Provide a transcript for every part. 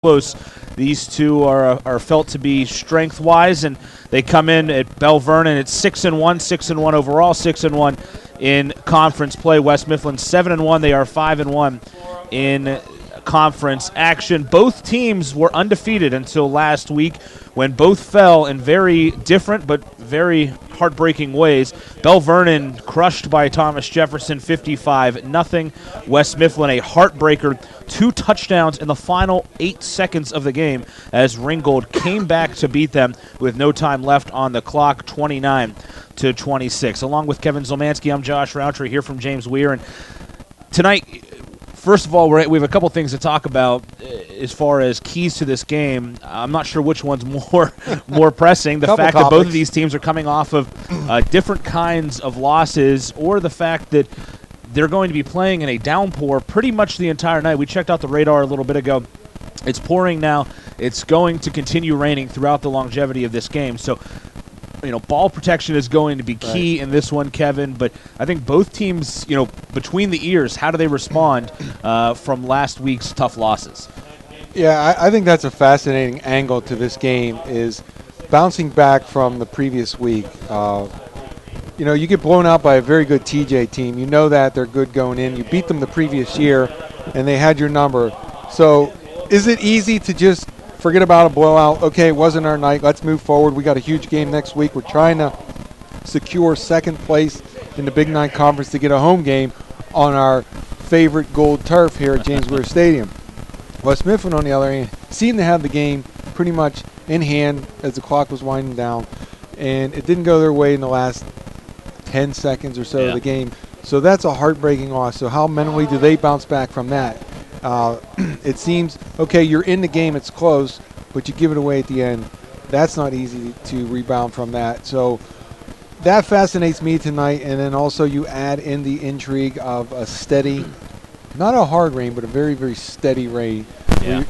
close these two are felt to be strength-wise, and they come in at Bell Vernon at 6-1, 6-1 overall, 6-1 in conference play. West Mifflin 7-1. They are 5-1 in conference action. Both teams were undefeated until last week, when both fell in very different but very heartbreaking ways. Bell Vernon crushed by Thomas Jefferson 55-0. West Mifflin a heartbreaker, 2 touchdowns in the final 8 seconds of the game as Ringgold came back to beat them with no time left on the clock, 29-26. Along with Kevin Zielmanski, I'm Josh Rowntree here from James Weir, and tonight, first of all, we have a couple things to talk about as far as keys to this game. I'm not sure which one's more pressing. The fact that both of these teams are coming off of different kinds of losses, or the fact that they're going to be playing in a downpour pretty much the entire night. We checked out the radar a little bit ago. It's pouring now. It's going to continue raining throughout the longevity of this game. So, ball protection is going to be key in this one, Kevin. But I think both teams, between the ears, how do they respond from last week's tough losses? Yeah, I think that's a fascinating angle to this game, is bouncing back from the previous week. You get blown out by a very good TJ team. You know that they're good going in. You beat them the previous year, and they had your number. So is it easy to just forget about a blowout? Okay, it wasn't our night. Let's move forward. We got a huge game next week. We're trying to secure second place in the Big 9 Conference to get a home game on our favorite gold turf here at James Weir Stadium. West Mifflin, on the other hand, seemed to have the game pretty much in hand as the clock was winding down, and it didn't go their way in the last 10 seconds or so of the game. So that's a heartbreaking loss. So how mentally do they bounce back from that? It seems, okay, you're in the game, it's close, but you give it away at the end. That's not easy to rebound from that. So that fascinates me tonight. And then also you add in the intrigue of a steady, not a hard rain, but a very, very steady rain,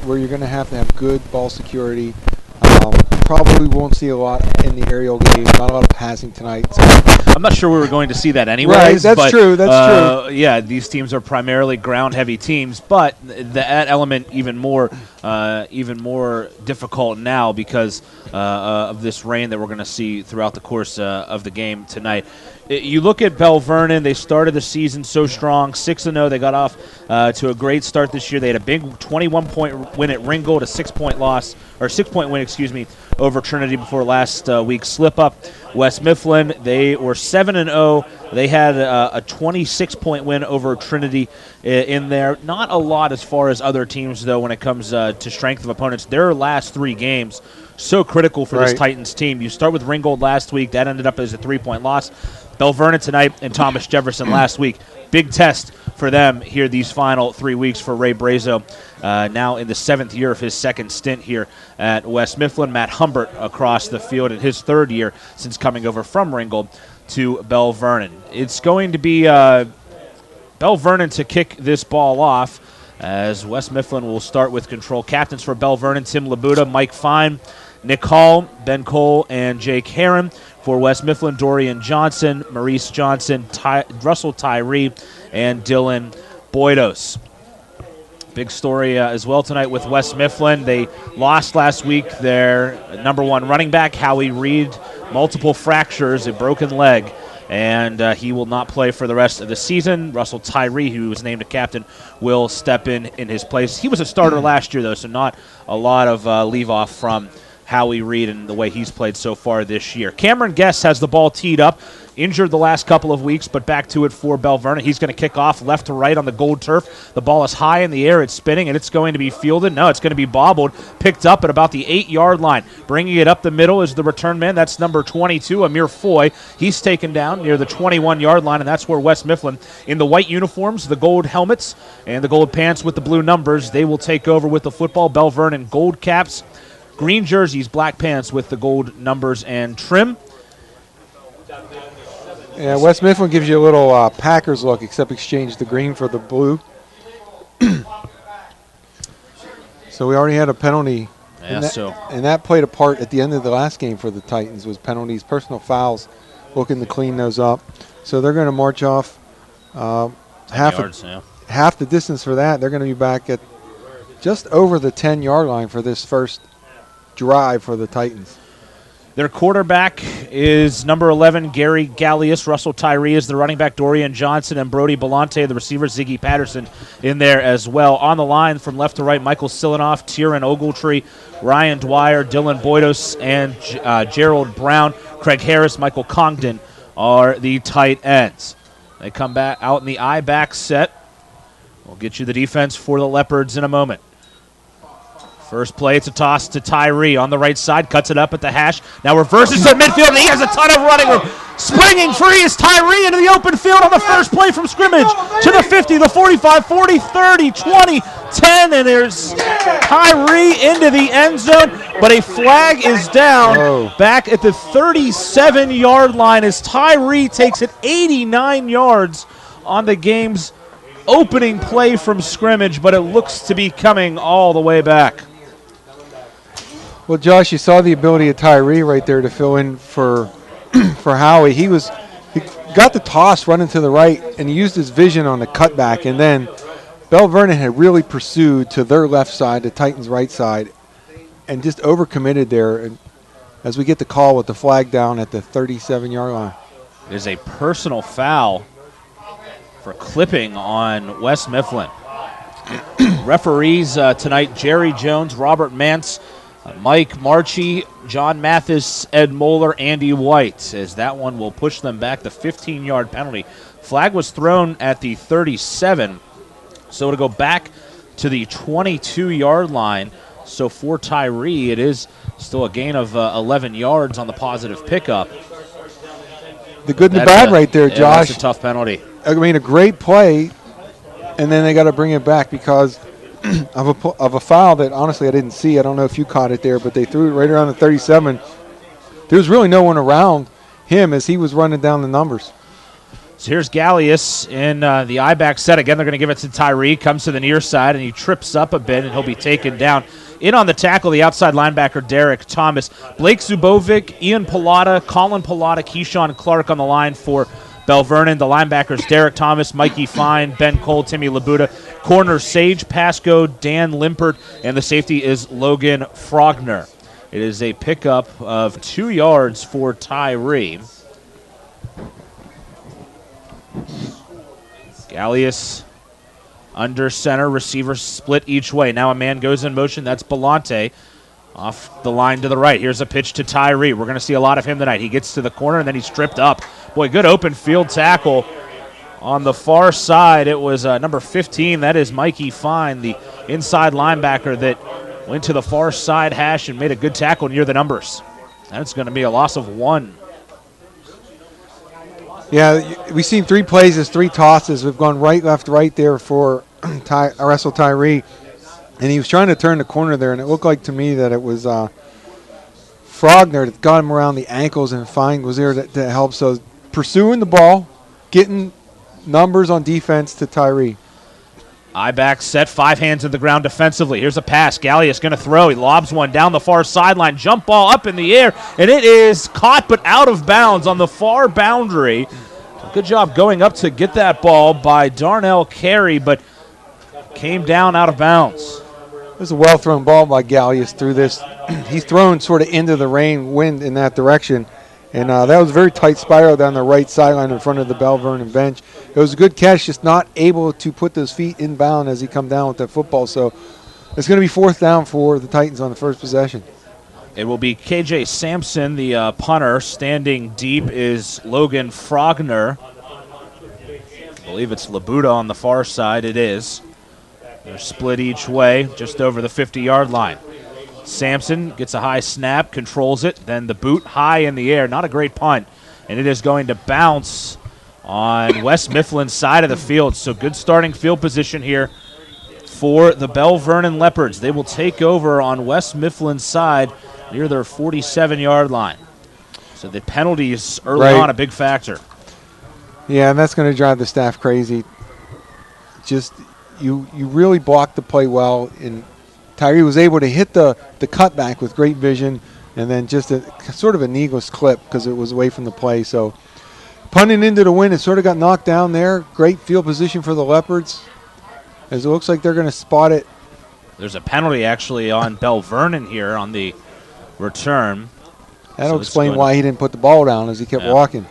where you're going to have good ball security. Probably won't see a lot in the aerial game, not a lot of passing tonight. So I'm not sure we were going to see that anyways. Right, that's true. True. Yeah, these teams are primarily ground-heavy teams, but that element even more difficult now because of this rain that we're going to see throughout the course of the game tonight. You look at Bell Vernon, they started the season so strong, 6-0. They got off to a great start this year. They had a big 21-point win at Ringgold, a 6-point win, over Trinity before last week's slip-up. West Mifflin, they were 7-0. They had a 26-point win over Trinity in there. Not a lot as far as other teams, though, when it comes to strength of opponents. Their last 3 games, so critical for this Titans team. You start with Ringgold last week. That ended up as a 3-point loss. Bell Vernon tonight and Thomas Jefferson last week. Big test for them here these final 3 weeks for Ray Brazo, now in the 7th year of his second stint here at West Mifflin. Matt Humbert across the field in his 3rd year since coming over from Ringgold to Bell Vernon. It's going to be Bell Vernon to kick this ball off, as West Mifflin will start with control. Captains for Bell Vernon: Tim Labuda, Mike Fine, Nick Hall, Ben Cole, and Jake Herron. For West Mifflin: Dorian Johnson, Maurice Johnson, Russell Tyree, and Dylan Boydos. Big story as well tonight with West Mifflin. They lost last week their number 1 running back, Howie Reed, multiple fractures, a broken leg, and he will not play for the rest of the season. Russell Tyree, who was named a captain, will step in his place. He was a starter last year, though, so not a lot of leave-off from Howie Reed and the way he's played so far this year. Cameron Guest has the ball teed up, injured the last couple of weeks, but back to it for Bell Vernon. He's going to kick off left to right on the gold turf. The ball is high in the air. It's spinning, and it's going to be fielded. No, it's going to be bobbled, picked up at about the 8-yard line. Bringing it up the middle is the return man. That's number 22, Amir Foy. He's taken down near the 21-yard line, and that's where West Mifflin, in the white uniforms, the gold helmets, and the gold pants with the blue numbers, they will take over with the football. Bell Vernon gold caps, green jerseys, black pants with the gold numbers and trim. Yeah, West Mifflin gives you a little Packers look, except exchange the green for the blue. So we already had a penalty. Yeah, and that played a part at the end of the last game for the Titans, was penalties, personal fouls, looking to clean those up. So they're going to march off half the distance for that. They're going to be back at just over the 10-yard line for this first drive for the Titans. Their quarterback is number 11, Gary Gallius. Russell Tyree is the running back, Dorian Johnson, and Brody Belante, the receiver, Ziggy Patterson, in there as well. On the line from left to right, Michael Silanoff, Tieran Ogletree, Ryan Dwyer, Dylan Boydos, and Gerald Brown. Craig Harris, Michael Congdon are the tight ends. They come back out in the I-back set. We'll get you the defense for the Leopards in a moment. First play, it's a toss to Tyree on the right side, cuts it up at the hash. Now reverses to midfield, and he has a ton of running room. Springing free is Tyree into the open field on the first play from scrimmage. To the 50, the 45, 40, 30, 20, 10, and there's Tyree into the end zone. But a flag is down back at the 37-yard line as Tyree takes it 89 yards on the game's opening play from scrimmage, but it looks to be coming all the way back. Well, Josh, you saw the ability of Tyree right there to fill in for for Howie. He got the toss running to the right, and he used his vision on the cutback, and then Bell Vernon had really pursued to their left side, the Titans' right side, and just overcommitted there. And as we get the call with the flag down at the 37-yard line. There's a personal foul for clipping on Wes Mifflin. Referees tonight, Jerry Jones, Robert Mance, Mike Marchie, John Mathis, Ed Moeller, Andy White, as that one will push them back. The 15-yard penalty. Flag was thrown at the 37, so it'll go back to the 22-yard line. So for Tyree, it is still a gain of 11 yards on the positive pickup. The good and the bad right there, Josh. That's a tough penalty. I mean, a great play, and then they got to bring it back because of a foul that, honestly, I didn't see. I don't know if you caught it there, but they threw it right around the 37. There was really no one around him as he was running down the numbers. So here's Gallius in the I-back set. Again, they're going to give it to Tyree. Comes to the near side, and he trips up a bit, and he'll be taken down. In on the tackle, the outside linebacker, Derek Thomas. Blake Zubovic, Ian Pilata, Colin Pilata, Keyshawn Clark on the line for Bell Vernon. The linebackers, Derek Thomas, Mikey Fine, Ben Cole, Timmy Labuda. Corner, Sage Pasco, Dan Limpert, and the safety is Logan Frogner. It is a pickup of 2 yards for Tyree. Gallius under center, receiver split each way. Now a man goes in motion. That's Belante off the line to the right. Here's a pitch to Tyree. We're going to see a lot of him tonight. He gets to the corner, and then he's tripped up. Boy, good open field tackle on the far side. It was number 15. That is Mikey Fine, the inside linebacker that went to the far side hash and made a good tackle near the numbers. That's going to be a loss of 1. Yeah, we've seen 3 plays as 3 tosses. We've gone right, left, right there for Russell Tyree. And he was trying to turn the corner there, and it looked like to me that it was Frogner that got him around the ankles, and Fine was there to help. So pursuing the ball, getting numbers on defense to Tyree. I-back set, 5 hands in the ground defensively. Here's a pass. Gallius going to throw. He lobs one down the far sideline. Jump ball up in the air, and it is caught but out of bounds on the far boundary. Good job going up to get that ball by Darnell Carey, but came down out of bounds. It was a well-thrown ball by Gallius through this. He's thrown sort of into the wind in that direction. And that was a very tight spiral down the right sideline in front of the Bell Vernon bench. It was a good catch, just not able to put those feet inbound as he come down with that football. So it's going to be 4th down for the Titans on the first possession. It will be KJ Sampson, the punter. Standing deep is Logan Frogner. I believe it's Labuda on the far side. It is. They're split each way, just over the 50-yard line. Sampson gets a high snap, controls it, then the boot high in the air. Not a great punt, and it is going to bounce on West Mifflin's side of the field. So good starting field position here for the Bell Vernon Leopards. They will take over on West Mifflin's side near their 47-yard line. So the penalties early on a big factor. Yeah, and that's going to drive the staff crazy. Just you really blocked the play well, and Tyree was able to hit the cutback with great vision, and then just a sort of a needless clip because it was away from the play. So punting into the wind, it sort of got knocked down there. Great field position for the Leopards, as it looks like they're going to spot it There's a penalty actually on Bell Vernon here on the return. That'll explain why he didn't put the ball down as he kept walking.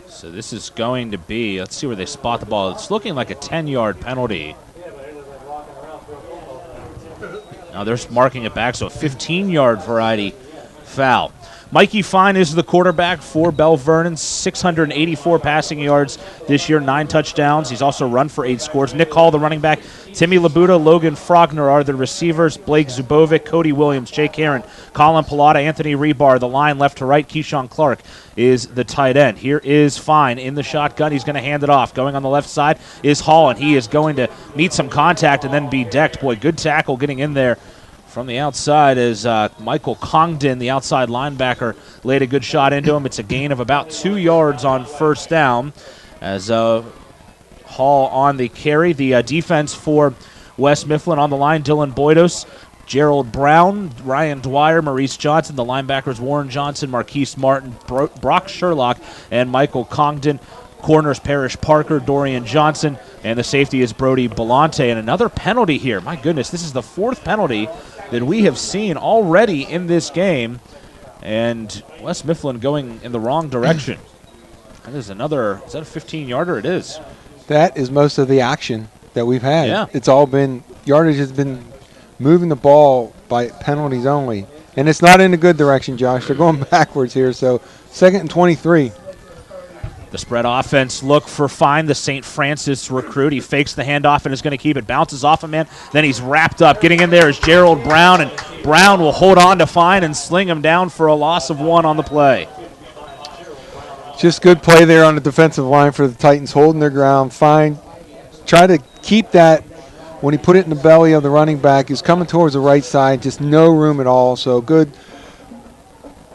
So this is going to be, let's see where they spot the ball. It's looking like a 10-yard penalty. Now they're marking it back, so a 15-yard variety foul. Mikey Fine is the quarterback for Bell Vernon, 684 passing yards this year, 9 touchdowns. He's also run for 8 scores. Nick Hall, the running back. Timmy Labuda, Logan Frogner are the receivers. Blake Zubovic, Cody Williams, Jake Aaron, Colin Pilata, Anthony Rebar. The line left to right, Keyshawn Clark is the tight end. Here is Fine in the shotgun. He's going to hand it off. Going on the left side is Hall, and he is going to meet some contact and then be decked. Boy, good tackle getting in there from the outside as Michael Congdon, the outside linebacker, laid a good shot into him. It's a gain of about 2 yards on first down as Hall on the carry. The defense for West Mifflin on the line, Dylan Boydos, Gerald Brown, Ryan Dwyer, Maurice Johnson. The linebackers, Warren Johnson, Marquise Martin, Brock Sherlock, and Michael Congdon. Corners, Parrish Parker, Dorian Johnson, and the safety is Brody Belante. And another penalty here. My goodness, this is the 4th penalty that we have seen already in this game. And West Mifflin going in the wrong direction. That is another, is that a 15-yarder? It is. That is most of the action that we've had. Yeah. It's all been, yardage has been moving the ball by penalties only. And it's not in a good direction, Josh. They're going backwards here. So 2nd and 23. The spread offense look for Fine, the St. Francis recruit. He fakes the handoff and is going to keep it. Bounces off a man. Then he's wrapped up. Getting in there is Gerald Brown, and Brown will hold on to Fine and sling him down for a loss of 1 on the play. Just good play there on the defensive line for the Titans, holding their ground. Fine. Try to keep that when he put it in the belly of the running back. He's coming towards the right side, just no room at all. So good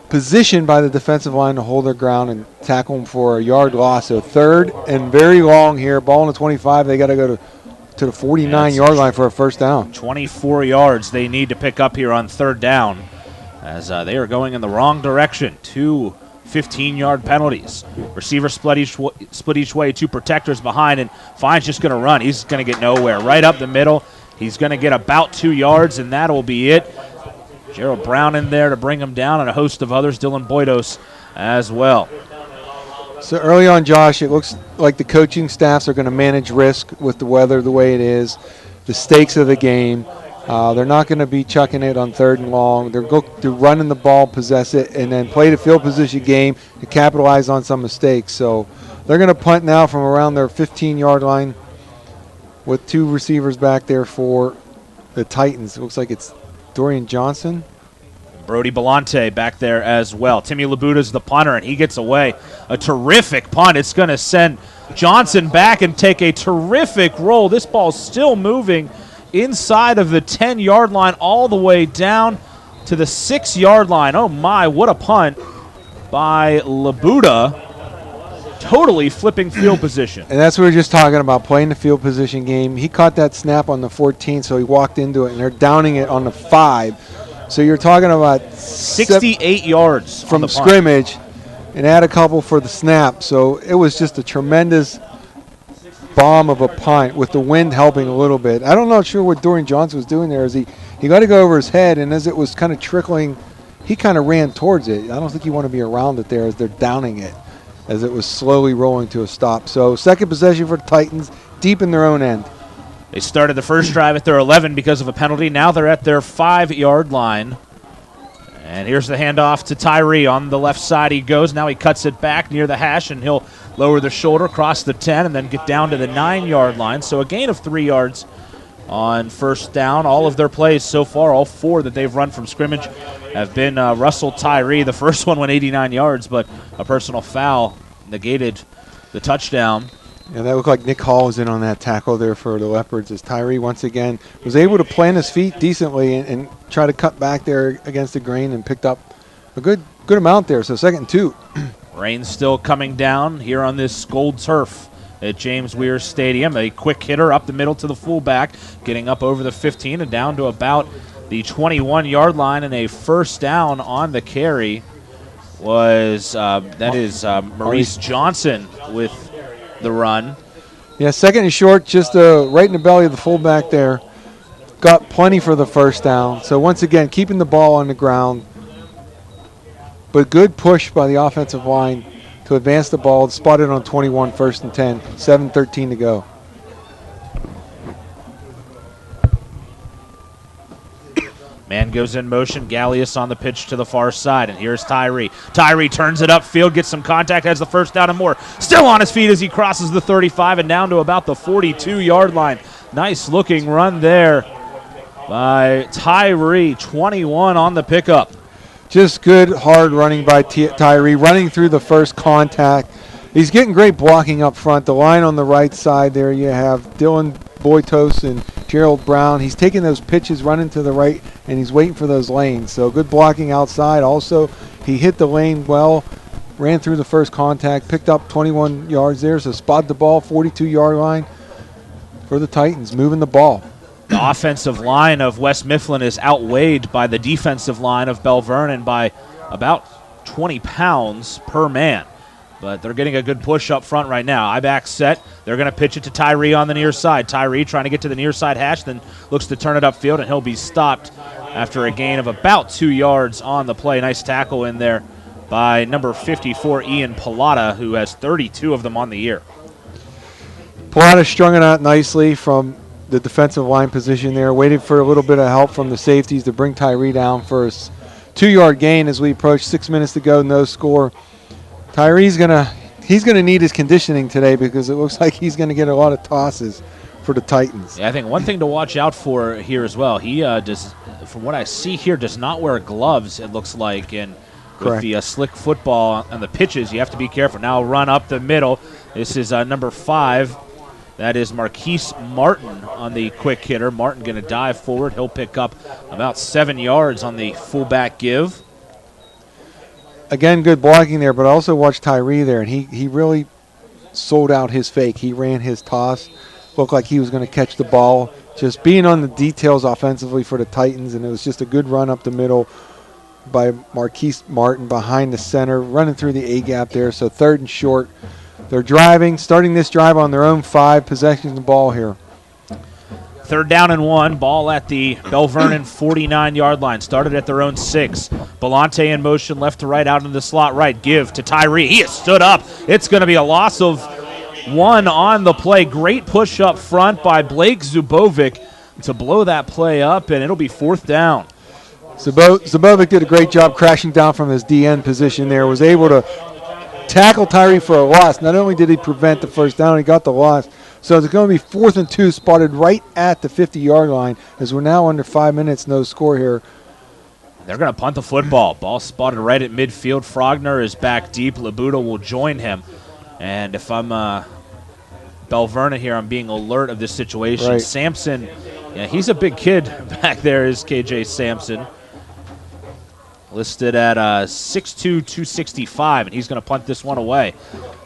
position by the defensive line to hold their ground and tackle him for a yard loss. So 3rd and very long here. Ball on the 25. They got to go to the 49-yard line for a first down. 24 yards they need to pick up here on 3rd down as they are going in the wrong direction. 2 15-yard penalties. Receiver split each way, 2 protectors behind, and Fine's just going to run. He's going to get nowhere. Right up the middle. He's going to get about 2 yards, and that'll be it. Gerald Brown in there to bring him down, and a host of others, Dylan Boydos as well. So early on, Josh, it looks like the coaching staffs are going to manage risk with the weather the way it is, the stakes of the game. They're not going to be chucking it on 3rd and long. They're running the ball, possess it, and then play the field position game to capitalize on some mistakes. So they're going to punt now from around their 15-yard line with 2 receivers back there for the Titans. It looks like it's Dorian Johnson. Brody Belante back there as well. Timmy Labuda's the punter, and he gets away. A terrific punt. It's going to send Johnson back and take a terrific roll. This ball's still moving inside of the 10-yard line all the way down to the 6-yard line. Oh, my, what a punt by Labuda. Totally flipping field position. And that's what we were just talking about, playing the field position game. He caught that snap on the 14, so he walked into it, and they're downing it on the 5. So you're talking about 68 yards from scrimmage and add a couple for the snap. So it was just a tremendous bomb of a punt with the wind helping a little bit. I'm not sure what Dorian Johnson was doing there. He got to go over his head, and as it was kind of trickling, he kind of ran towards it. I don't think you want to be around it there as they're downing it, as it was slowly rolling to a stop. So 2nd possession for the Titans, deep in their own end. They started the first drive at their 11 because of a penalty. Now they're at their 5-yard line. And here's the handoff to Tyree. On the left side he goes. Now he cuts it back near the hash, and he'll lower the shoulder, cross the 10, and then get down to the 9-yard line. So a gain of 3 yards on first down. All of their plays so far, all 4 that they've run from scrimmage, have been Russell Tyree. The first one went 89 yards, but a personal foul negated the touchdown. Yeah, that looked like Nick Hall was in on that tackle there for the Leopards, as Tyree once again was able to plant his feet decently and try to cut back there against the grain and picked up a good amount there. So 2nd and 2. Rain still coming down here on this gold turf at James Weir Stadium. A quick hitter up the middle to the fullback, getting up over the 15 and down to about the 21-yard line, and a first down on the carry was Maurice Johnson with the run. Yeah, second and short, just right in the belly of the fullback there. Got plenty for the first down. So once again, keeping the ball on the ground. But good push by the offensive line to advance the ball. Spotted on 21, 1st and 10, 7:13 to go. Man goes in motion. Gallius on the pitch to the far side. And here's Tyree. Tyree turns it upfield, gets some contact, has the first down and more. Still on his feet as he crosses the 35 and down to about the 42-yard line. Nice looking run there by Tyree. 21 on the pickup. Just good, hard running by Tyree, running through the first contact. He's getting great blocking up front. The line on the right side there, you have Dylan Boytos and Gerald Brown. He's taking those pitches, running to the right, and he's waiting for those lanes. So good blocking outside. Also, he hit the lane well, ran through the first contact, picked up 21 yards there. So spot the ball, 42-yard line for the Titans, moving the ball. The offensive line of West Mifflin is outweighed by the defensive line of Bell Vernon by about 20 pounds per man. But they're getting a good push up front right now. I-back set. They're going to pitch it to Tyree on the near side. Tyree trying to get to the near side hash, then looks to turn it upfield, and he'll be stopped after a gain of about 2 yards on the play. Nice tackle in there by number 54, Ian Pilata, who has 32 of them on the year. Pilata strung it out nicely from the defensive line position there, waited for a little bit of help from the safeties to bring Tyree down for a 2-yard gain as we approach 6 minutes to go, no score. Tyree's he's gonna need his conditioning today because it looks like he's gonna get a lot of tosses for the Titans. Yeah, I think one thing to watch out for here as well. He does, from what I see here, does not wear gloves. It looks like, and with the slick football and the pitches, you have to be careful. Now run up the middle. This is number 5. That is Marquise Martin on the quick hitter. Martin going to dive forward. He'll pick up about 7 yards on the fullback give. Again, good blocking there, but also watch Tyree there, and he really sold out his fake. He ran his toss, looked like he was going to catch the ball, just being on the details offensively for the Titans, and it was just a good run up the middle by Marquise Martin behind the center, running through the A-gap there, so 3rd and short. They're starting this drive on their own 5, possessing the ball here. 3rd down and 1, ball at the Bell Vernon 49-yard line. Started at their own 6. Belante in motion, left to right, out into the slot right. Give to Tyree. He has stood up. It's going to be a loss of 1 on the play. Great push up front by Blake Zubovic to blow that play up, and it'll be 4th down. Zubovic did a great job crashing down from his DN position there, was able to tackle Tyree for a loss. Not only did he prevent the first down, he got the loss. So it's going to be 4th and 2, spotted right at the 50-yard line, as we're now under 5 minutes, no score here. They're going to punt the football. Ball spotted right at midfield. Frogner is back deep. Labuda will join him. And if I'm Bell Vernon here, I'm being alert of this situation. Right. Sampson, yeah, he's a big kid back there, is KJ Sampson. Listed at 6'2", 265, and he's going to punt this one away.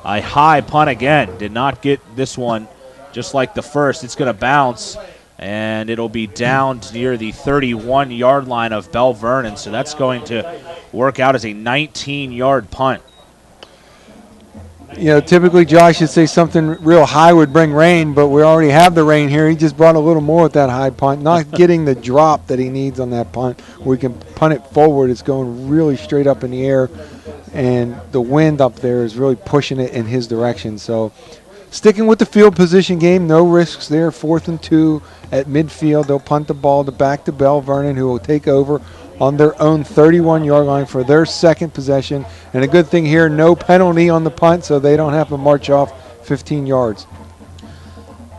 A high punt again. Did not get this one. Just like the first, it's going to bounce, and it'll be down near the 31-yard line of Bell Vernon. So that's going to work out as a 19-yard punt. You know, typically Josh would say something real high would bring rain, but we already have the rain here. He just brought a little more with that high punt, not getting the drop that he needs on that punt where he can punt it forward. It's going really straight up in the air, and the wind up there is really pushing it in his direction. So sticking with the field position game, no risks there. 4th and 2 at midfield. They'll punt the ball back to Bell Vernon, who will take over on their own 31-yard line for their 2nd possession. And a good thing here, no penalty on the punt, so they don't have to march off 15 yards.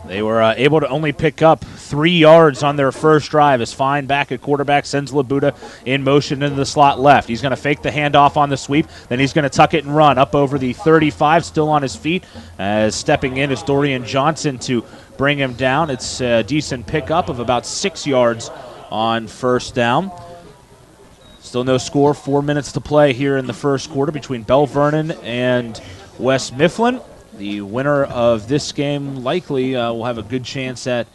They were able to only pick up 3 yards on their first drive as Fine back at quarterback sends Labuda in motion into the slot left. He's going to fake the handoff on the sweep. Then he's going to tuck it and run up over the 35, still on his feet. As stepping in is Dorian Johnson to bring him down. It's a decent pickup of about 6 yards on first down. Still no score, 4 minutes to play here in the first quarter between Bell Vernon and West Mifflin. The winner of this game likely will have a good chance at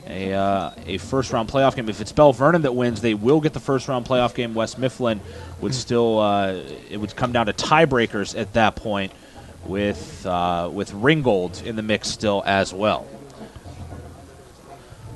a first-round playoff game. If it's Bell Vernon that wins, they will get the first-round playoff game. West Mifflin would still it would come down to tiebreakers at that point, with Ringgold in the mix still as well.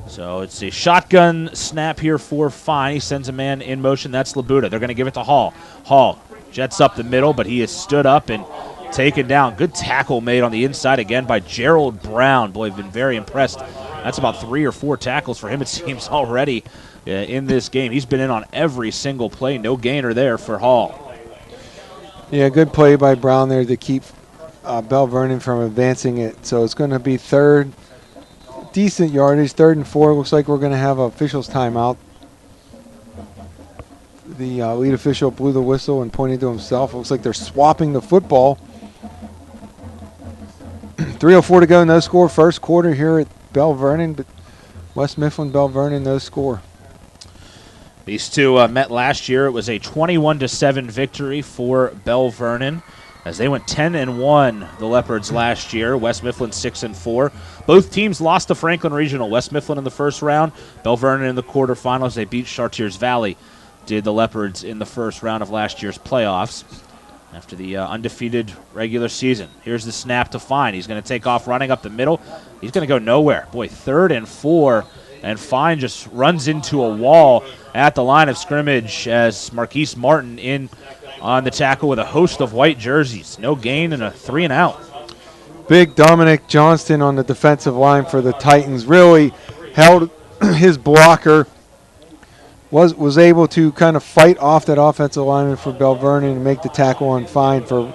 So it's a shotgun snap here for Fine. He sends a man in motion. That's Labuda. They're going to give it to Hall. Hall jets up the middle, but he is stood up and taken down. Good tackle made on the inside again by Gerald Brown. Boy, I've been very impressed. That's about 3 or 4 tackles for him, it seems, already in this game. He's been in on every single play. No gainer there for Hall. Yeah, good play by Brown there to keep Bell Vernon from advancing it. So it's going to be third. Decent yardage, 3rd and 4. Looks like we're going to have officials timeout. The lead official blew the whistle and pointed to himself. Looks like they're swapping the football. 3:04 to go, no score. First quarter here at Bell Vernon, but West Mifflin, Bell Vernon, no score. These two met last year. It was a 21-7 victory for Bell Vernon, as they went 10-1, the Leopards, last year. West Mifflin 6-4. Both teams lost to Franklin Regional. West Mifflin in the first round, Bell Vernon in the quarterfinals. They beat Chartiers Valley, did the Leopards in the first round of last year's playoffs after the undefeated regular season. Here's the snap to Fine. He's going to take off running up the middle. He's going to go nowhere. Boy, 3rd and 4, and Fine just runs into a wall at the line of scrimmage as Marquise Martin in on the tackle with a host of white jerseys. No gain and a 3 and out. Big Dominic Johnston on the defensive line for the Titans really held his blocker, was able to kind of fight off that offensive lineman for Bell Vernon and make the tackle on Fine for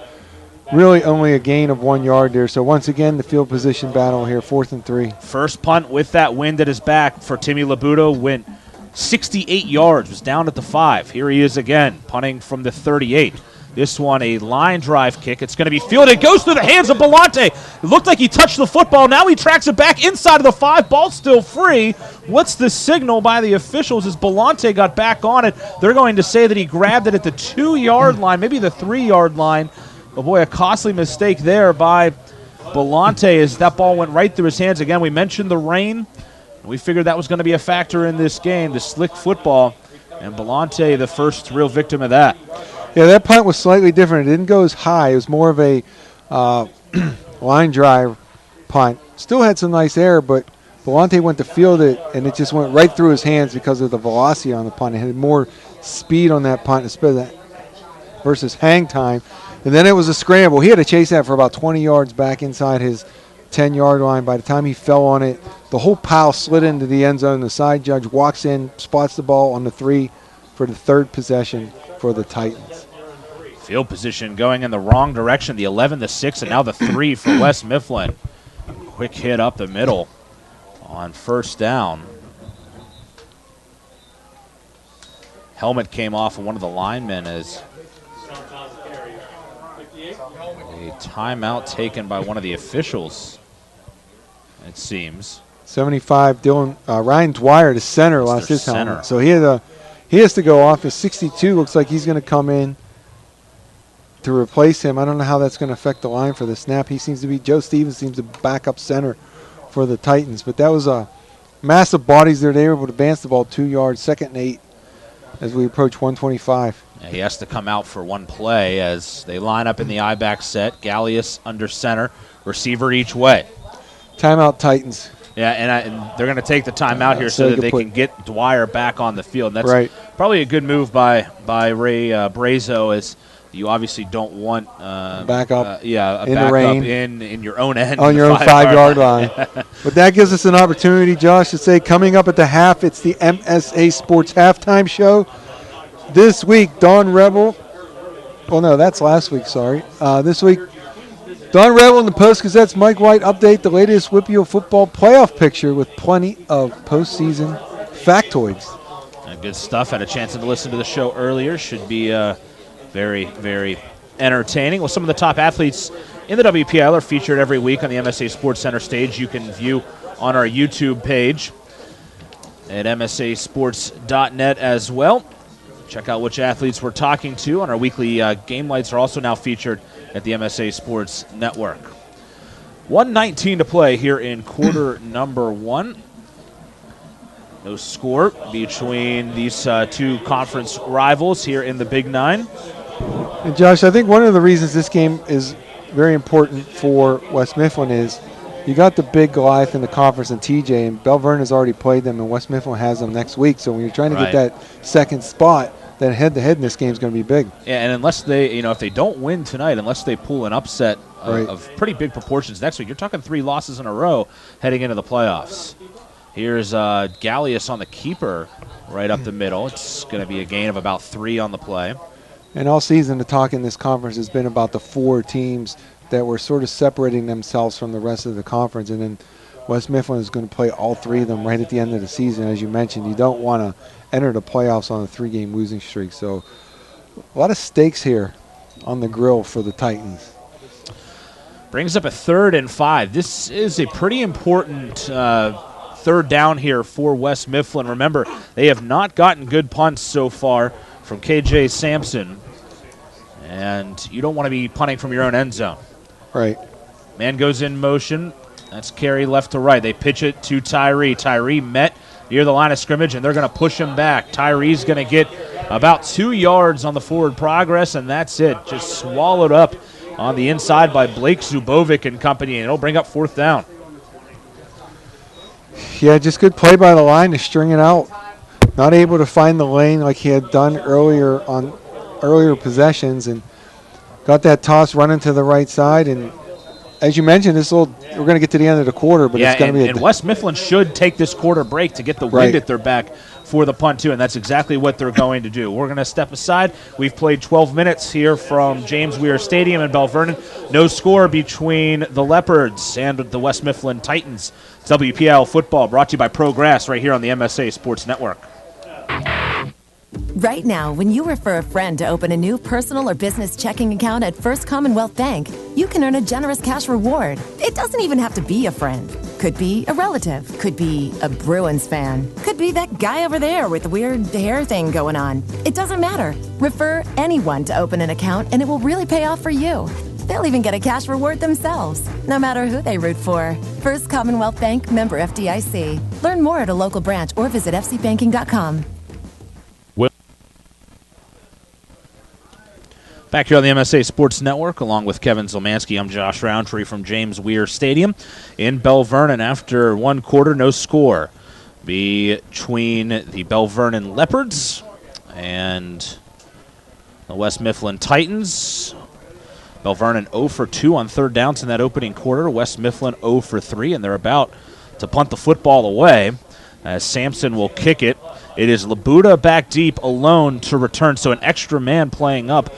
really only a gain of 1 yard there. So once again, the field position battle here, 4th and 3. First punt with that wind at his back for Timmy Labudo went 68 yards, was down at the 5. Here he is again, punting from the 38. This one a line drive kick. It's going to be fielded. It goes through the hands of Belante. It looked like he touched the football. Now he tracks it back inside of the 5. Ball still free. What's the signal by the officials as Belante got back on it? They're going to say that he grabbed it at the 2-yard line, maybe the 3-yard line. Oh, boy, a costly mistake there by Belante as that ball went right through his hands. Again, we mentioned the rain. We figured that was going to be a factor in this game, the slick football. And Belante, the first real victim of that. Yeah, that punt was slightly different. It didn't go as high. It was more of a line drive punt. Still had some nice air, but Belante went to field it, and it just went right through his hands because of the velocity on the punt. It had more speed on that punt versus hang time. And then it was a scramble. He had to chase that for about 20 yards back inside his 10-yard line. By the time he fell on it, the whole pile slid into the end zone. The side judge walks in, spots the ball on the 3 for the 3rd possession for the Titans. Field position going in the wrong direction, the 11-6, and now the 3 for West Mifflin. Quick hit up the middle on first down. Helmet came off of one of the linemen as a timeout taken by one of the officials, it seems. 75, Ryan Dwyer, the center, lost his helmet. So he has to go off. His 62 looks like he's going to come in to replace him. I don't know how that's going to affect the line for the snap. Joe Stevens seems to back up center for the Titans. But that was a massive bodies there. They were able to advance the ball 2 yards, 2nd and 8 as we approach 125. Yeah, he has to come out for one play as they line up in the I-back set. Gallius under center, receiver each way. Timeout Titans. Yeah, and they're going to take the timeout here so that they can get Dwyer back on the field. And that's probably a good move by Ray Brazo, as you obviously don't want backup in your own end. On your own 5-yard line. But that gives us an opportunity, Josh, to say coming up at the half, it's the MSA Sports Halftime Show. This week, Dawn Rebel. Oh, no, that's last week, sorry. This week, Dawn Rebel and the Post-Gazette's Mike White update the latest WPIAL football playoff picture with plenty of postseason factoids. Good stuff. Had a chance to listen to the show earlier. Should be very, very entertaining. Well, some of the top athletes in the WPIAL are featured every week on the MSA Sports Center stage. You can view on our YouTube page at msasports.net as well. Check out which athletes we're talking to, and our weekly game lights are also now featured at the MSA Sports Network. 1:19 to play here in quarter number 1. No score between these two conference rivals here in the Big Nine. And Josh, I think one of the reasons this game is very important for West Mifflin is you got the big Goliath in the conference in TJ, and Bell Vernon has already played them, and West Mifflin has them next week. So when you're trying to get that second spot, that head-to-head in this game is going to be big. Yeah, and unless they, if they don't win tonight, unless they pull an upset of pretty big proportions next week, you're talking 3 losses in a row heading into the playoffs. Here's Gallius on the keeper right up the middle. It's going to be a gain of about 3 on the play. And all season, the talk in this conference has been about the 4 teams that were sort of separating themselves from the rest of the conference. And then West Mifflin is going to play all 3 of them right at the end of the season. As you mentioned, you don't want to enter the playoffs on a 3-game losing streak. So a lot of stakes here on the grill for the Titans. Brings up a 3rd and 5. This is a pretty important third down here for West Mifflin. Remember, they have not gotten good punts so far from KJ Sampson. And you don't want to be punting from your own end zone. Right. Man goes in motion. That's carry left to right. They pitch it to Tyree. Tyree met near the line of scrimmage, and they're going to push him back. Tyree's going to get about 2 yards on the forward progress, and that's it. Just swallowed up on the inside by Blake Zubovic and company, and it'll bring up 4th down. Yeah, just good play by the line to string it out. Not able to find the lane like he had done earlier on earlier possessions, and got that toss running to the right side. And as you mentioned, we're going to get to the end of the quarter, but it's going to be and West Mifflin should take this quarter break to get the wind at their back for the punt too, and that's exactly what they're going to do. We're going to step aside. We've played 12 minutes here from James Weir Stadium in Bell Vernon. No score between the Leopards and the West Mifflin Titans. It's WPIAL football brought to you by Progress right here on the MSA Sports Network. Right now, when you refer a friend to open a new personal or business checking account at First Commonwealth Bank, you can earn a generous cash reward. It doesn't even have to be a friend. Could be a relative. Could be a Bruins fan. Could be that guy over there with the weird hair thing going on. It doesn't matter. Refer anyone to open an account, and it will really pay off for you. They'll even get a cash reward themselves, no matter who they root for. First Commonwealth Bank, member FDIC. Learn more at a local branch or visit fcbanking.com. Back here on the MSA Sports Network, along with Kevin Zielmanski, I'm Josh Rowntree from James Weir Stadium in Bell Vernon. After 1 quarter, no score between the Bell Vernon Leopards and the West Mifflin Titans. Bell Vernon 0 for 2 on 3rd downs in that opening quarter. West Mifflin 0 for 3, and they're about to punt the football away as Sampson will kick it. It is Labuda back deep alone to return, so an extra man playing up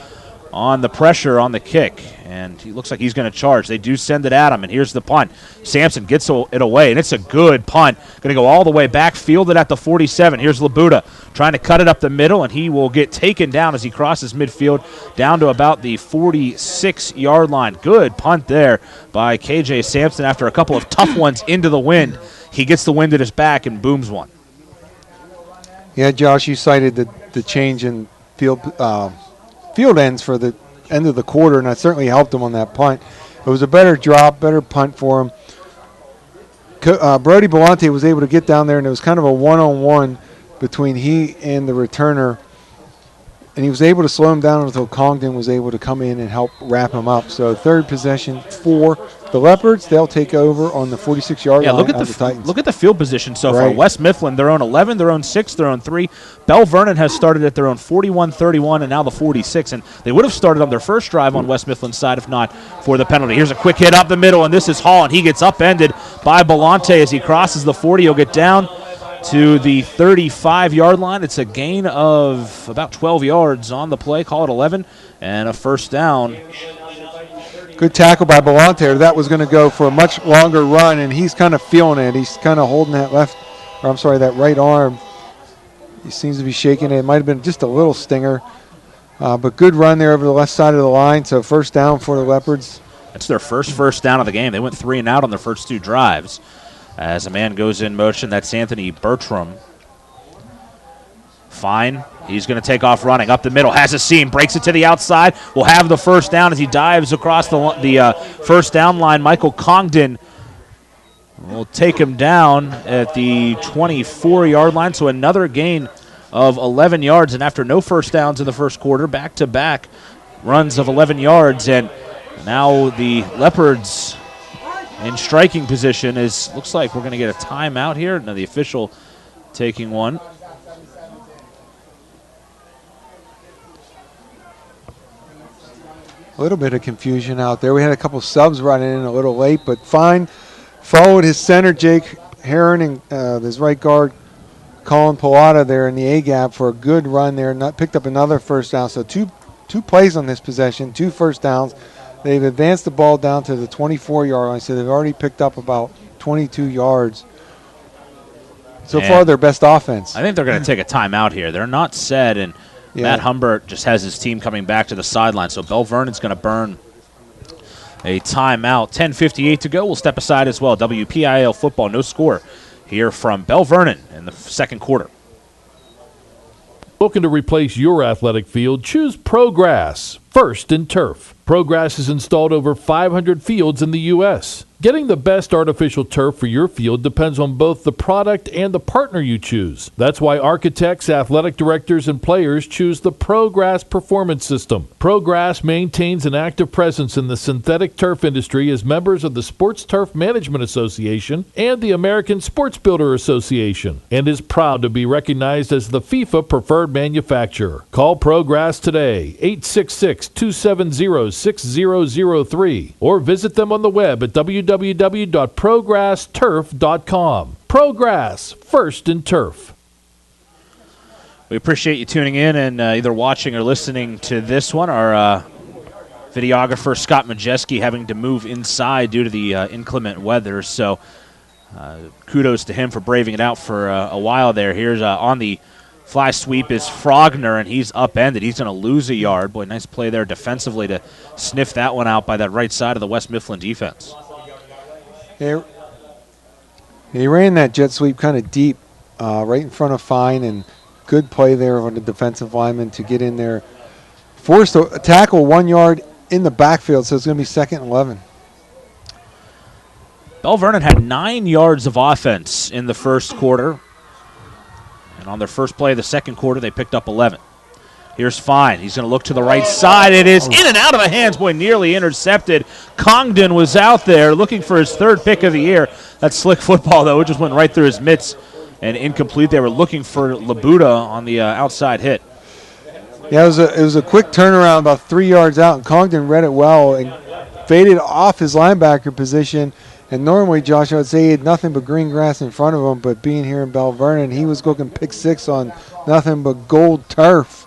on the pressure on the kick, and he looks like he's going to charge. They do send it at him, and here's the punt. Sampson gets it away, and it's a good punt. Going to go all the way back, fielded at the 47. Here's Labuda trying to cut it up the middle, and he will get taken down as he crosses midfield down to about the 46-yard line. Good punt there by KJ Sampson after a couple of tough ones into the wind. He gets the wind at his back and booms one. Yeah, Josh, you cited the change in field ends for the end of the quarter, and that certainly helped him on that punt. It was a better drop, better punt for him. Brody Belante was able to get down there, and it was kind of a one-on-one between he and the returner, and he was able to slow him down until Congdon was able to come in and help wrap him up. So 3rd possession for the Leopards. They'll take over on the 46-yard line of the Titans. Look at the field position so far. West Mifflin, their own 11, their own 6, their own 3. Bell Vernon has started at their own 41, 31, and now the 46. And they would have started on their first drive on West Mifflin's side if not for the penalty. Here's a quick hit up the middle, and this is Hall, and he gets upended by Belante as he crosses the 40. He'll get down to the 35-yard line. It's a gain of about 12 yards on the play, call it 11, and a 1st down. Good tackle by Belante. That was going to go for a much longer run, and he's kind of feeling it. He's kind of holding that that right arm. He seems to be shaking it. It might have been just a little stinger, but good run there over the left side of the line. So 1st down for the Leopards. That's their first down of the game. They went 3 and out on their first 2 drives. As a man goes in motion, that's Anthony Bertram. Fine. He's going to take off running up the middle. Has a seam. Breaks it to the outside. Will have the 1st down as he dives across the 1st down line. Michael Congdon will take him down at the 24-yard line. So another gain of 11 yards. And after no 1st downs in the first quarter, back-to-back runs of 11 yards. And Now the Leopards in striking position. Looks like we're going to get a timeout here. Now the official taking one. A little bit of confusion out there. We had a couple subs running in a little late, but fine. Followed his center, Jake Heron, and his right guard, Colin Pilata, there in the A-gap for a good run there. Picked up another first down. So two plays on this possession, 2 first downs. They've advanced the ball down to the 24-yard line, so they've already picked up about 22 yards. So far, their best offense. I think they're going to take a timeout here. They're not set, and Matt Humbert just has his team coming back to the sideline. So Bell Vernon's going to burn a timeout. 10:58 to go. We'll step aside as well. WPIAL football, no score here from Bell Vernon in the second quarter. Looking to replace your athletic field? Choose ProGrass, First in Turf. ProGrass has installed over 500 fields in the U.S. Getting the best artificial turf for your field depends on both the product and the partner you choose. That's why architects, athletic directors, and players choose the ProGrass Performance System. ProGrass maintains an active presence in the synthetic turf industry as members of the Sports Turf Management Association and the American Sports Builder Association, and is proud to be recognized as the FIFA preferred manufacturer. Call ProGrass today, 866-270-6003, or visit them on the web at www.progressturf.com. ProGrass, First in Turf. We appreciate you tuning in and either watching or listening to this one. Our videographer, Scott Majeski, having to move inside due to the inclement weather. So kudos to him for braving it out for a while there. Here's on the fly sweep is Frogner, and he's upended. He's going to lose a yard. Boy, nice play there defensively to sniff that one out by that right side of the West Mifflin defense. He ran that jet sweep kind of deep, right in front of Fine, and good play there on the defensive lineman to get in there. Forced a tackle 1 yard in the backfield, so it's going to be 2nd and 11. Bell Vernon had 9 yards of offense in the first quarter. And on their first play of the second quarter, they picked up 11. Here's Fine. He's going to look to the right side. It is in and out of the hands. Boy, nearly intercepted. Congdon was out there looking for his 3rd pick of the year. That's slick football, though. It just went right through his mitts and incomplete. They were looking for Labuda on the outside hit. Yeah, it was a quick turnaround about 3 yards out, and Congdon read it well and faded off his linebacker position. And normally, Josh, I would say he had nothing but green grass in front of him, but being here in Bell Vernon, he was going pick 6 on nothing but gold turf.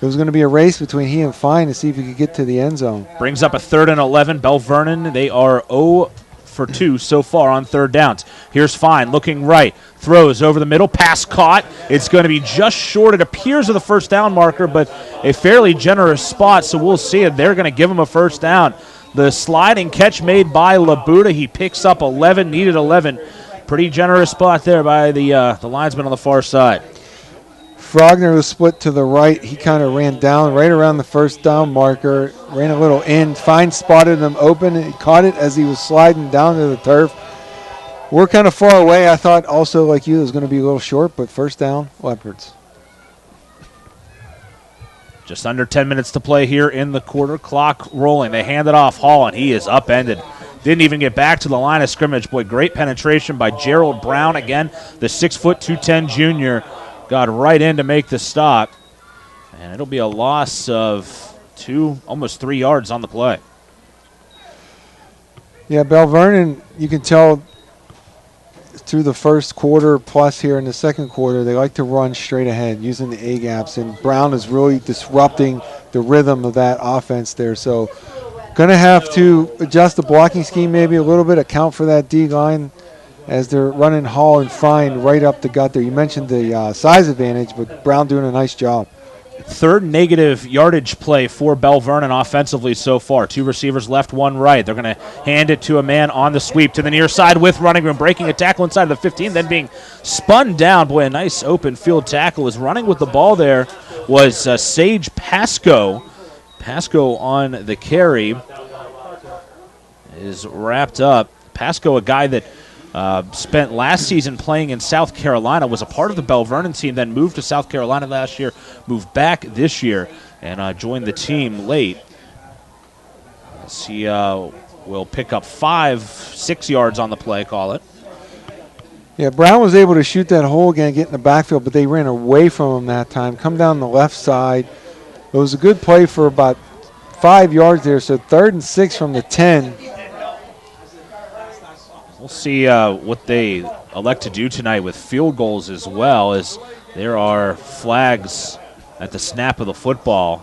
It was going to be a race between he and Fine to see if he could get to the end zone. Brings up a 3rd and 11. Bell Vernon, they are 0 for 2 so far on 3rd downs. Here's Fine looking right. Throws over the middle. Pass caught. It's going to be just short, it appears, of the first down marker, but a fairly generous spot, so we'll see it. They're going to give him a first down. The sliding catch made by Labuda. He picks up 11, needed 11. Pretty generous spot there by the linesman on the far side. Frogner was split to the right. He kind of ran down right around the first down marker, ran a little in. Fine spotted him open. He caught it as he was sliding down to the turf. We're kind of far away. I thought also, like you, it was going to be a little short, but first down, Leopards. Just under 10 minutes to play here in the quarter. Clock rolling. They hand it off. Hall, and he is upended. Didn't even get back to the line of scrimmage. Boy, great penetration by Gerald Brown. Again, the 6', 210 junior got right in to make the stop. And it'll be a loss of 2, almost 3 yards on the play. Yeah, Bell Vernon, you can tell through the first quarter plus here in the second quarter, they like to run straight ahead using the A-gaps, and Brown is really disrupting the rhythm of that offense there. So going to have to adjust the blocking scheme maybe a little bit, account for that D-line as they're running Hall and Fine right up the gut there. You mentioned the size advantage, but Brown doing a nice job. 3rd negative yardage play for Bell Vernon offensively so far. 2 receivers left, 1 right. They're going to hand it to a man on the sweep to the near side with running room, breaking a tackle inside of the 15, then being spun down. Boy, a nice open field tackle. Was running with the ball there was Sage Pasco. Pasco on the carry is wrapped up. Pasco, a guy that spent last season playing in South Carolina, was a part of the Bell Vernon team, then moved to South Carolina last year, moved back this year, and joined the team late. as he will pick up 6 yards on the play, call it. Yeah, Brown was able to shoot that hole again, get in the backfield, but they ran away from him that time. Come down the left side. It was a good play for about 5 yards there, so 3rd and 6 from the 10. We'll see what they elect to do tonight with field goals as well, as there are flags at the snap of the football.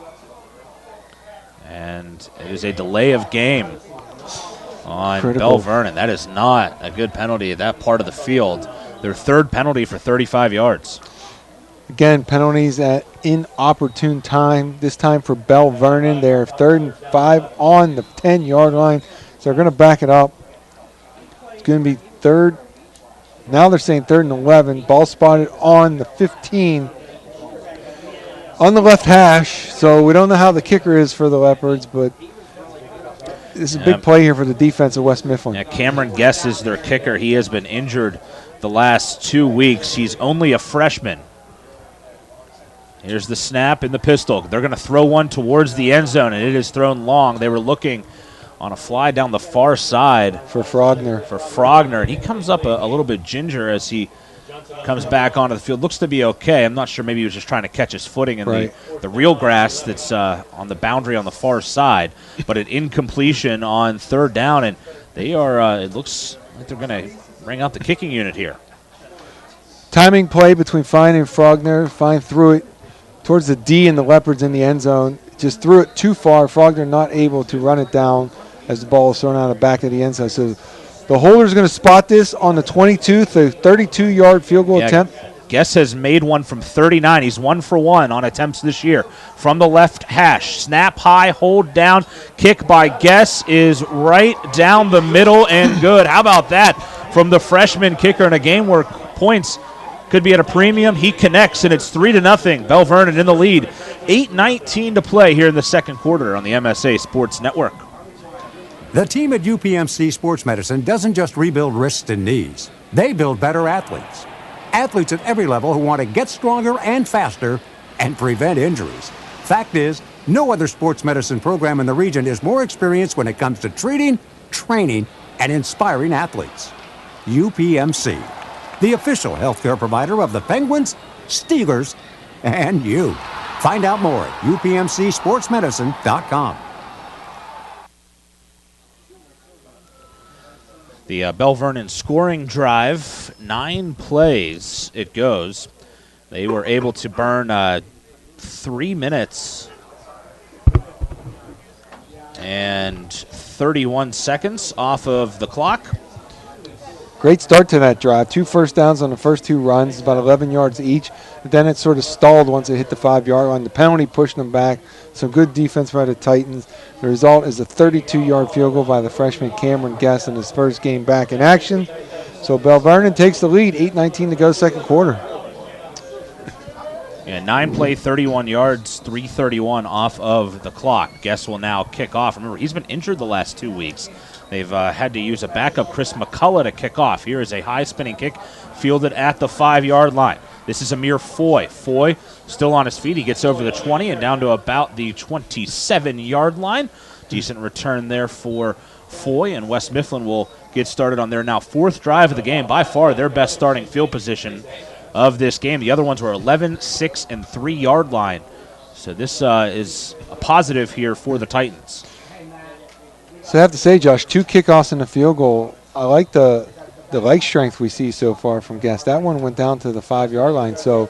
And it is a delay of game on Bell Vernon. That is not a good penalty at that part of the field. Their 3rd penalty for 35 yards. Again, penalties at inopportune time. This time for Bell Vernon. They're 3rd and 5 on the 10-yard line. So they're going to back it up. It's going to be 3rd. Now they're saying 3rd and 11. Ball spotted on the 15. On the left hash. So we don't know how the kicker is for the Leopards, but this is a big play here for the defense of West Mifflin. Yeah, Cameron Guess is their kicker. He has been injured the last 2 weeks. He's only a freshman. Here's the snap in the pistol. They're going to throw one towards the end zone, and it is thrown long. They were looking on a fly down the far side. For Frogner. And he comes up a little bit ginger as he comes back onto the field. Looks to be okay. I'm not sure. Maybe he was just trying to catch his footing in the real grass that's on the boundary on the far side. But an incompletion on 3rd down, and they are, it looks like they're going to bring out the kicking unit here. Timing play between Fine and Frogner. Fine threw it towards the D and the Leopards in the end zone. Just threw it too far. Frogner not able to run it down as the ball was thrown out the back of the end zone. So the holder's going to spot this on the 22, the 32-yard field goal attempt. Guess has made one from 39. He's 1 for 1 on attempts this year. From the left hash. Snap high, hold down. Kick by Guess is right down the middle and good. How about that from the freshman kicker in a game where points could be at a premium? He connects, and it's 3-0. Bell Vernon in the lead. 8:19 to play here in the second quarter on the MSA Sports Network. The team at UPMC Sports Medicine doesn't just rebuild wrists and knees. They build better athletes. Athletes at every level who want to get stronger and faster and prevent injuries. Fact is, no other sports medicine program in the region is more experienced when it comes to treating, training, and inspiring athletes. UPMC, the official healthcare provider of the Penguins, Steelers, and you. Find out more at upmcsportsmedicine.com. The Bell Vernon scoring drive, 9 plays it goes. They were able to burn 3 minutes and 31 seconds off of the clock. Great start to that drive. 2 first downs on the first 2 runs, about 11 yards each. But then it sort of stalled once it hit the 5-yard line. The penalty pushed them back. Some good defense by the Titans. The result is a 32-yard field goal by the freshman Cameron Guess in his first game back in action. So Bell Vernon takes the lead. 8:19 to go, second quarter. Yeah, 9 play, 31 yards, 3:31 off of the clock. Guess will now kick off. Remember, he's been injured the last 2 weeks. They've had to use a backup, Chris McCullough, to kick off. Here is a high spinning kick fielded at the 5-yard line. This is Amir Foy. Foy still on his feet. He gets over the 20 and down to about the 27-yard line. Decent return there for Foy, and West Mifflin will get started on their now 4th drive of the game. By far their best starting field position of this game. The other ones were 11, 6, and 3-yard line. So this is a positive here for the Titans. So I have to say, Josh, 2 kickoffs and a field goal. I like the leg strength we see so far from Guest. That one went down to the 5-yard line. So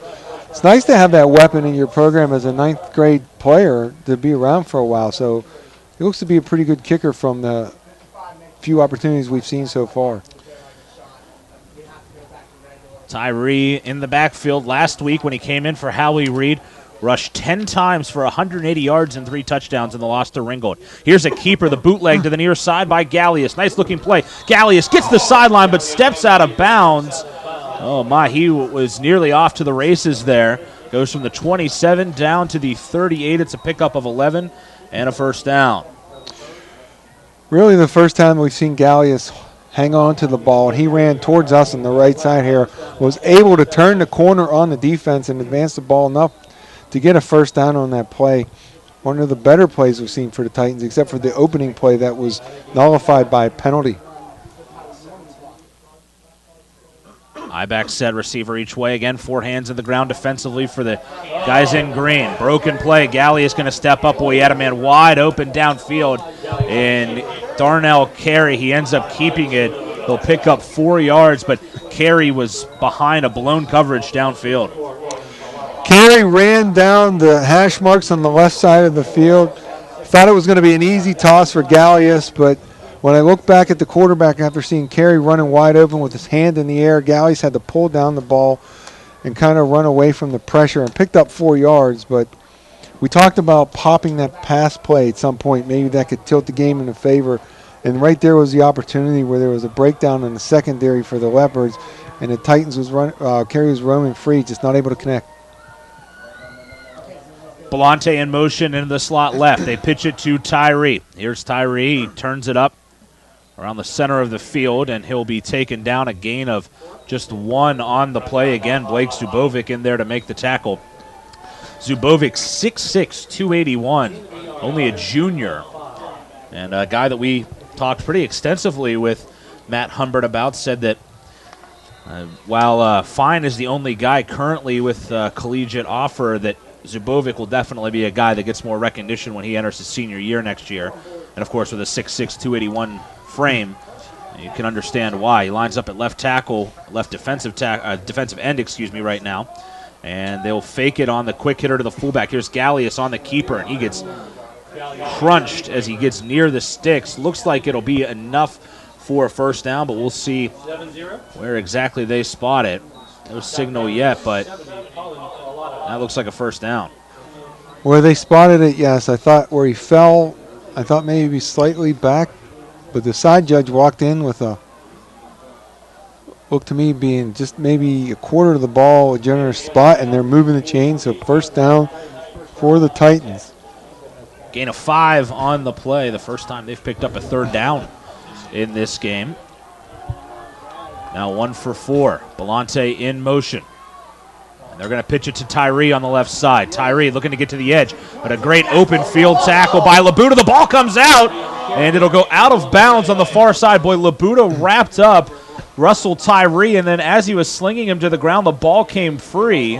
it's nice to have that weapon in your program as a 9th grade player to be around for a while. So it looks to be a pretty good kicker from the few opportunities we've seen so far. Tyree in the backfield last week when he came in for Howie Reed. Rushed 10 times for 180 yards and 3 touchdowns in the loss to Ringgold. Here's a keeper, the bootleg to the near side by Gallius. Nice-looking play. Gallius gets the sideline but steps out of bounds. Oh, my, he was nearly off to the races there. Goes from the 27 down to the 38. It's a pickup of 11 and a first down. Really the first time we've seen Gallius hang on to the ball, and he ran towards us on the right side here, was able to turn the corner on the defense and advance the ball enough to get a first down on that play. one of the better plays we've seen for the Titans, except for the opening play that was nullified by a penalty. I-back set, receiver each way. Again, 4 hands in the ground defensively for the guys in green. Broken play. Galley is going to step up. Boy, he had a man wide open downfield. And Darnell Carey, he ends up keeping it. He'll pick up 4 yards, but Carey was behind a blown coverage downfield. Carey ran down the hash marks on the left side of the field. Thought it was going to be an easy toss for Gallius, but when I look back at the quarterback after seeing Carey running wide open with his hand in the air, Gallius had to pull down the ball and kind of run away from the pressure and picked up 4 yards. But we talked about popping that pass play at some point. Maybe that could tilt the game in a favor. And right there was the opportunity where there was a breakdown in the secondary for the Leopards, and the Titans was Carey was roaming free, just not able to connect. Belante in motion into the slot left. They pitch it to Tyree. Here's Tyree. He turns it up around the center of the field, and he'll be taken down, a gain of just 1 on the play. Again, Blake Zubovic in there to make the tackle. Zubovic, 6'6", 281, only a junior, and a guy that we talked pretty extensively with Matt Humbert about, said that while Fine is the only guy currently with collegiate offer, that Zubovic will definitely be a guy that gets more recognition when he enters his senior year next year. And, of course, with a 6'6", 281 frame, you can understand why. He lines up at left tackle, left defensive end, right now. And they'll fake it on the quick hitter to the fullback. Here's Gallius on the keeper, and he gets crunched as he gets near the sticks. Looks like it'll be enough for a first down, but we'll see where exactly they spot it. No signal yet, but that looks like a first down. Where they spotted it, yes. I thought where he fell, I thought maybe slightly back, but the side judge walked in with a, looked to me being just maybe a quarter of the ball, a generous spot, and they're moving the chain, so first down for the Titans. Gain of 5 on the play, the first time they've picked up a third down in this game. Now 1 for 4. Belante in motion. And they're going to pitch it to Tyree on the left side. Tyree looking to get to the edge, but a great open field tackle by Labuda. The ball comes out, and it'll go out of bounds on the far side. Boy, Labuda wrapped up Russell Tyree, and then as he was slinging him to the ground, the ball came free,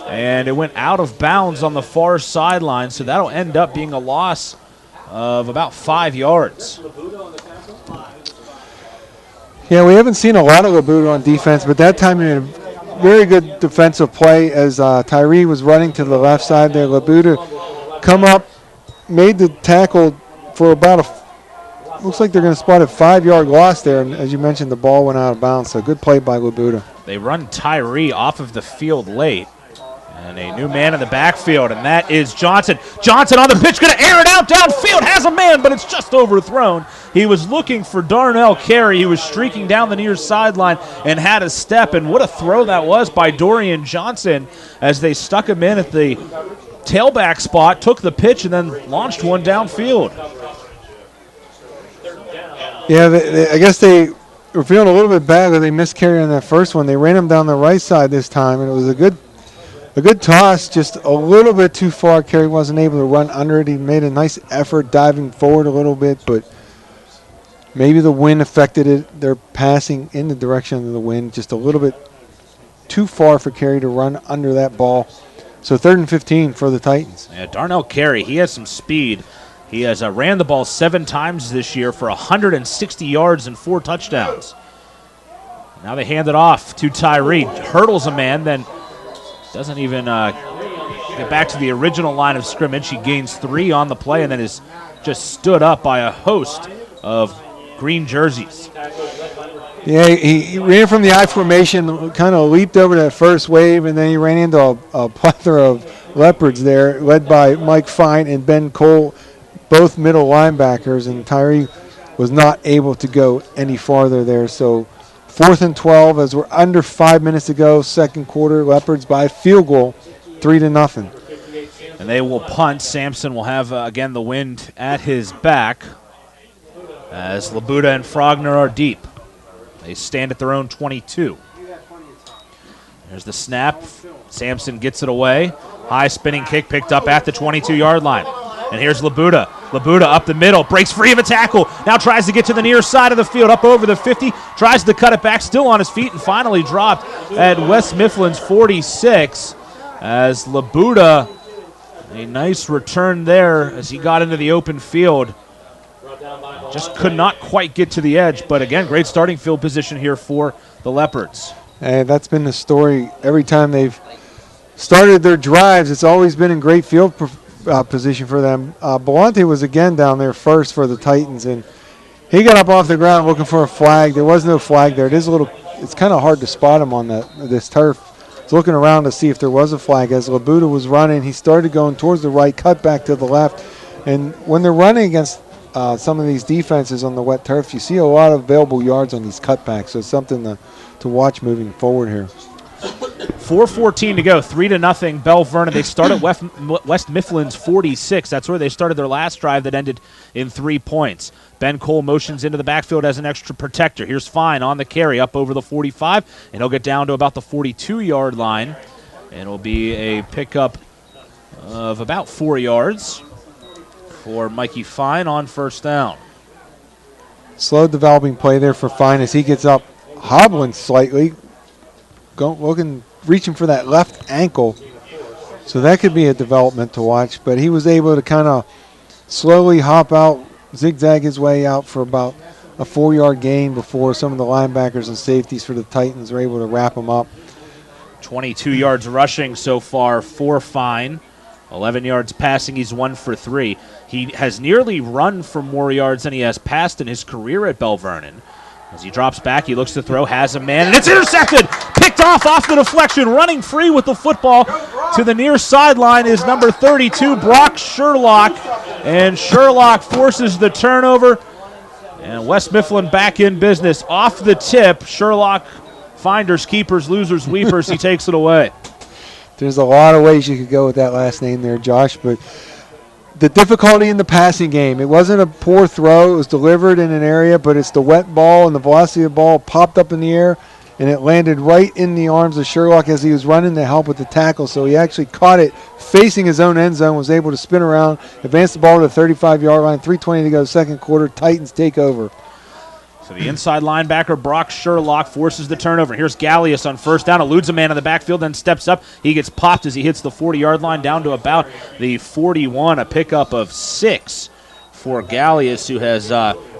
and it went out of bounds on the far sideline, so that'll end up being a loss of about 5 yards. Yeah, we haven't seen a lot of Labuda on defense, but that time he made a very good defensive play as Tyree was running to the left side there. Labuda come up, made the tackle for about looks like they're going to spot a 5-yard loss there, and as you mentioned, the ball went out of bounds, so good play by Labuda. They run Tyree off of the field late. And a new man in the backfield, and that is Johnson. Johnson on the pitch, going to air it out downfield. Has a man, but it's just overthrown. He was looking for Darnell Carey. He was streaking down the near sideline and had a step, and what a throw that was by Dorian Johnson as they stuck him in at the tailback spot, took the pitch, and then launched one downfield. Yeah, I guess they were feeling a little bit bad that they missed Carey on that first one. They ran him down the right side this time, and it was a good toss, just a little bit too far. Carey wasn't able to run under it. He made a nice effort diving forward a little bit, but maybe the wind affected it. They're passing in the direction of the wind, just a little bit too far for Carey to run under that ball. So 3rd and 15 for the Titans. Yeah, Darnell Carey, he has some speed. He has ran the ball 7 times this year for 160 yards and 4 touchdowns. Now they hand it off to Tyree. Hurdles a man, then doesn't even get back to the original line of scrimmage. He gains 3 on the play and then is just stood up by a host of green jerseys. Yeah, he ran from the I formation, kind of leaped over that first wave, and then he ran into a plethora of Leopards there, led by Mike Fine and Ben Cole, both middle linebackers, and Tyree was not able to go any farther there. So 4th and 12 as we're under 5 minutes to go, second quarter. Leopards by field goal, 3-0. And they will punt. Sampson will have, again, the wind at his back as Labuda and Frogner are deep. They stand at their own 22. There's the snap. Sampson gets it away. High spinning kick picked up at the 22-yard line. And here's Labuda. Labuda up the middle, breaks free of a tackle. Now tries to get to the near side of the field, up over the 50. Tries to cut it back, still on his feet, and finally dropped at West Mifflin's 46. As Labuda, a nice return there as he got into the open field. Just could not quite get to the edge, but again, great starting field position here for the Leopards. And that's been the story every time they've started their drives. It's always been in great field position for them. Belante was again down there first for the Titans, and he got up off the ground looking for a flag. There was no flag there. It's kind of hard to spot him on this turf. He's looking around to see if there was a flag. As Labuda was running, he started going towards the right, cut back to the left. And when they're running against some of these defenses on the wet turf, you see a lot of available yards on these cutbacks. So it's something to watch moving forward here. 4:14 to go, 3-0 Bell Vernon. They start at West Mifflin's 46. That's where they started their last drive that ended in 3 points. Ben Cole motions into the backfield as an extra protector. Here's Fine on the carry up over the 45, and he'll get down to about the 42-yard line. And it'll be a pickup of about 4 yards for Mikey Fine on first down. Slow developing play there for Fine as he gets up, hobbling slightly, reaching for that left ankle. So that could be a development to watch. But he was able to kind of slowly hop out, zigzag his way out for about a 4-yard gain before some of the linebackers and safeties for the Titans were able to wrap him up. 22 yards rushing so far for Fine. 11 yards passing, he's 1 for 3. He has nearly run for more yards than he has passed in his career at Bell Vernon. As he drops back, he looks to throw, has a man, and it's intercepted! Picked off the deflection, running free with the football to the near sideline is number 32, Brock Sherlock. And Sherlock forces the turnover. And West Mifflin back in business. Off the tip, Sherlock, finders, keepers, losers, weepers, he takes it away. There's a lot of ways you could go with that last name there, Josh, but the difficulty in the passing game, it wasn't a poor throw. It was delivered in an area, but it's the wet ball and the velocity of the ball popped up in the air, and it landed right in the arms of Sherlock as he was running to help with the tackle. So he actually caught it facing his own end zone, was able to spin around, advance the ball to the 35-yard line, 3:20 to go, second quarter. Titans take over. So the inside linebacker, Brock Sherlock, forces the turnover. Here's Gallius on first down, eludes a man in the backfield, then steps up. He gets popped as he hits the 40-yard line down to about the 41, a pickup of 6 for Gallius, who has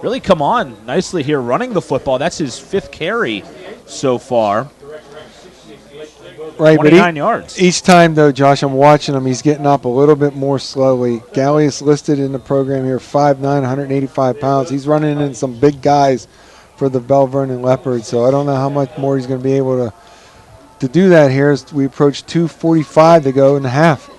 really come on nicely here running the football. That's his 5th carry so far. Right, 29 yards. Each time, though, Josh, I'm watching him, he's getting up a little bit more slowly. Gallius listed in the program here, 5'9", 185 pounds. He's running in some big guys for the Belle Vernon Leopards, so I don't know how much more he's going to be able to do that here as we approach 2:45 to go in the half.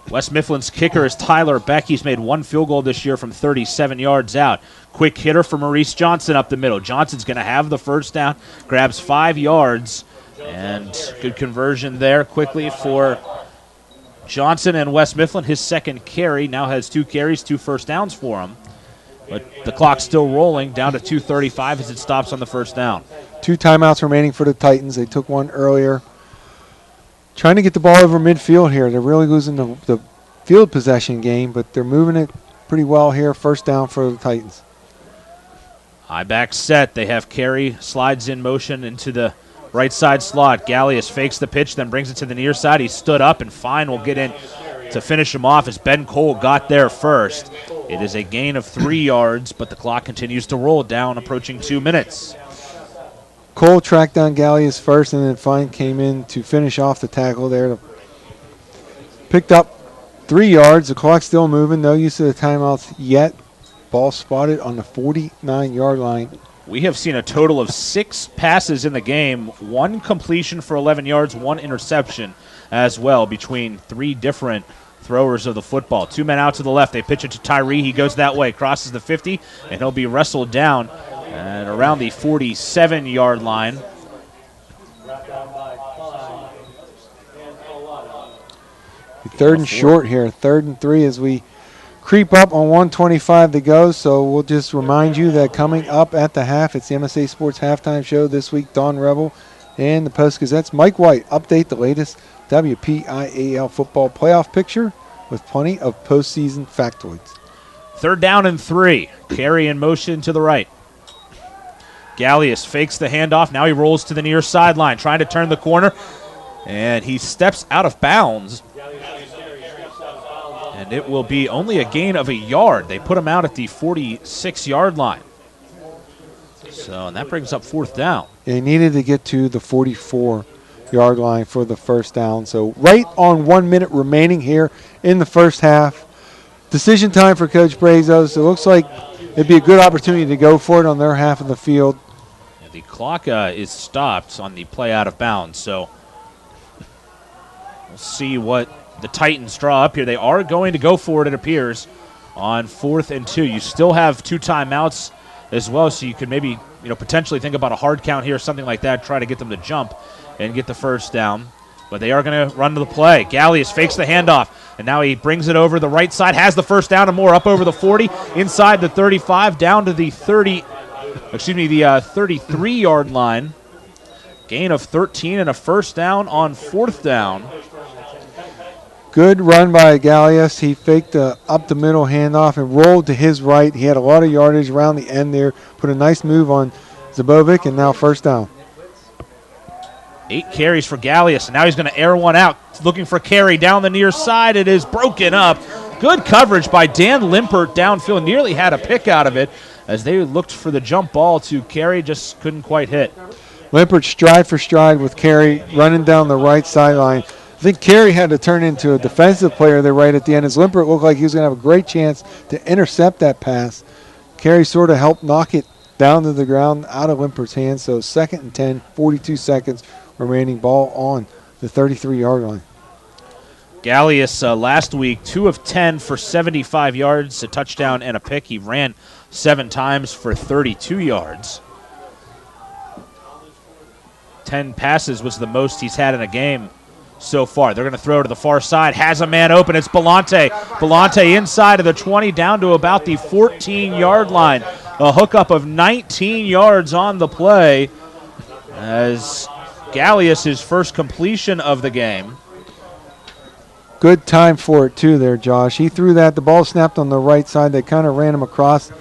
West Mifflin's kicker is Tyler Beck. He's made 1 field goal this year from 37 yards out. Quick hitter for Maurice Johnson up the middle. Johnson's going to have the first down, grabs 5 yards. And good conversion there quickly for Johnson, and West Mifflin, his 2nd carry, now has 2 carries, 2 first downs for him. But the clock's still rolling, down to 2:35 as it stops on the first down. 2 timeouts remaining for the Titans. They took one earlier. Trying to get the ball over midfield here. They're really losing the field possession game, but they're moving it pretty well here. First down for the Titans. High back set. They have carry, slides in motion into the right side slot. Gallius fakes the pitch, then brings it to the near side. He stood up, and Fine will get in to finish him off as Ben Cole got there first. It is a gain of 3 yards, but the clock continues to roll down, approaching 2 minutes. Cole tracked down Gallius first, and then Fine came in to finish off the tackle there. Picked up 3 yards. The clock's still moving. No use of the timeouts yet. Ball spotted on the 49-yard line. We have seen a total of 6 passes in the game, 1 completion for 11 yards, 1 interception as well between 3 different throwers of the football. 2 men out to the left. They pitch it to Tyree. He goes that way, crosses the 50, and he'll be wrestled down at around the 47-yard line. Third and short here, 3rd and 3 as we creep up on 1:25 to go. So we'll just remind you that coming up at the half, it's the MSA Sports Halftime Show this week. Dawn Rebel and the Post-Gazette's Mike White update the latest WPIAL football playoff picture with plenty of postseason factoids. 3rd down and 3. Carey in motion to the right. Gallius fakes the handoff. Now he rolls to the near sideline, trying to turn the corner. And he steps out of bounds. And it will be only a gain of a yard. They put him out at the 46-yard line. So, and that brings up 4th down. They needed to get to the 44-yard line for the first down. So right on 1 minute remaining here in the first half. Decision time for Coach Brazos. It looks like it'd be a good opportunity to go for it on their half of the field. Yeah, the clock is stopped on the play out of bounds. So we'll see what the Titans draw up here. They are going to go for it appears, on 4th and 2. You still have 2 timeouts as well, so you could maybe potentially think about a hard count here, something like that, try to get them to jump and get the first down. But they are going to run to the play. Gallius fakes the handoff, and now he brings it over the right side, has the first down and more, up over the 40, inside the 35, down to the 33-yard line. Gain of 13 and a first down on 4th down. Good run by Gallius. He faked up the middle handoff and rolled to his right. He had a lot of yardage around the end there. Put a nice move on Zabovic, and now first down. 8 carries for Gallius, and now he's going to air one out. Looking for Carey down the near side. It is broken up. Good coverage by Dan Limpert downfield. Nearly had a pick out of it as they looked for the jump ball to Carey. Just couldn't quite hit. Limpert stride for stride with Carey running down the right sideline. I think Carey had to turn into a defensive player there right at the end, as Limpert looked like he was going to have a great chance to intercept that pass. Carey sort of helped knock it down to the ground out of Limpert's hands. So 2nd and 10, 42 seconds remaining, ball on the 33-yard line. Gallius last week, 2 of 10 for 75 yards, a touchdown and a pick. He ran 7 times for 32 yards. 10 passes was the most he's had in a game so far. They're going to throw to the far side. Has a man open. It's Belante. Belante inside of the 20 down to about the 14-yard line. A hookup of 19 yards on the play as Gallius' first completion of the game. Good time for it, too, there, Josh. He threw that. The ball snapped on the right side. They kind of ran him across.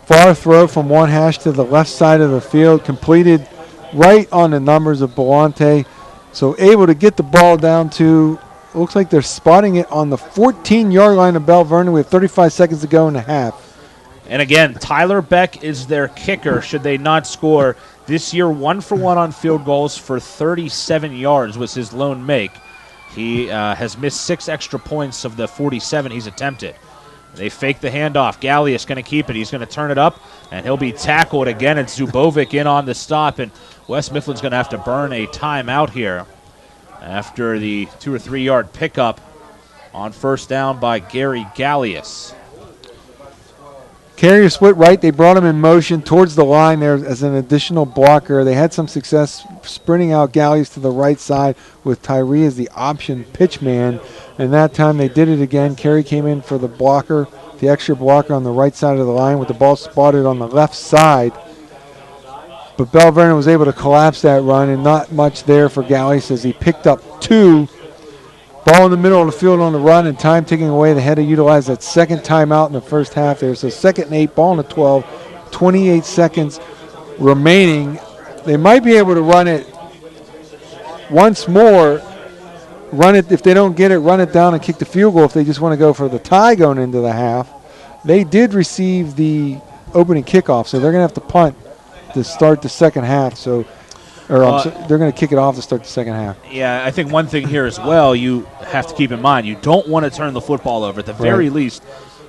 Far throw from one hash to the left side of the field. Completed right on the numbers of Belante. So able to get the ball down to, looks like they're spotting it on the 14-yard line of Bell Vernon. We have 35 seconds to go in the half. And again, Tyler Beck is their kicker should they not score. This year, 1 for 1 on field goals for 37 yards was his lone make. He has missed 6 extra points of the 47 he's attempted. They fake the handoff. Gallius going to keep it. He's going to turn it up, and he'll be tackled again. It's Zubovic in on the stop, and West Mifflin's going to have to burn a timeout here after the 2 or 3 yard pickup on first down by Gary Gallius. Carrier split right. They brought him in motion towards the line there as an additional blocker. They had some success sprinting out Gallius to the right side with Tyree as the option pitch man. And that time they did it again. Carey came in for the blocker, the extra blocker on the right side of the line with the ball spotted on the left side. But Bell Vernon was able to collapse that run, and not much there for Gallius as he picked up 2. Ball in the middle of the field on the run, and time ticking away. They had to utilize that second timeout in the first half there. So 2nd and 8, ball in the 12, 28 seconds remaining. They might be able to run it once more. Run it, if they don't get it, run it down and kick the field goal if they just want to go for the tie going into the half. They did receive the opening kickoff, so they're going to have to punt to start the second half. So they're going to kick it off to start the second half. Yeah, I think one thing here as well you have to keep in mind, you don't want to turn the football over. At the very least,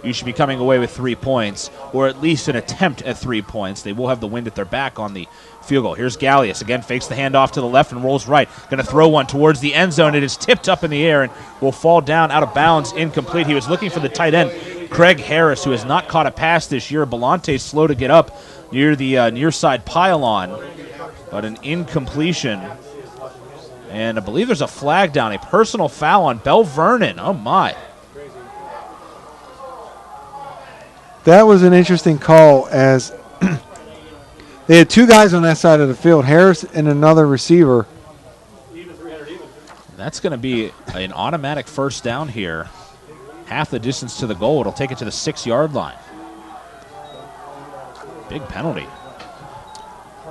you should be coming away with 3 points, or at least an attempt at 3 points. They will have the wind at their back on the field goal. Here's Gallius. Again, fakes the handoff to the left and rolls right. Going to throw one towards the end zone. It is tipped up in the air and will fall down out of bounds, incomplete. He was looking for the tight end, Craig Harris, who has not caught a pass this year. Belante's slow to get up near the near side pylon, but an incompletion. And I believe there's a flag down, a personal foul on Bell Vernon. Oh, my. That was an interesting call as they had 2 guys on that side of the field, Harris and another receiver. That's going to be an automatic first down here half the distance to the goal. It'll take it to the 6-yard line. Big penalty.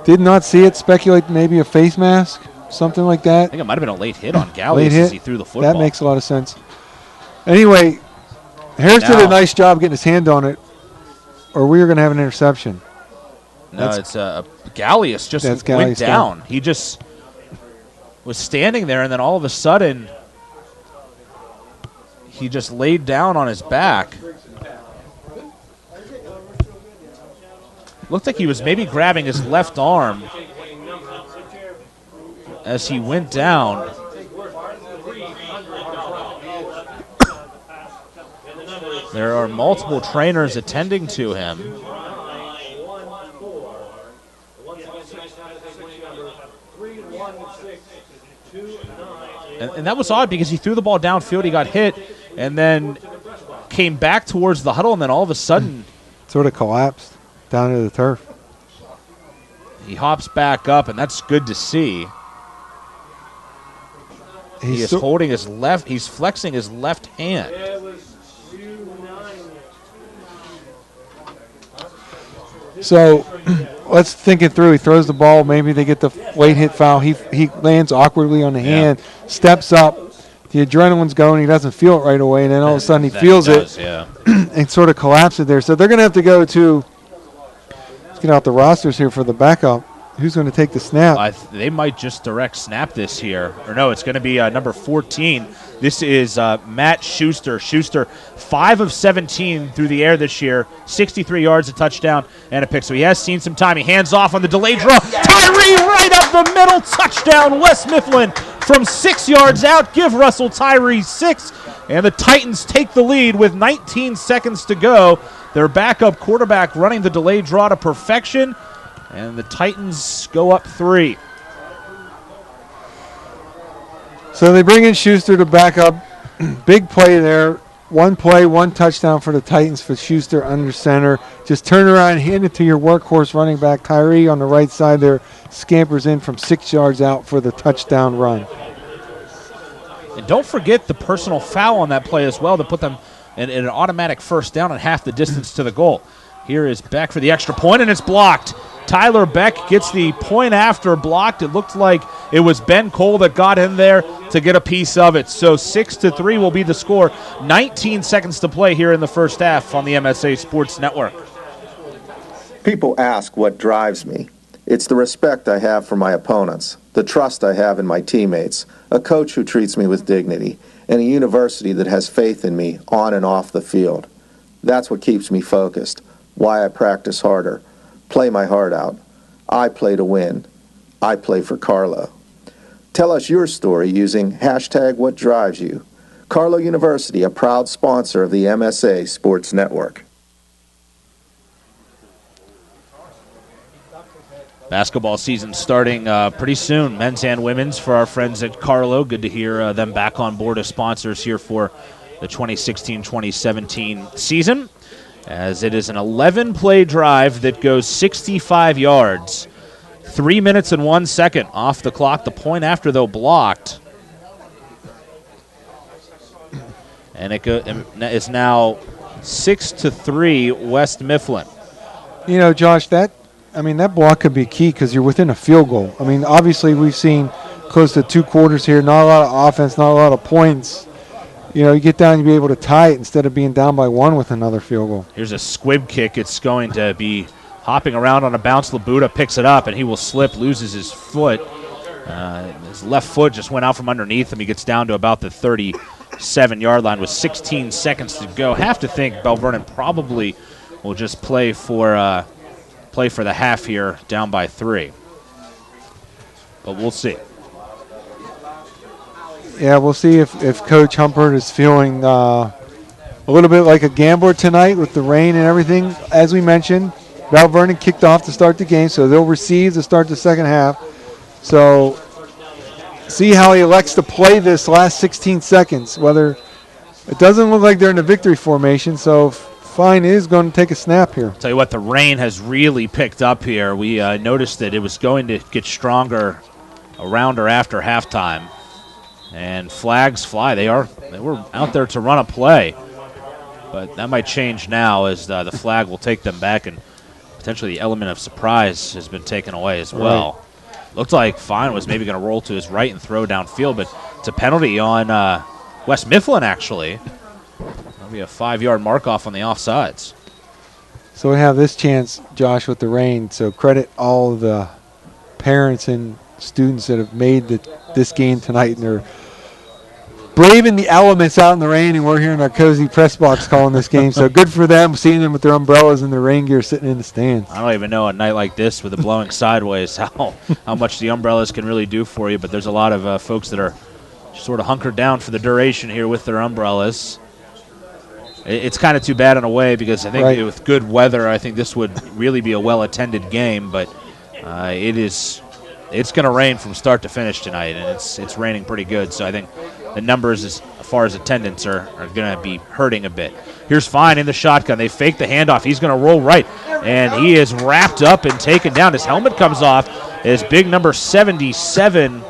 Did not see it. Speculate maybe a face mask, something like that. I think it might have been a late hit on Gallius as he threw the football. That makes a lot of sense. Anyway, Harris did a nice job getting his hand on it, or we were going to have an interception. No, it's Gallius just went down. He just was standing there, and then all of a sudden, he just laid down on his back. Looked like he was maybe grabbing his left arm as he went down. There are multiple trainers attending to him. And that was odd because he threw the ball downfield, he got hit, and then came back towards the huddle, and then all of a sudden sort of collapsed down to the turf. He hops back up, and that's good to see. He is holding his left, he's flexing his left hand. So let's think it through. He throws the ball. Maybe they get the late hit foul. He lands awkwardly on the hand, steps up. The adrenaline's going. He doesn't feel it right away, and then all of a sudden he feels it and sort of collapses there. So they're going to have to go to – let's get out the rosters here for the backup. Who's going to take the snap? They might just direct snap this here. Or no, it's going to be number 14. This is Matt Schuster. Schuster, 5 of 17 through the air this year, 63 yards, a touchdown, and a pick. So he has seen some time. He hands off on the delayed draw. Tyree right up the middle. Touchdown, Wes Mifflin from 6 yards out. Give Russell Tyree 6. And the Titans take the lead with 19 seconds to go. Their backup quarterback running the delayed draw to perfection. And the Titans go up 3. So they bring in Schuster to back up. Big play there. One play, one touchdown for the Titans for Schuster under center. Just turn around and hand it to your workhorse running back. Tyree on the right side there scampers in from 6 yards out for the touchdown run. And don't forget the personal foul on that play as well to put them in an automatic first down at half the distance to the goal. Here is Beck for the extra point, and it's blocked. Tyler Beck gets the point after blocked. It looked like it was Ben Cole that got in there to get a piece of it. So 6-3 will be the score. 19 seconds to play here in the first half on the MSA Sports Network. People ask what drives me. It's the respect I have for my opponents, the trust I have in my teammates, a coach who treats me with dignity, and a university that has faith in me on and off the field. That's what keeps me focused, why I practice harder. Play my heart out. I play to win. I play for Carlo. Tell us your story using #WhatDriveYou. Carlo University, a proud sponsor of the MSA Sports Network. Basketball season starting pretty soon, men's and women's, for our friends at Carlo. Good to hear them back on board as sponsors here for the 2016-2017 season, as it is an 11-play drive that goes 65 yards. 3 minutes and 1 second off the clock. The point after, though, blocked. And it's now 6-3 West Mifflin. You know, Josh, that block could be key because you're within a field goal. I mean, obviously we've seen close to 2 quarters here, not a lot of offense, not a lot of points. You know, you get down, you be able to tie it instead of being down by 1 with another field goal. Here's a squib kick. It's going to be hopping around on a bounce. Labuda picks it up, and he will slip, loses his foot. His left foot just went out from underneath him. He gets down to about the 37-yard line with 16 seconds to go. Have to think Bell Vernon probably will just play for the half here, down by 3. But we'll see. Yeah, we'll see if Coach Humpert is feeling a little bit like a gambler tonight with the rain and everything. As we mentioned, Bell Vernon kicked off to start the game, so they'll receive to start the second half. So see how he elects to play this last 16 seconds. Whether it doesn't look like they're in a victory formation, so Fine is going to take a snap here. Tell you what, the rain has really picked up here. We noticed that it was going to get stronger around or after halftime. And flags fly. They were out there to run a play. But that might change now as the flag will take them back, and potentially the element of surprise has been taken away as well. Right. Looked like Fine was maybe going to roll to his right and throw downfield, but it's a penalty on West Mifflin, actually. That'll be a 5-yard mark off on the offsides. So we have this chance, Josh, with the rain. So credit all of the parents and students that have made this game tonight, and they're braving the elements out in the rain, and we're here in our cozy press box calling this game. So good for them, seeing them with their umbrellas and their rain gear sitting in the stands. I don't even know a night like this with it blowing sideways how much the umbrellas can really do for you, but there's a lot of folks that are sort of hunkered down for the duration here with their umbrellas. It's kind of too bad in a way because I think with good weather, I think this would really be a well-attended game, but it's going to rain from start to finish tonight, and it's raining pretty good, so I think the numbers as far as attendance are going to be hurting a bit. Here's Fine in the shotgun. They fake the handoff. He's going to roll right, and he is wrapped up and taken down. His helmet comes off as big number 77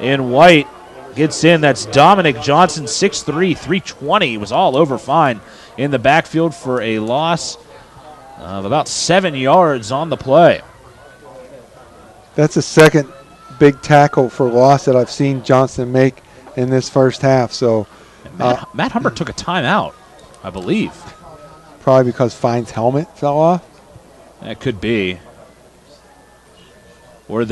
in white gets in. That's Dominic Johnson, 6'3", 320. Was all over Fine in the backfield for a loss of about 7 yards on the play. That's the second big tackle for loss that I've seen Johnson make in this first half. So Matt Humbert took a timeout, I believe. Probably because Fine's helmet fell off. That could be. Or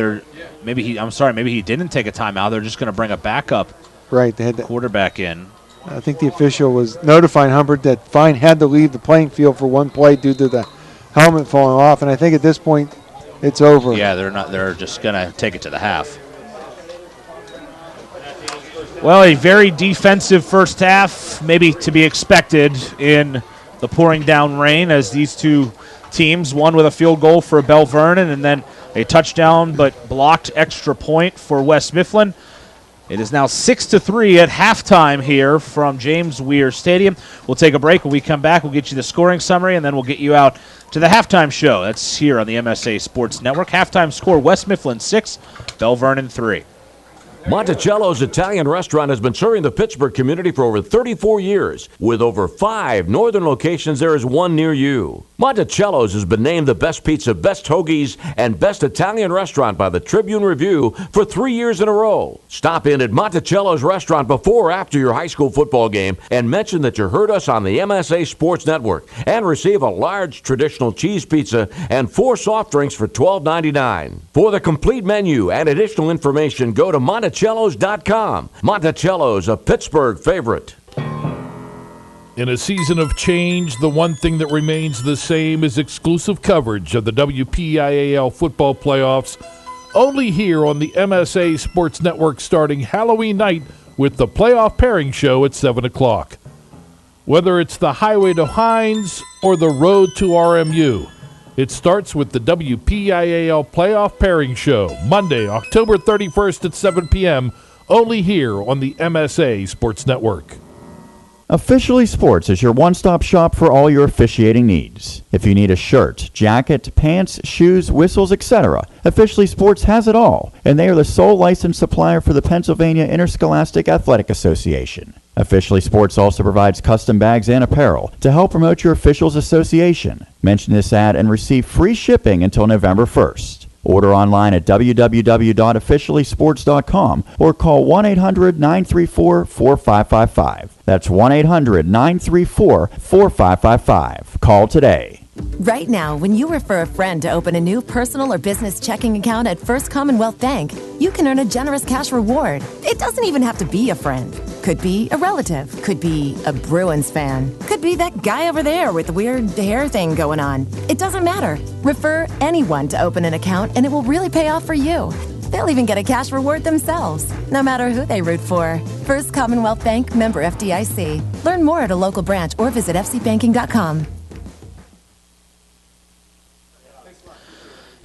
maybe he didn't take a timeout. They're just going to bring a backup they had quarterback in. I think the official was notifying Humbert that Fine had to leave the playing field for one play due to the helmet falling off, and I think at this point it's over. Yeah, they're just going to take it to the half. Well, a very defensive first half, maybe to be expected in the pouring down rain, as these two teams, one with a field goal for Bell Vernon and then a touchdown but blocked extra point for West Mifflin. It is now 6-3 at halftime here from James Weir Stadium. We'll take a break. When we come back, we'll get you the scoring summary, and then we'll get you out to the halftime show. That's here on the MSA Sports Network. Halftime score, West Mifflin 6, Bell Vernon 3. Monticello's Italian restaurant has been serving the Pittsburgh community for over 34 years. With over 5 northern locations, there is one near you. Monticello's has been named the best pizza, best hoagies, and best Italian restaurant by the Tribune Review for 3 years in a row. Stop in at Monticello's restaurant before or after your high school football game and mention that you heard us on the MSA Sports Network and receive a large traditional cheese pizza and 4 soft drinks for $12.99. For the complete menu and additional information, go to Monticello's.com. Monticello's, a Pittsburgh favorite. In a season of change, the one thing that remains the same is exclusive coverage of the WPIAL football playoffs, only here on the MSA Sports Network starting Halloween night with the playoff pairing show at 7 o'clock. Whether it's the highway to Hines or the road to RMU, it starts with the WPIAL playoff pairing show, Monday, October 31st at 7 p.m., only here on the MSA Sports Network. Officially Sports is your one-stop shop for all your officiating needs. If you need a shirt, jacket, pants, shoes, whistles, etc., Officially Sports has it all, and they are the sole licensed supplier for the Pennsylvania Interscholastic Athletic Association. Officially Sports also provides custom bags and apparel to help promote your officials association. Mention this ad and receive free shipping until November 1st. Order online at www.officiallysports.com or call 1-800-934-4555. That's 1-800-934-4555. Call today. Right now, when you refer a friend to open a new personal or business checking account at First Commonwealth Bank, you can earn a generous cash reward. It doesn't even have to be a friend. Could be a relative. Could be a Bruins fan. Could be that guy over there with the weird hair thing going on. It doesn't matter. Refer anyone to open an account and it will really pay off for you. They'll even get a cash reward themselves, no matter who they root for. First Commonwealth Bank, member FDIC. Learn more at a local branch or visit fcbanking.com.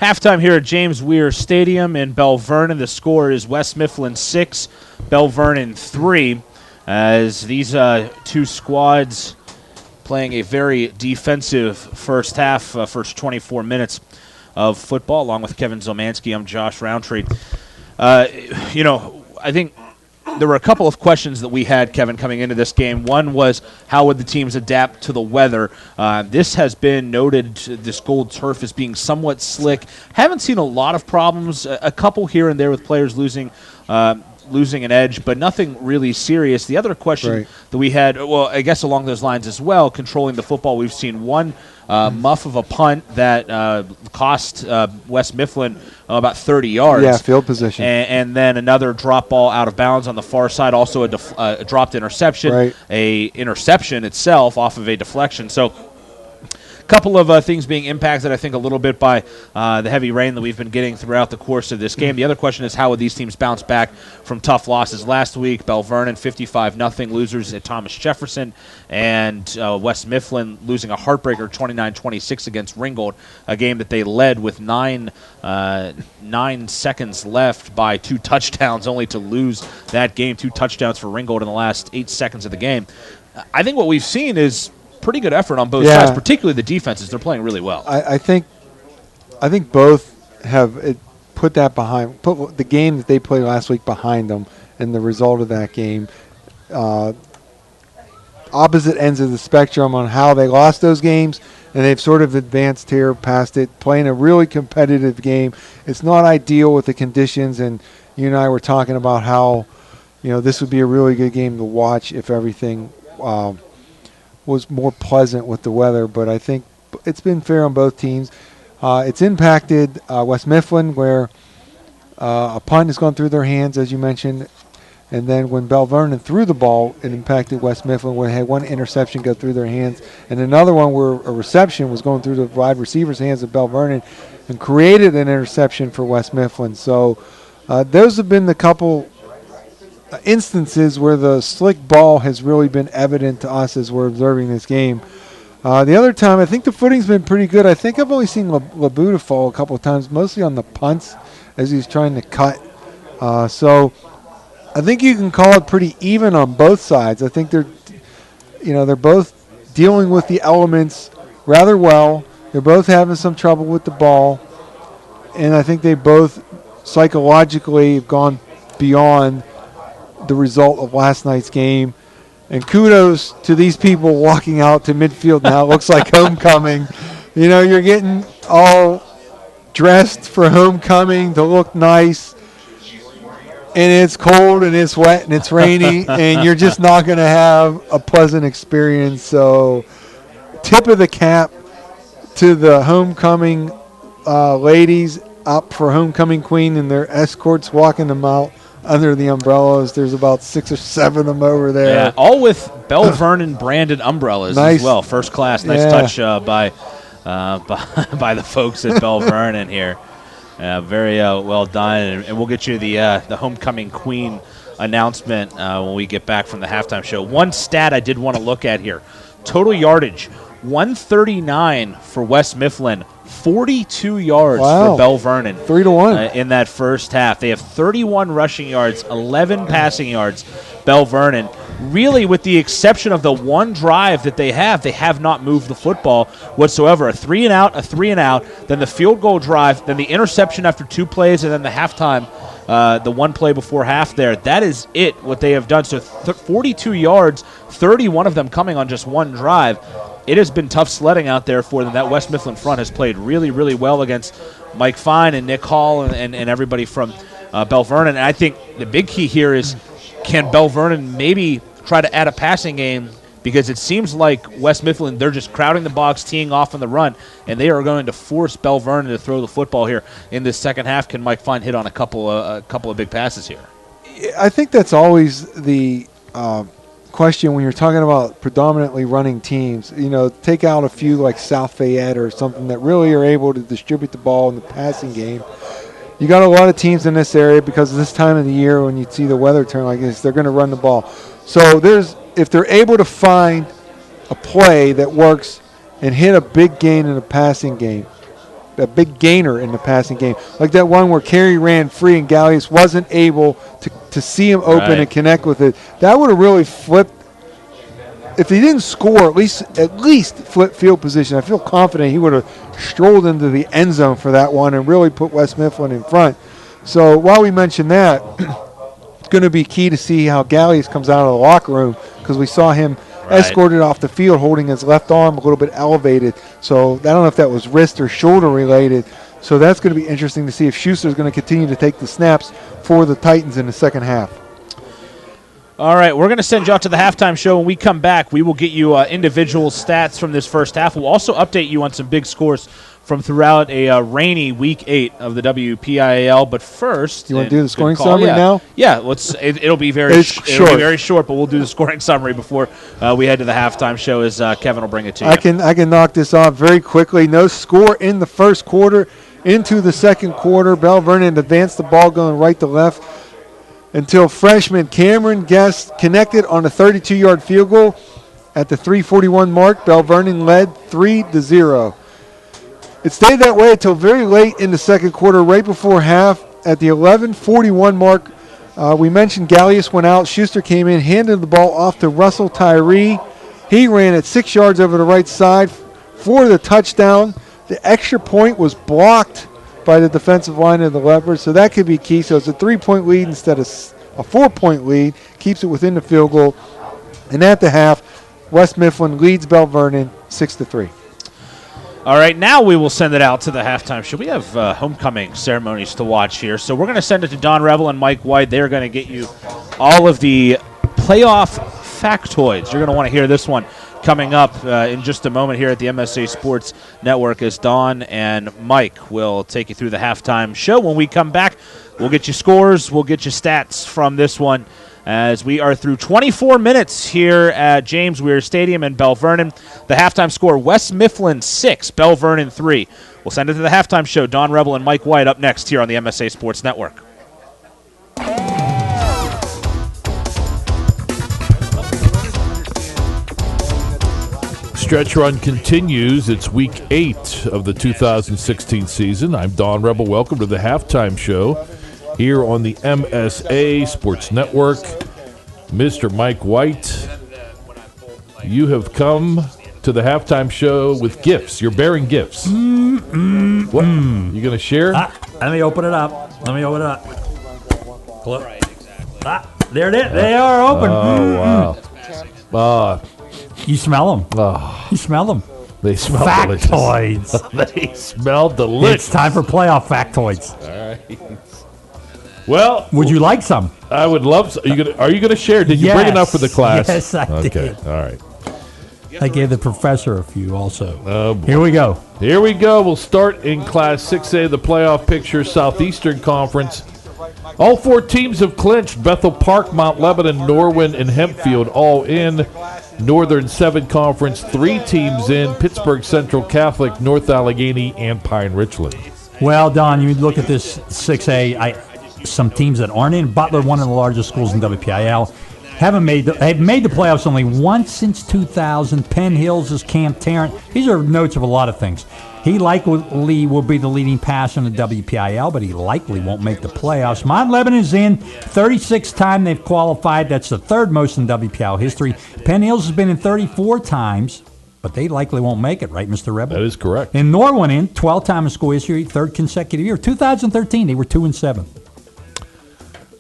Halftime here at James Weir Stadium in Bell Vernon. The score is West Mifflin 6, Bell Vernon 3, as these two squads playing a very defensive first half, first 24 minutes of football. Along with Kevin Zielmanski, I'm Josh Rowntree. I think there were a couple of questions that we had, Kevin, coming into this game. One was, how would the teams adapt to the weather? This has been noted, this gold turf as being somewhat slick. Haven't seen a lot of problems, a couple here and there with players losing an edge, but nothing really serious. The other question that we had, well, I guess along those lines as well, controlling the football, we've seen one muff of a punt that cost West Mifflin about 30 yards. Yeah, field position. And then another drop ball out of bounds on the far side, also a dropped interception, a interception itself off of a deflection. So couple of things being impacted, I think, a little bit by the heavy rain that we've been getting throughout the course of this game. The other question is, how would these teams bounce back from tough losses last week? Bell Vernon 55-0 losers at Thomas Jefferson, and West Mifflin losing a heartbreaker 29-26 against Ringgold, a game that they led with 9 seconds left by 2 touchdowns, only to lose that game. 2 touchdowns for Ringgold in the last 8 seconds of the game. I think what we've seen is pretty good effort on both sides, particularly the defenses. They're playing really well. I think both have put the game that they played last week behind them, and the result of that game. Opposite ends of the spectrum on how they lost those games, and they've sort of advanced here past it, playing a really competitive game. It's not ideal with the conditions, and you and I were talking about how this would be a really good game to watch if everything was more pleasant with the weather, but I think it's been fair on both teams. It's impacted West Mifflin, where a punt has gone through their hands, as you mentioned, and then when Bell Vernon threw the ball, it impacted West Mifflin, where they had one interception go through their hands, and another one where a reception was going through the wide receiver's hands of Bell Vernon and created an interception for West Mifflin. So those have been the couple instances where the slick ball has really been evident to us as we're observing this game. The other time, I think the footing's been pretty good. I think I've only seen Labuda fall a couple of times, mostly on the punts as he's trying to cut. So I think you can call it pretty even on both sides. I think they're both dealing with the elements rather well. They're both having some trouble with the ball, and I think they both psychologically have gone beyond the result of last night's game. And kudos to these people walking out to midfield now. It looks like homecoming. You're getting all dressed for homecoming to look nice, and it's cold and it's wet and it's rainy, and you're just not going to have a pleasant experience. So tip of the cap to the homecoming ladies up for homecoming queen and their escorts walking them out under the umbrellas. There's about 6 or 7 of them over there. Yeah, all with Bell Vernon branded umbrellas as well. First class. Nice touch by the folks at Bell Vernon here. Very well done. And we'll get you the homecoming queen announcement when we get back from the halftime show. One stat I did want to look at here. Total yardage, 139 for West Mifflin. 42 yards for Bell Vernon. 3-1 in that first half. They have 31 rushing yards, 11 passing yards. Bell Vernon, really, with the exception of the one drive that they have not moved the football whatsoever. A 3-and-out, then the field goal drive, then the interception after 2 plays, and then the halftime, the one play before half there. That is what they have done. So 42 yards, 31 of them coming on just one drive. It has been tough sledding out there for them. That West Mifflin front has played really, really well against Mike Fine and Nick Hall and everybody from Bell Vernon. And I think the big key here is, can Bell Vernon maybe try to add a passing game? Because it seems like West Mifflin, they're just crowding the box, teeing off on the run, and they are going to force Bell Vernon to throw the football here in this second half. Can Mike Fine hit on a couple of big passes here? I think that's always the question when you're talking about predominantly running teams. Take out a few like South Fayette or something that really are able to distribute the ball in the passing game. You got a lot of teams in this area because of this time of the year when you see the weather turn like this, they're going to run the ball. So if they're able to find a play that works and hit a big gain in the passing game, a big gainer in the passing game, like that one where Carey ran free and Gallius wasn't able to see him open and connect with it. That would have really flipped. If he didn't score, at least flip field position. I feel confident he would have strolled into the end zone for that one and really put West Mifflin in front. So while we mentioned that, going to be key to see how Gallius comes out of the locker room, because we saw him escorted off the field holding his left arm a little bit elevated. So I don't know if that was wrist or shoulder related. So that's going to be interesting to see if Schuster's going to continue to take the snaps for the Titans in the second half. All right, we're going to send you out to the halftime show. When we come back, we will get you individual stats from this first half. We'll also update you on some big scores from throughout a rainy Week 8 of the WPIAL. But first, you want to do the scoring summary now? Yeah, it'll be very short, but we'll do the scoring summary before we head to the halftime show. As Kevin will bring it to you. I can knock this off very quickly. No score in the first quarter. Into the second quarter, Bell Vernon advanced the ball going right to left until freshman Cameron Guest connected on a 32-yard field goal. At the 3:41 mark, Bell Vernon led 3-0. It stayed that way until very late in the second quarter, right before half. At the 11:41 mark, we mentioned Gallius went out. Schuster came in, handed the ball off to Russell Tyree. He ran at 6 yards over the right side for the touchdown. The extra point was blocked by the defensive line of the Leopards, so that could be key. So it's a 3-point lead instead of a 4-point lead, keeps it within the field goal. And at the half, West Mifflin leads Bell Vernon 6-3. All right, now we will send it out to the halftime show. We have homecoming ceremonies to watch here, so we're going to send it to Don Rebel and Mike White. They're going to get you all of the playoff factoids. You're going to want to hear this one coming up in just a moment here at the MSA Sports Network, as Don and Mike will take you through the halftime show. When we come back, we'll get you scores, we'll get you stats from this one, as we are through 24 minutes here at James Weir Stadium in Bell Vernon. The halftime score, West Mifflin 6, Bell Vernon 3. We'll send it to the halftime show. Don Rebel and Mike White up next here on the MSA Sports Network. Stretch run continues. It's week 8 of the 2016 season. I'm Don Rebel. Welcome to the halftime show here on the MSA Sports Network. Mr. Mike White, you have come to the halftime show with gifts. You're bearing gifts. What? You going to share? Let me open it up. There it is. They are open. Oh, wow. You smell them. Oh. You smell them. They smell Factoids. delicious. They smell delicious. It's time for playoff factoids. All right. Well, would you like some? I would love some. Are you going to share? Did you bring enough for the class? Yes, I did. Okay, all right. I gave the professor a few also. Oh, boy. Here we go. Here we go. We'll start in Class 6A, the playoff picture, Southeastern Conference. All 4 teams have clinched. Bethel Park, Mount Lebanon, Norwin, and Hempfield all in. Northern 7 Conference, 3 teams in. Pittsburgh Central Catholic, North Allegheny, and Pine Richland. Well, Don, you look at this 6A, some teams that aren't in. Butler, one of the largest schools in WPIAL, have made the playoffs only once since 2000. Penn Hills is Camp Tarrant. These are notes of a lot of things. He likely will be the leading passer in the WPIAL, but he likely won't make the playoffs. Mount Lebanon is in. 36th time they've qualified. That's the 3rd most in WPIAL history. Penn Hills has been in 34 times, but they likely won't make it, right, Mr. Rebel? That is correct. And Norwin in, 12th time in school history, 3rd consecutive year. 2013, they were 2-7.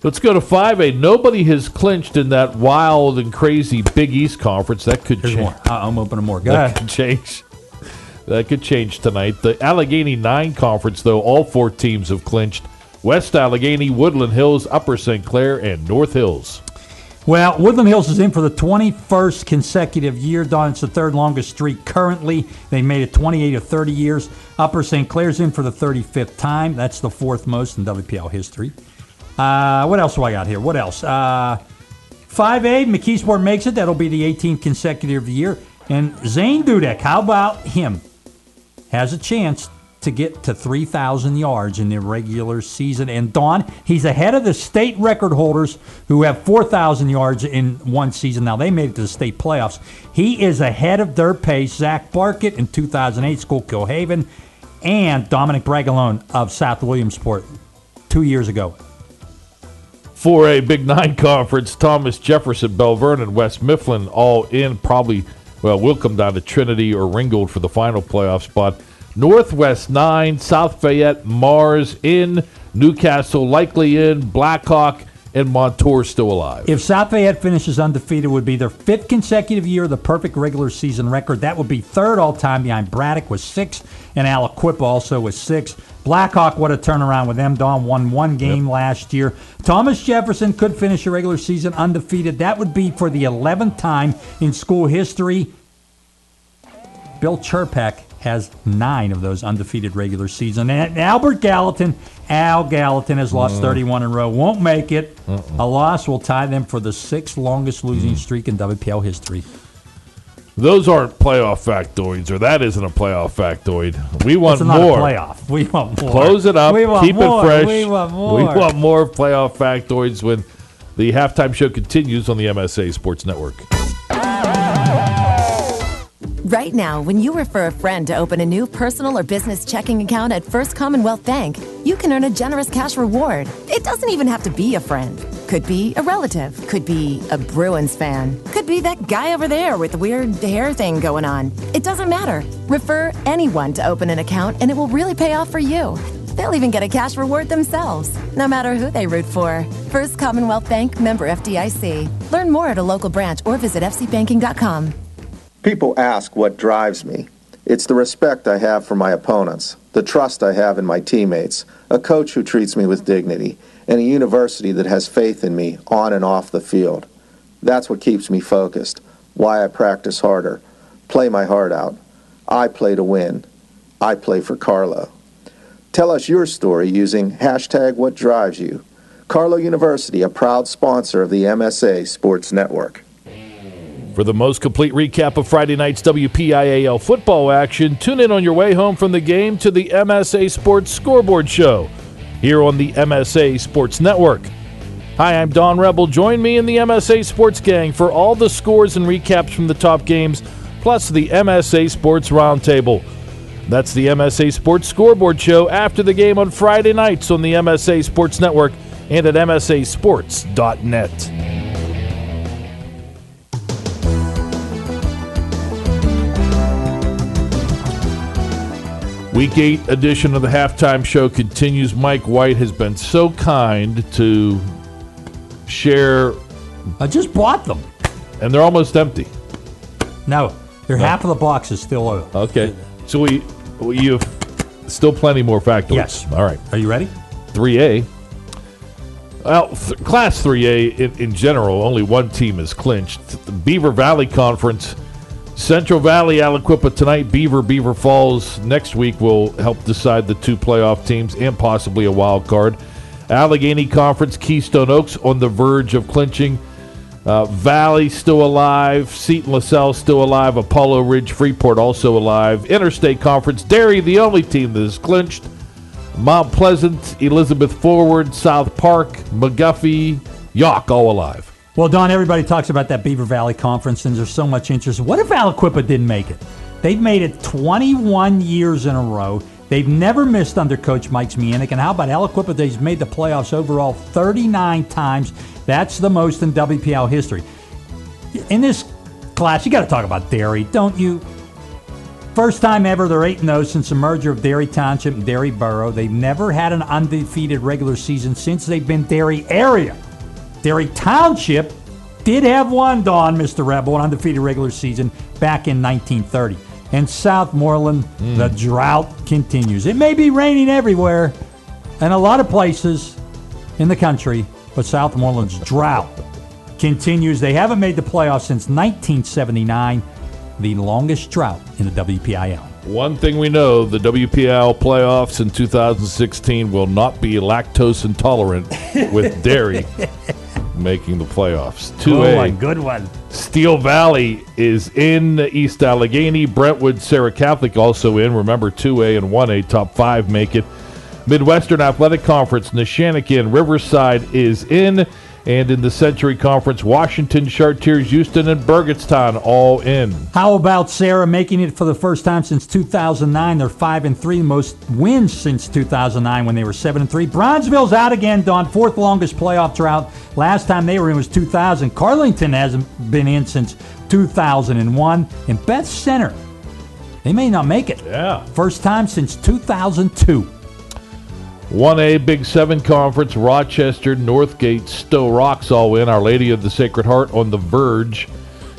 Let's go to 5A. Nobody has clinched in that wild and crazy Big East Conference. That could change. More. I'm opening more. Go That ahead. could change. That could change tonight. The Allegheny 9 Conference, though, all 4 teams have clinched. West Allegheny, Woodland Hills, Upper St. Clair, and North Hills. Well, Woodland Hills is in for the 21st consecutive year, Don. It's the 3rd longest streak currently. They made it 28 of 30 years. Upper St. Clair's in for the 35th time. That's the 4th most in WPL history. What else do I got here? What else? 5A, McKeesport makes it. That'll be the 18th consecutive year. And Zane Dudek, how about him? Has a chance to get to 3,000 yards in the regular season. And Don, he's ahead of the state record holders who have 4,000 yards in one season. Now, they made it to the state playoffs. He is ahead of their pace. Zach Barkett in 2008, Schuylkill Haven, and Dominic Bragalone of South Williamsport 2 years ago. For a Big 9 Conference, Thomas Jefferson, Bell Vernon, West Mifflin, all in. Probably, we'll come down to Trinity or Ringgold for the final playoff spot. Northwest 9, South Fayette, Mars in, Newcastle likely in, Blackhawk and Montour's still alive. If South Fayette finishes undefeated, it would be their 5th consecutive year, the perfect regular season record. That would be 3rd all-time behind Braddock with 6, and Aliquippa also with 6. Blackhawk, what a turnaround with them. Don won 1 game last year. Thomas Jefferson could finish a regular season undefeated. That would be for the 11th time in school history. Bill Cherpak has 9 of those undefeated regular season. And Al Gallatin has lost 31 in a row. Won't make it. A loss will tie them for the 6th longest losing streak in WPIAL history. Those aren't playoff factoids, or that isn't a playoff factoid. We want It's more. not a playoff. We want more. Close it up. Keep it fresh. We want more. We want more playoff factoids when the halftime show continues on the MSA Sports Network. Right now, when you refer a friend to open a new personal or business checking account at First Commonwealth Bank, you can earn a generous cash reward. It doesn't even have to be a friend. Could be a relative. Could be a Bruins fan. Could be that guy over there with the weird hair thing going on. It doesn't matter. Refer anyone to open an account and it will really pay off for you. They'll even get a cash reward themselves, no matter who they root for. First Commonwealth Bank, member FDIC. Learn more at a local branch or visit fcbanking.com. People ask what drives me. It's the respect I have for my opponents, the trust I have in my teammates, a coach who treats me with dignity, and a university that has faith in me on and off the field. That's what keeps me focused, why I practice harder, play my heart out. I play to win. I play for Carlo. Tell us your story using #WhatDrivesYou. Carlo University, a proud sponsor of the MSA Sports Network. For the most complete recap of Friday night's WPIAL football action, tune in on your way home from the game to the MSA Sports Scoreboard Show here on the MSA Sports Network. Hi, I'm Don Rebel. Join me in the MSA Sports Gang for all the scores and recaps from the top games, plus the MSA Sports Roundtable. That's the MSA Sports Scoreboard Show after the game on Friday nights on the MSA Sports Network and at msasports.net. Week 8 edition of the halftime show continues. Mike White has been so kind to share. I just bought them. And they're almost empty. No, half of the box is still open. Okay. So you have still plenty more factoids. Yes. All right. Are you ready? 3A. Well, Class 3A in general, only one team is clinched. The Beaver Valley Conference. Central Valley, Aliquippa tonight, Beaver Falls next week will help decide the 2 playoff teams and possibly a wild card. Allegheny Conference, Keystone Oaks on the verge of clinching. Valley still alive. Seton LaSalle still alive. Apollo Ridge, Freeport also alive. Interstate Conference, Derry the only team that is clinched. Mount Pleasant, Elizabeth Forward, South Park, McGuffey, Yawk all alive. Well, Don, everybody talks about that Beaver Valley Conference, and there's so much interest. What if Aliquippa didn't make it? They've made it 21 years in a row. They've never missed under Coach Mike Zmianek. And how about Aliquippa? They've made the playoffs overall 39 times. That's the most in WPIAL history. In this class, you got to talk about Derry, don't you? First time ever, they're 8-0 since the merger of Derry Township and Derry Borough. They've never had an undefeated regular season since they've been Derry area. Derry Township did have one, Don, Mr. Rebel, an undefeated regular season back in 1930. And Southmoreland, the drought continues. It may be raining everywhere and a lot of places in the country, but Southmoreland's drought continues. They haven't made the playoffs since 1979, the longest drought in the WPIAL. One thing we know, the WPIAL playoffs in 2016 will not be lactose intolerant with Derry making the playoffs. 2A. Good one. Steel Valley is in. East Allegheny. Brentwood, Sarah Catholic also in. Remember, 2A and 1A, top 5 make it. Midwestern Athletic Conference, Neshannock, Riverside is in. And in the Century Conference, Washington, Chartiers, Houston, and Burgettstown all in. How about Sarah making it for the first time since 2009? They're 5-3, most wins since 2009 when they were 7-3. Bronzeville's out again, Don, 4th longest playoff drought. Last time they were in was 2000. Carlington hasn't been in since 2001. And Beth Center, they may not make it. Yeah. First time since 2002. 1A Big 7 Conference, Rochester, Northgate, Stowe Rocks all in. Our Lady of the Sacred Heart on the verge.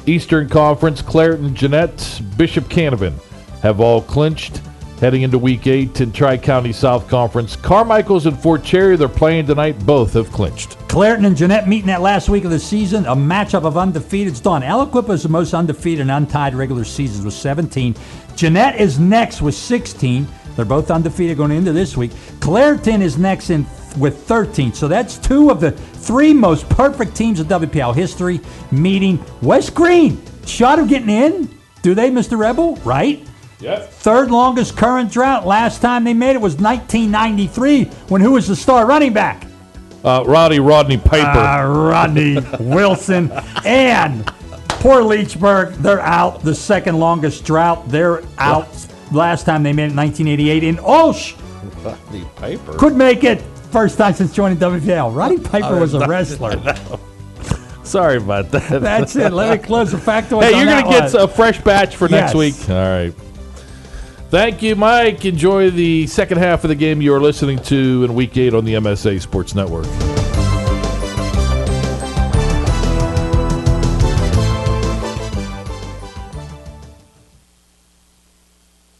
Eastern Conference, Clareton, Jeanette, Bishop Canavan have all clinched heading into Week 8 in Tri-County South Conference. Carmichael's and Fort Cherry, they're playing tonight. Both have clinched. Clareton and Jeanette meeting that last week of the season. A matchup of undefeateds. Done. Aliquippa is the most undefeated and untied regular seasons with 17. Jeanette is next with 16. They're both undefeated going into this week. Clareton is next with 13. So that's two of the three most perfect teams in WPIAL history meeting. West Green, shot of getting in. Do they, Mr. Rebel? Right? Yep. Third longest current drought. Last time they made it was 1993 when who was the star running back? Rodney Piper. Rodney Wilson. And poor Leechburg, they're out. The second longest drought, they're out. Last time they made it in 1988 in Olsh. Rodney Piper. Could make it. First time since joining WPIAL. Rodney Piper was a wrestler. Sorry about that. That's it. Let me close the factoids. Hey, you're going to get a fresh batch for next week. All right. Thank you, Mike. Enjoy the second half of the game you are listening to in Week 8 on the MSA Sports Network.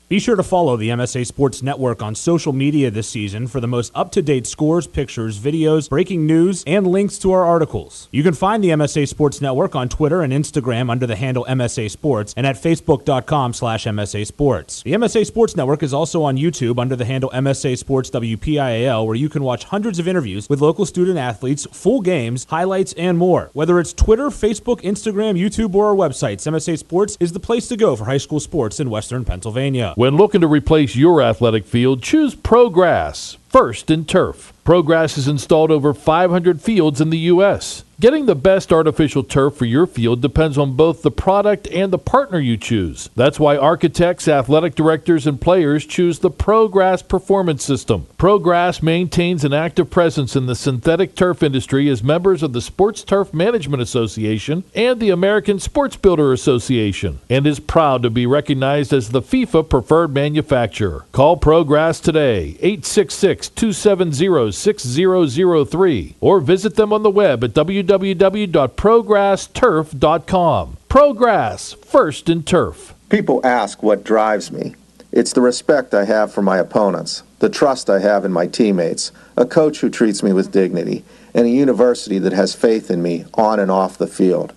Be sure to follow the MSA Sports Network on social media this season for the most up-to-date scores, pictures, videos, breaking news, and links to our articles. You can find the MSA Sports Network on Twitter and Instagram under the handle MSA Sports and at facebook.com/MSA Sports. The MSA Sports Network is also on YouTube under the handle MSA Sports WPIAL, where you can watch hundreds of interviews with local student athletes, full games, highlights, and more. Whether it's Twitter, Facebook, Instagram, YouTube, or our websites, MSA Sports is the place to go for high school sports in Western Pennsylvania. When looking to replace your athletic field, choose ProGrass, first in turf. ProGrass has installed over 500 fields in the U.S. Getting the best artificial turf for your field depends on both the product and the partner you choose. That's why architects, athletic directors, and players choose the ProGrass Performance System. ProGrass maintains an active presence in the synthetic turf industry as members of the Sports Turf Management Association and the American Sports Builder Association, and is proud to be recognized as the FIFA preferred manufacturer. Call ProGrass today, 866-270-6003, or visit them on the web at www.progressturf.com. ProGrass, first in turf. People ask what drives me. It's the respect I have for my opponents, the trust I have in my teammates, a coach who treats me with dignity, and a university that has faith in me on and off the field.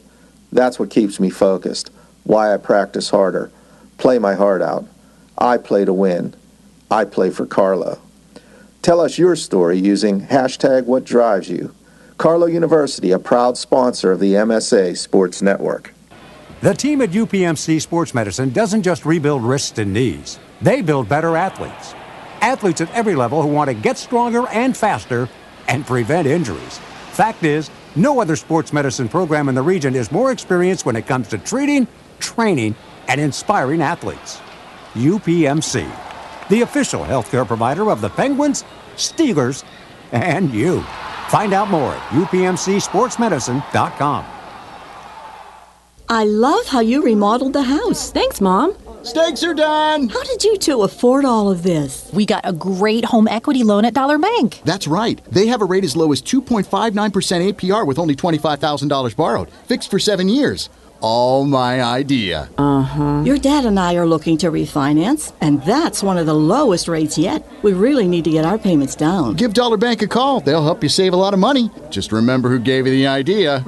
That's what keeps me focused, why I practice harder, play my heart out. I play to win. I play for Carlo. Tell us your story using #WhatDriveSYou. Carlo University, a proud sponsor of the MSA Sports Network. The team at UPMC Sports Medicine doesn't just rebuild wrists and knees. They build better athletes. Athletes at every level who want to get stronger and faster and prevent injuries. Fact is, no other sports medicine program in the region is more experienced when it comes to treating, training, and inspiring athletes. UPMC, the official healthcare provider of the Penguins, Steelers, and you. Find out more at upmcsportsmedicine.com. I love how you remodeled the house. Thanks, Mom. Stakes are done. How did you two afford all of this? We got a great home equity loan at Dollar Bank. That's right. They have a rate as low as 2.59% APR with only $25,000 borrowed, fixed for 7 years. All my idea. Your dad and I are looking to refinance, and that's one of the lowest rates yet. We really need to get our payments down. Give Dollar Bank a call. They'll help you save a lot of money. Just remember who gave you the idea.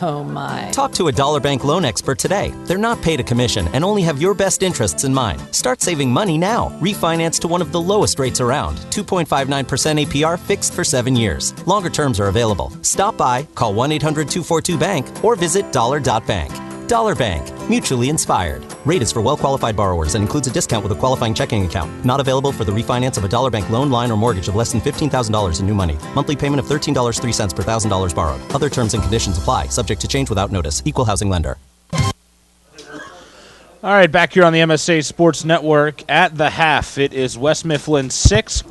Oh, my. Talk to a Dollar Bank loan expert today. They're not paid a commission and only have your best interests in mind. Start saving money now. Refinance to one of the lowest rates around. 2.59% APR fixed for 7 years. Longer terms are available. Stop by, call 1-800-242-BANK, or visit dollar.bank. Dollar Bank, mutually inspired. Rate is for well-qualified borrowers and includes a discount with a qualifying checking account. Not available for the refinance of a Dollar Bank loan, line, or mortgage of less than $15,000 in new money. Monthly payment of $13.03 per $1,000 borrowed. Other terms and conditions apply, subject to change without notice. Equal housing lender. All right, back here on the MSA Sports Network at the half. It is West Mifflin 6,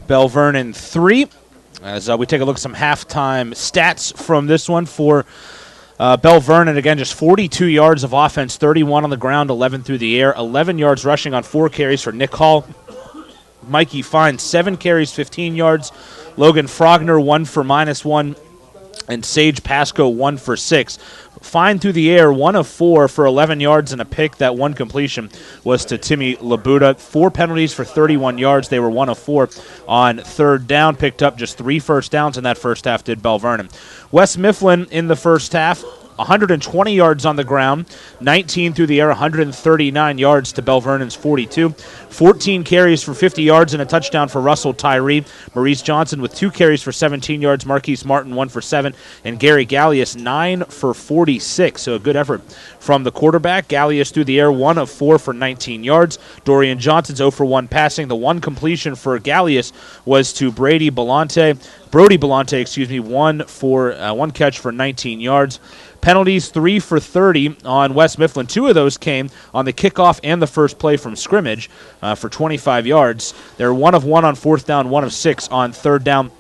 Bell Vernon 3. As we take a look at some halftime stats from this one for Bell Vernon, again, just 42 yards of offense, 31 on the ground, 11 through the air, 11 yards rushing on 4 carries for Nick Hall. Mikey Fine, 7 carries, 15 yards. Logan Frogner, 1 for -1. And Sage Pasco, 1 for 6. Fine through the air, 1 of 4 for 11 yards and a pick. That one completion was to Timmy Labuda. 4 penalties for 31 yards. They were 1 of 4 on third down. Picked up just 3 first downs in that first half, did Belle Vernon. West Mifflin in the first half, 120 yards on the ground, 19 through the air, 139 yards to Bell Vernon's 42. 14 carries for 50 yards and a touchdown for Russell Tyree. Maurice Johnson with 2 carries for 17 yards. Marquise Martin, 1 for 7. And Gary Gallius, 9 for 46. So a good effort from the quarterback. Gallius through the air, 1 of 4 for 19 yards. Dorian Johnson's 0 for 1 passing. The one completion for Gallius was to Brody Belante, 1 catch for 19 yards. Penalties, 3 for 30 on West Mifflin. 2 of those came on the kickoff and the first play from scrimmage for 25 yards. They're 1 of 1 on fourth down, 1 of 6 on third down.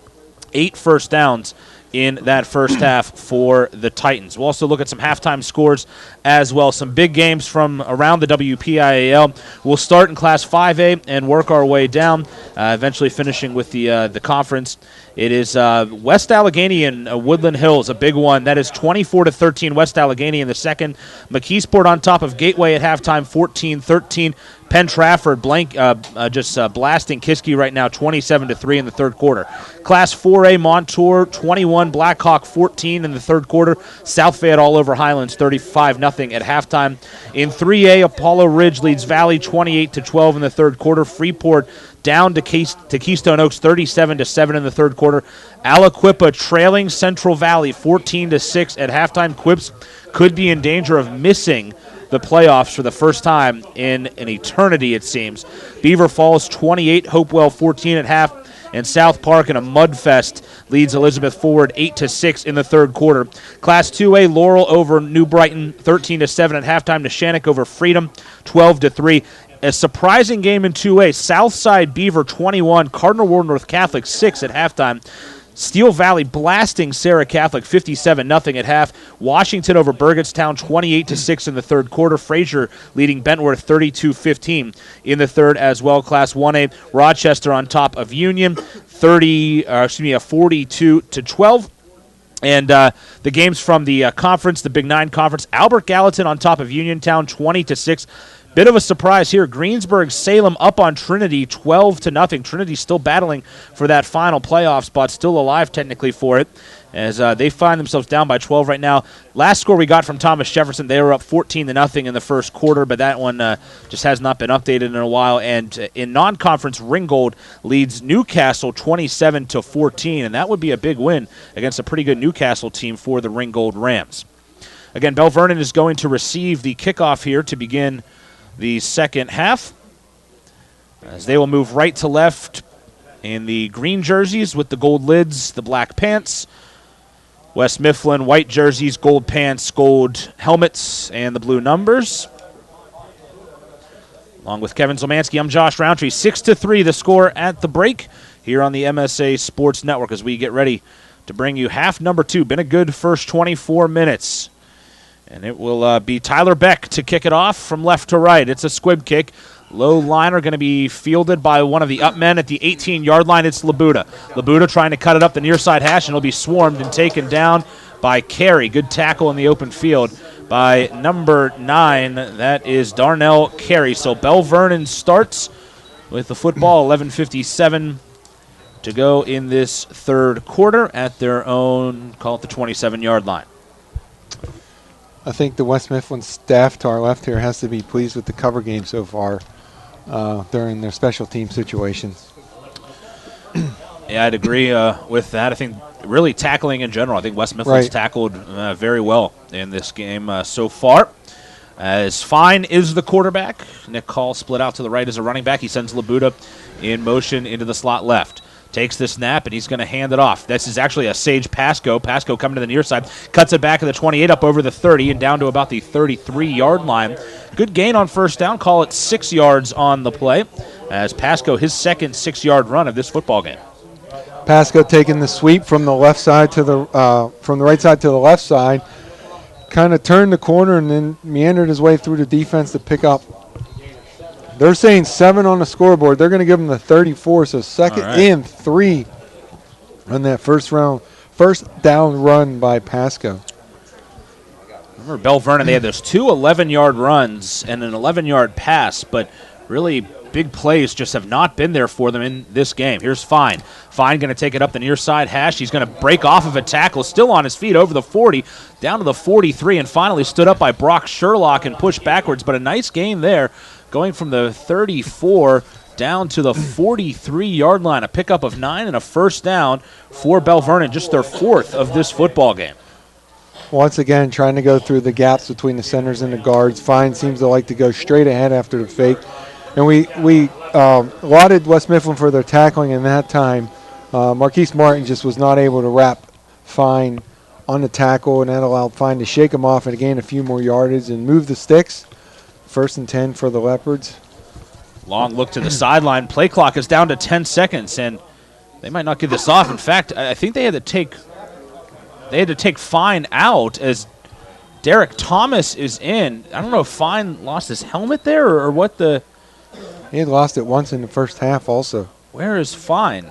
8 first downs in that first half for the Titans. We'll also look at some halftime scores as well. Some big games from around the WPIAL. We'll start in Class 5A and work our way down, eventually finishing with the conference. It is West Allegheny and Woodland Hills, a big one. That is 24-13 West Allegheny in the second. McKeesport on top of Gateway at halftime, 14-13. Penn Trafford blasting Kiski right now, 27-3 in the third quarter. Class 4A Montour 21, Blackhawk 14 in the third quarter. South Fayette all over Highlands 35-0 at halftime. In 3A, Apollo Ridge leads Valley 28-12 in the third quarter. Freeport down to Keystone Oaks 37-7 in the third quarter. Aliquippa trailing Central Valley 14-6 at halftime. Quips could be in danger of missing the playoffs for the first time in an eternity, it seems. Beaver Falls 28, Hopewell 14 at half, and South Park in a mudfest leads Elizabeth Forward 8-6 in the third quarter. Class 2A, Laurel over New Brighton 13-7 at halftime. Neshannock over Freedom 12-3. A surprising game in 2A, Southside Beaver 21, Cardinal Ward North Catholic 6 at halftime. Steel Valley blasting Sarah Catholic 57-0 at half. Washington over Burgettstown 28-6 in the third quarter. Fraser leading Bentworth 32-15 in the third as well. Class 1A, Rochester on top of Union 42-12. And the games from the conference, the Big 9 conference, Albert Gallatin on top of Uniontown 20-6. Bit of a surprise here. Greensburg-Salem up on Trinity 12-0. Trinity still battling for that final playoff spot, still alive technically for it, as they find themselves down by 12 right now. Last score we got from Thomas Jefferson, they were up 14-0 in the first quarter, but that one just has not been updated in a while. And in non-conference, Ringgold leads Newcastle 27-14, and that would be a big win against a pretty good Newcastle team for the Ringgold Rams. Again, Belle Vernon is going to receive the kickoff here to begin the second half, as they will move right to left in the green jerseys with the gold lids, the black pants. West Mifflin, white jerseys, gold pants, gold helmets, and the blue numbers. Along with Kevin Zielmanski, I'm Josh Rowntree. 6-3 the score at the break here on the MSA Sports Network as we get ready to bring you half number 2. Been a good first 24 minutes. And it will be Tyler Beck to kick it off from left to right. It's a squib kick. Low liner going to be fielded by one of the up men at the 18-yard line. It's Labuda. Labuda trying to cut it up the near side hash, and it'll be swarmed and taken down by Carey. Good tackle in the open field by number 9. That is Darnell Carey. So Belle Vernon starts with the football, 11:57 to go in this third quarter at their own, call it the 27-yard line. I think the West Mifflin staff to our left here has to be pleased with the cover game so far during their special team situations. Yeah, I'd agree with that. I think really tackling in general, I think West Mifflin's tackled very well in this game so far. As Fine is the quarterback. Nick Call split out to the right as a running back. He sends Labuda in motion into the slot left. Takes the snap, and he's going to hand it off. This is actually a Sage Pasco. Pasco coming to the near side. Cuts it back at the 28, up over the 30, and down to about the 33-yard line. Good gain on first down. Call it 6 yards on the play, as Pasco, his second 6-yard run of this football game. Pasco taking the sweep from the left side to the from the right side to the left side. Kind of turned the corner and then meandered his way through the defense to pick up They're saying 7 on the scoreboard. They're going to give them the 34, so second and 3 on that first down run by Pasco. Remember Bell Vernon, they had those 2 11-yard runs and an 11-yard pass, but really big plays just have not been there for them in this game. Here's Fine. Fine going to take it up the near side hash. He's going to break off of a tackle, still on his feet over the 40, down to the 43, and finally stood up by Brock Sherlock and pushed backwards. But a nice gain there, going from the 34 down to the 43-yard line. A pickup of 9 and a first down for Bell Vernon, just their 4th of this football game. Once again, trying to go through the gaps between the centers and the guards. Fine seems to like to go straight ahead after the fake. And we lauded West Mifflin for their tackling in that time. Marquise Martin just was not able to wrap Fine on the tackle, and that allowed Fine to shake him off and gain a few more yardage and move the sticks. 1st and 10 for the Leopards. Long look to the sideline. Play clock is down to 10 seconds, and they might not get this off. In fact, I think they had to take Fine out as Derek Thomas is in. I don't know if Fine lost his helmet there or what the... He had lost it once in the first half also. Where is Fine?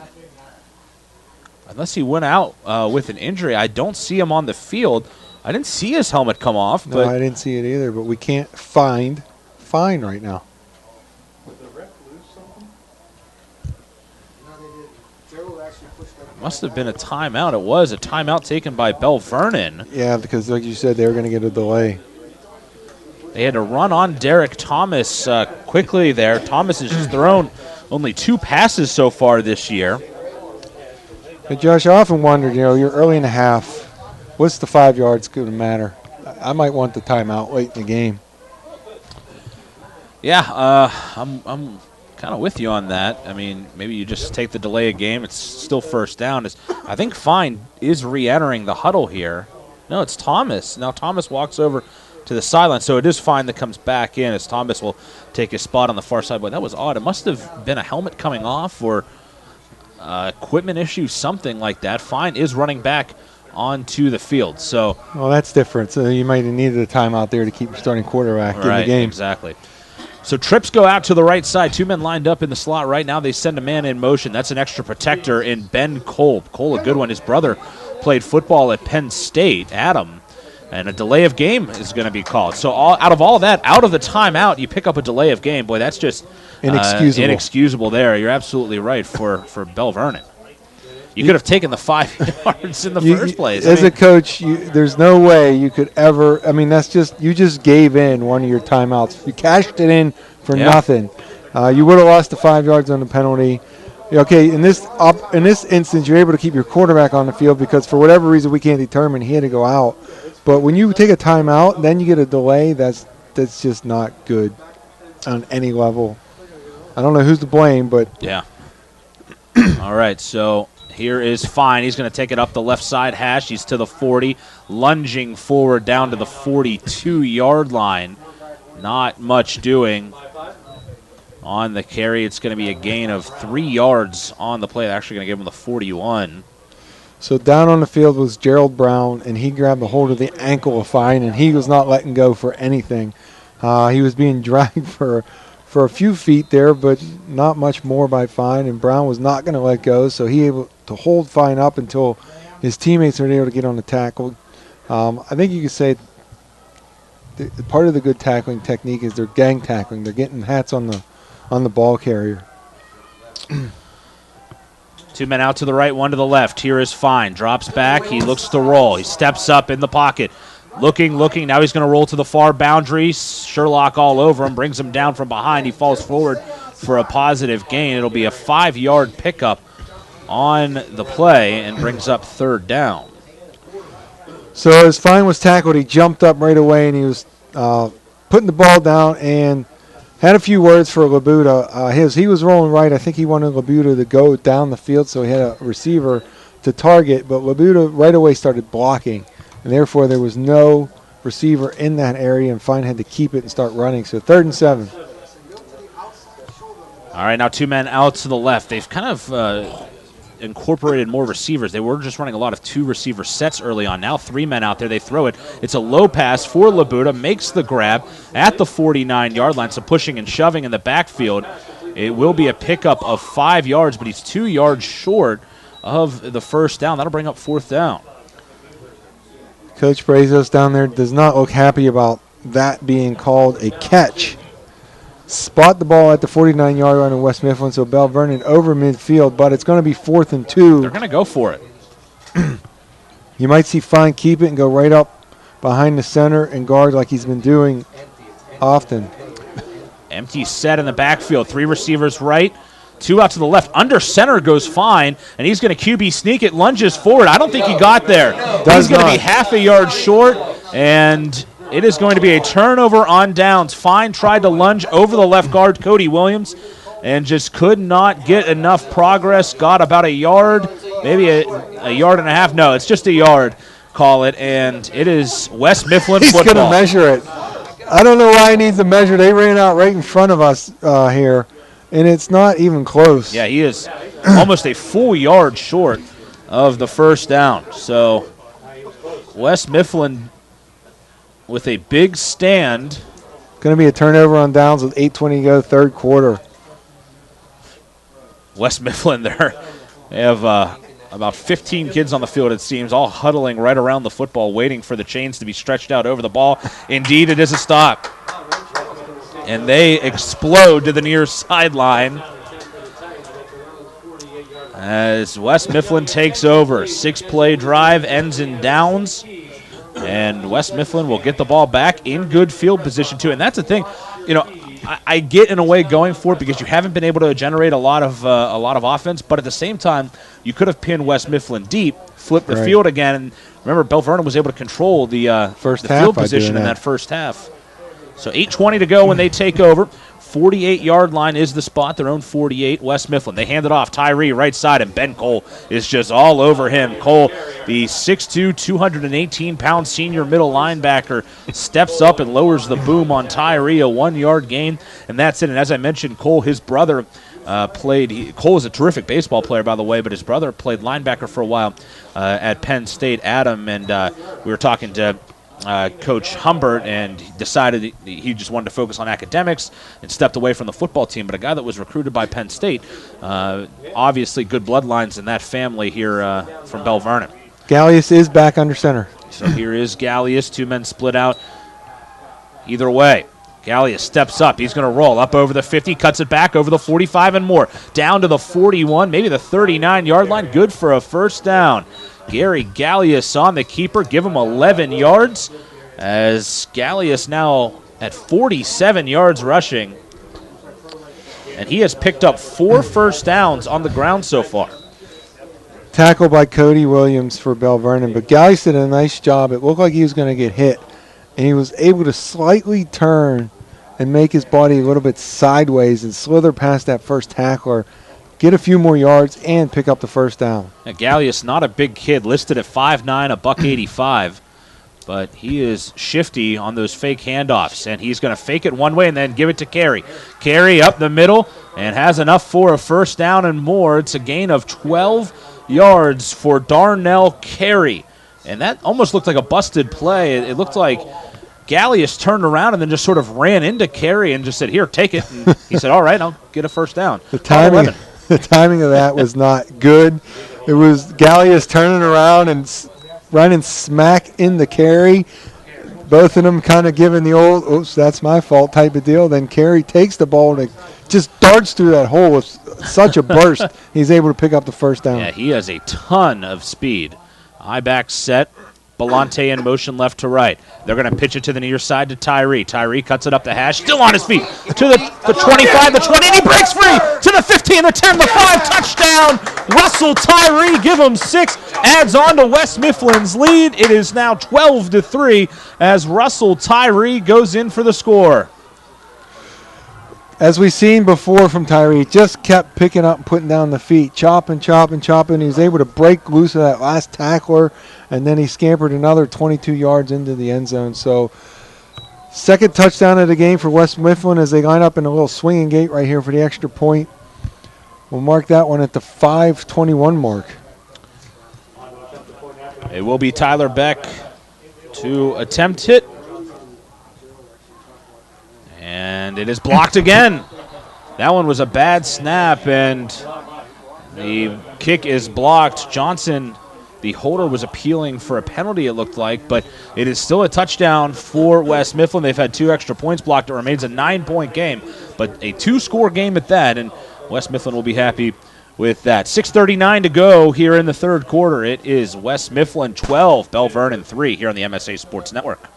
Unless he went out with an injury, I don't see him on the field. I didn't see his helmet come off. No, I didn't see it either, but we can't find Fine right now. Must have been a timeout. It was a timeout taken by Bell Vernon. Yeah, because like you said, they were going to get a delay. They had to run on Derek Thomas quickly there. Thomas has just thrown only 2 passes so far this year. Hey, Josh, I often wondered, you're early in the half. What's the 5 yards going to matter? I might want the timeout late in the game. Yeah, I'm kind of with you on that. I mean, maybe you just take the delay of game. It's still first down. I think Fine is re-entering the huddle here. No, it's Thomas. Now Thomas walks over to the sideline, so it is Fine that comes back in as Thomas will take his spot on the far side. But that was odd. It must have been a helmet coming off or equipment issue, something like that. Fine is running back onto the field. So, well, that's different. So you might have needed a timeout there to keep your starting quarterback in the game. Exactly. So trips go out to the right side. 2 men lined up in the slot right now. They send a man in motion. That's an extra protector in Ben Cole. Cole, a good one. His brother played football at Penn State, Adam. And a delay of game is going to be called. So out of all that, out of the timeout, you pick up a delay of game. Boy, that's just inexcusable there. You're absolutely right for Bell Vernon. You could have taken the 5 yards in the first place. As a coach, there's no way you could ever. I mean, you just gave in one of your timeouts. You cashed it in for nothing. You would have lost the 5 yards on the penalty. Okay, in this instance, you're able to keep your quarterback on the field because for whatever reason we can't determine, he had to go out. But when you take a timeout, then you get a delay. That's just not good on any level. I don't know who's to blame, but yeah. All right, so here is Fine. He's going to take it up the left side hash. He's to the 40, lunging forward down to the 42-yard line. Not much doing on the carry. It's going to be a gain of 3 yards on the play. They're actually going to give him the 41. So down on the field was Gerald Brown, and he grabbed a hold of the ankle of Fine, and he was not letting go for anything. He was being dragged for a few feet there, but not much more by Fine, and Brown was not going to let go, so he able to hold Fine up until his teammates were able to get on the tackle. I think you could say part of the good tackling technique is they're gang tackling. They're getting hats on the ball carrier. 2 men out to the right, 1 to the left. Here is Fine. Drops back. He looks to roll. He steps up in the pocket. Looking. Now he's going to roll to the far boundary. Sherlock all over him. Brings him down from behind. He falls forward for a positive gain. It'll be a 5-yard pickup on the play and brings up 3rd down. So as Fine was tackled, he jumped up right away, and he was putting the ball down and had a few words for Labuda. He was rolling right. I think he wanted Labuda to go down the field, so he had a receiver to target. But Labuda right away started blocking, and therefore there was no receiver in that area, and Fine had to keep it and start running. So 3rd and 7. All right, now 2 men out to the left. They've kind of incorporated more receivers. They were just running a lot of 2-receiver sets early on. Now 3 men out there. They throw it. It's a low pass for Labuda. Makes the grab at the 49-yard line. So pushing and shoving in the backfield. It will be a pickup of 5 yards, but he's 2 yards short of the first down. That'll bring up 4th down. Coach Brazos down there does not look happy about that being called a catch. Spot the ball at the 49-yard line of West Mifflin, so Bell Vernon over midfield, but it's going to be 4th and 2. They're going to go for it. You might see Fine keep it and go right up behind the center and guard like he's been doing often. Empty set in the backfield. 3 receivers right, 2 out to the left. Under center goes Fine, and he's going to QB sneak it, lunges forward. I don't think he got there. He's going to be half a yard short, and it is going to be a turnover on downs. Fine tried to lunge over the left guard, Cody Williams, and just could not get enough progress. Got about a yard, maybe a yard and a half. No, it's just a yard, call it, and it is West Mifflin football. He's going to measure it. I don't know why he needs to measure. They ran out right in front of us here, and it's not even close. Yeah, he is almost a full yard short of the first down. So West Mifflin with a big stand. Going to be a turnover on downs with 8:20 to go, third quarter. West Mifflin there. They have about 15 kids on the field, it seems, all huddling right around the football, waiting for the chains to be stretched out over the ball. Indeed, it is a stop. And they explode to the near sideline as West Mifflin takes over. 6-play drive ends in downs, and West Mifflin will get the ball back in good field position, too. And that's the thing, I get in a way going for it because you haven't been able to generate a lot of offense, but at the same time, you could have pinned West Mifflin deep, flip the field again, and remember, Bell Vernon was able to control the field position in that first half. So 8:20 to go when they take over. 48-yard line is the spot, their own 48. West Mifflin, they hand it off. Tyree right side, and Ben Cole is just all over him. Cole, the 6'2", 218-pound senior middle linebacker, steps up and lowers the boom on Tyree, a 1-yard gain, and that's it. And as I mentioned, Cole, his brother, Cole is a terrific baseball player, by the way, but his brother played linebacker for a while at Penn State, Adam, and we were talking to Coach Humbert, and he decided he just wanted to focus on academics and stepped away from the football team. But a guy that was recruited by Penn State, obviously good bloodlines in that family here from Bell Vernon. Gallius is back under center. So here is Gallius, 2 men split out either way. Gallius steps up. He's going to roll up over the 50, cuts it back over the 45 and more. Down to the 41, maybe the 39-yard line. Good for a first down. Gary Gallius on the keeper. Give him 11 yards as Gallius now at 47 yards rushing. And he has picked up 4 first downs on the ground so far. Tackle by Cody Williams for Bell Vernon, but Gallius did a nice job. It looked like he was going to get hit, and he was able to slightly turn and make his body a little bit sideways and slither past that first tackler, get a few more yards, and pick up the first down. Now, Gallius, not a big kid, listed at 5'9", $185, but he is shifty on those fake handoffs, and he's going to fake it one way and then give it to Carey. Carey up the middle and has enough for a first down and more. It's a gain of 12 yards for Darnell Carey, and that almost looked like a busted play. It looked like Gallius turned around and then just sort of ran into Carey and just said, "Here, take it." And he said, "All right, I'll get a first down." The timing of that was not good. It was Gallius turning around and running smack into Carey. Both of them kind of giving the old, "oops, that's my fault" type of deal. Then Carey takes the ball and just darts through that hole with such a burst. He's able to pick up the first down. Yeah, he has a ton of speed. High back set. Belante in motion left to right. They're going to pitch it to the near side to Tyree. Tyree cuts it up the hash, still on his feet. To the 25, the 20, and he breaks free. To the 15, the 10, the 5, touchdown. Russell Tyree, give him 6. Adds on to West Mifflin's lead. It is now 12-3 as Russell Tyree goes in for the score. As we've seen before from Tyree, just kept picking up and putting down the feet, chopping. He was able to break loose of that last tackler, and then he scampered another 22 yards into the end zone. So second touchdown of the game for West Mifflin as they line up in a little swinging gate right here for the extra point. We'll mark that one at the 5:21 mark. It will be Tyler Beck to attempt it. And it is blocked again. That one was a bad snap, and the kick is blocked. Johnson, the holder, was appealing for a penalty, it looked like, but it is still a touchdown for West Mifflin. They've had 2 extra points blocked. It remains a 9-point game, but a 2-score game at that, and West Mifflin will be happy with that. 6:39 to go here in the third quarter. It is West Mifflin 12, Bell Vernon 3 here on the MSA Sports Network.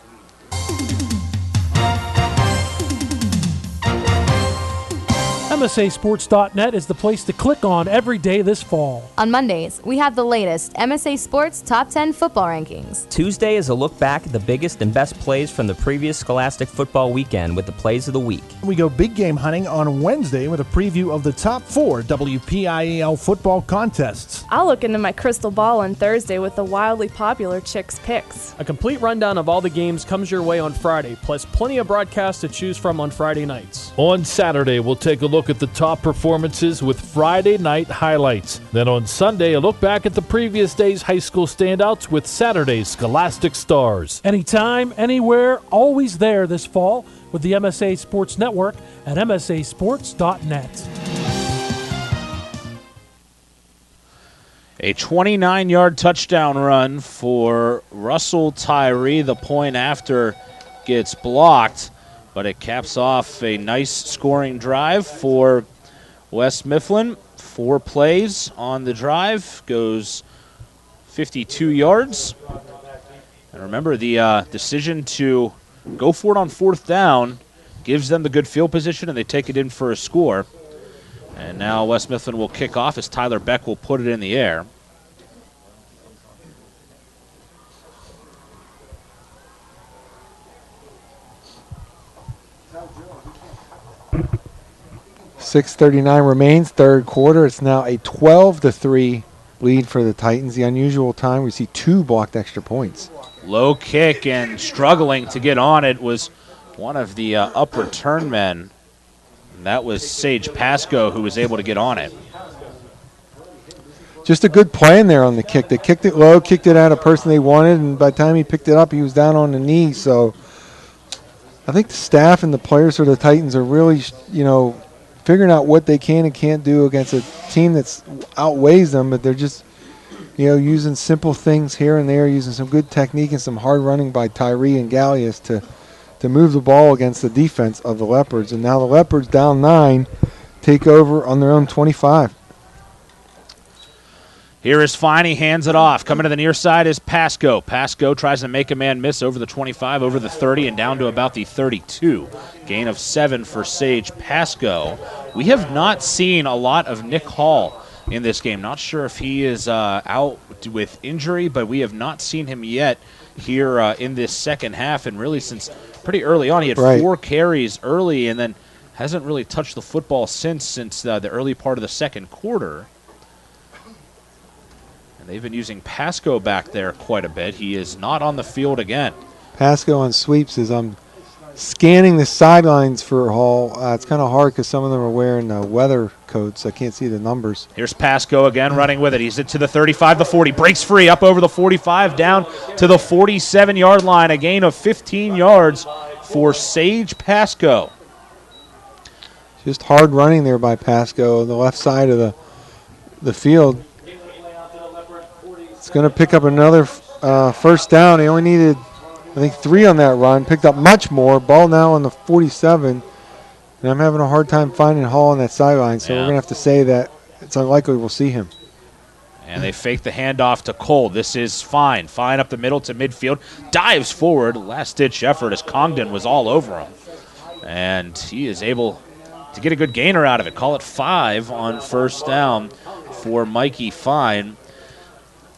MSASports.net is the place to click on every day this fall. On Mondays, we have the latest MSA Sports Top 10 football rankings. Tuesday is a look back at the biggest and best plays from the previous Scholastic football weekend with the plays of the week. We go big game hunting on Wednesday with a preview of the top 4 WPIAL football contests. I'll look into my crystal ball on Thursday with the wildly popular Chicks Picks. A complete rundown of all the games comes your way on Friday, plus plenty of broadcasts to choose from on Friday nights. On Saturday, we'll take a look at the top performances with Friday night highlights. Then on Sunday, a look back at the previous day's high school standouts with Saturday's Scholastic Stars. Anytime, anywhere, always there this fall with the MSA Sports Network at MSASports.net. A 29-yard touchdown run for Russell Tyree. The point after gets blocked, but it caps off a nice scoring drive for West Mifflin. 4 plays on the drive, goes 52 yards. And remember, the decision to go for it on 4th down gives them the good field position, and they take it in for a score. And now West Mifflin will kick off as Tyler Beck will put it in the air. .6:39 remains, third quarter. It's now a 12-3 lead for the Titans. The unusual time, we see 2 blocked extra points. Low kick, and struggling to get on it was one of the up return men. And that was Sage Pasco, who was able to get on it. Just a good play in there on the kick. They kicked it low, kicked it at a person they wanted, and by the time he picked it up, he was down on the knee. So I think the staff and the players for the Titans are really, figuring out what they can and can't do against a team that outweighs them, but they're just, using simple things here and there, using some good technique and some hard running by Tyree and Gallius to move the ball against the defense of the Leopards. And now the Leopards, down 9, take over on their own 25. Here is Fine. He hands it off. Coming to the near side is Pasco. Pasco tries to make a man miss over the 25, over the 30, and down to about the 32. Gain of 7 for Sage Pasco. We have not seen a lot of Nick Hall in this game. Not sure if he is out with injury, but we have not seen him yet here in this second half, and really since pretty early on. He had 4 carries early and then hasn't really touched the football since the early part of the second quarter. And they've been using Pasco back there quite a bit. He is not on the field again. Pasco on sweeps as I'm scanning the sidelines for Hall. It's kind of hard because some of them are wearing weather coats. I can't see the numbers. Here's Pasco again running with it. He's to the 35, the 40. Breaks free up over the 45, down to the 47-yard line. A gain of 15 yards for Sage Pasco. Just hard running there by Pasco on the left side of the field. It's going to pick up another first down. They only needed, I think, 3 on that run. Picked up much more. Ball now on the 47. And I'm having a hard time finding Hall on that sideline, so we're going to have to say that it's unlikely we'll see him. And they fake the handoff to Cole. This is Fine. Fine up the middle to midfield. Dives forward. Last-ditch effort as Congdon was all over him. And he is able to get a good gainer out of it. Call it 5 on first down for Mikey Fine.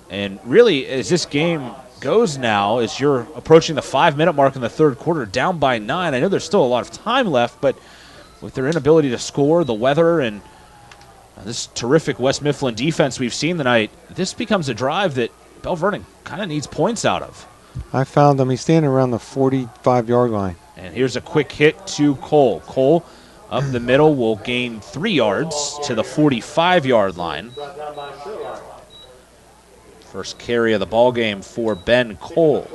And really, as this game goes now, as you're approaching the 5-minute mark in the third quarter, down by 9. I know there's still a lot of time left, but with their inability to score, the weather, and this terrific West Mifflin defense we've seen tonight, this becomes a drive that Bell Vernon kind of needs points out of. I found him. He's standing around the 45-yard line. And here's a quick hit to Cole. Cole Up the middle will gain 3 yards to the 45-yard line. First carry of the ball game for Ben Cole.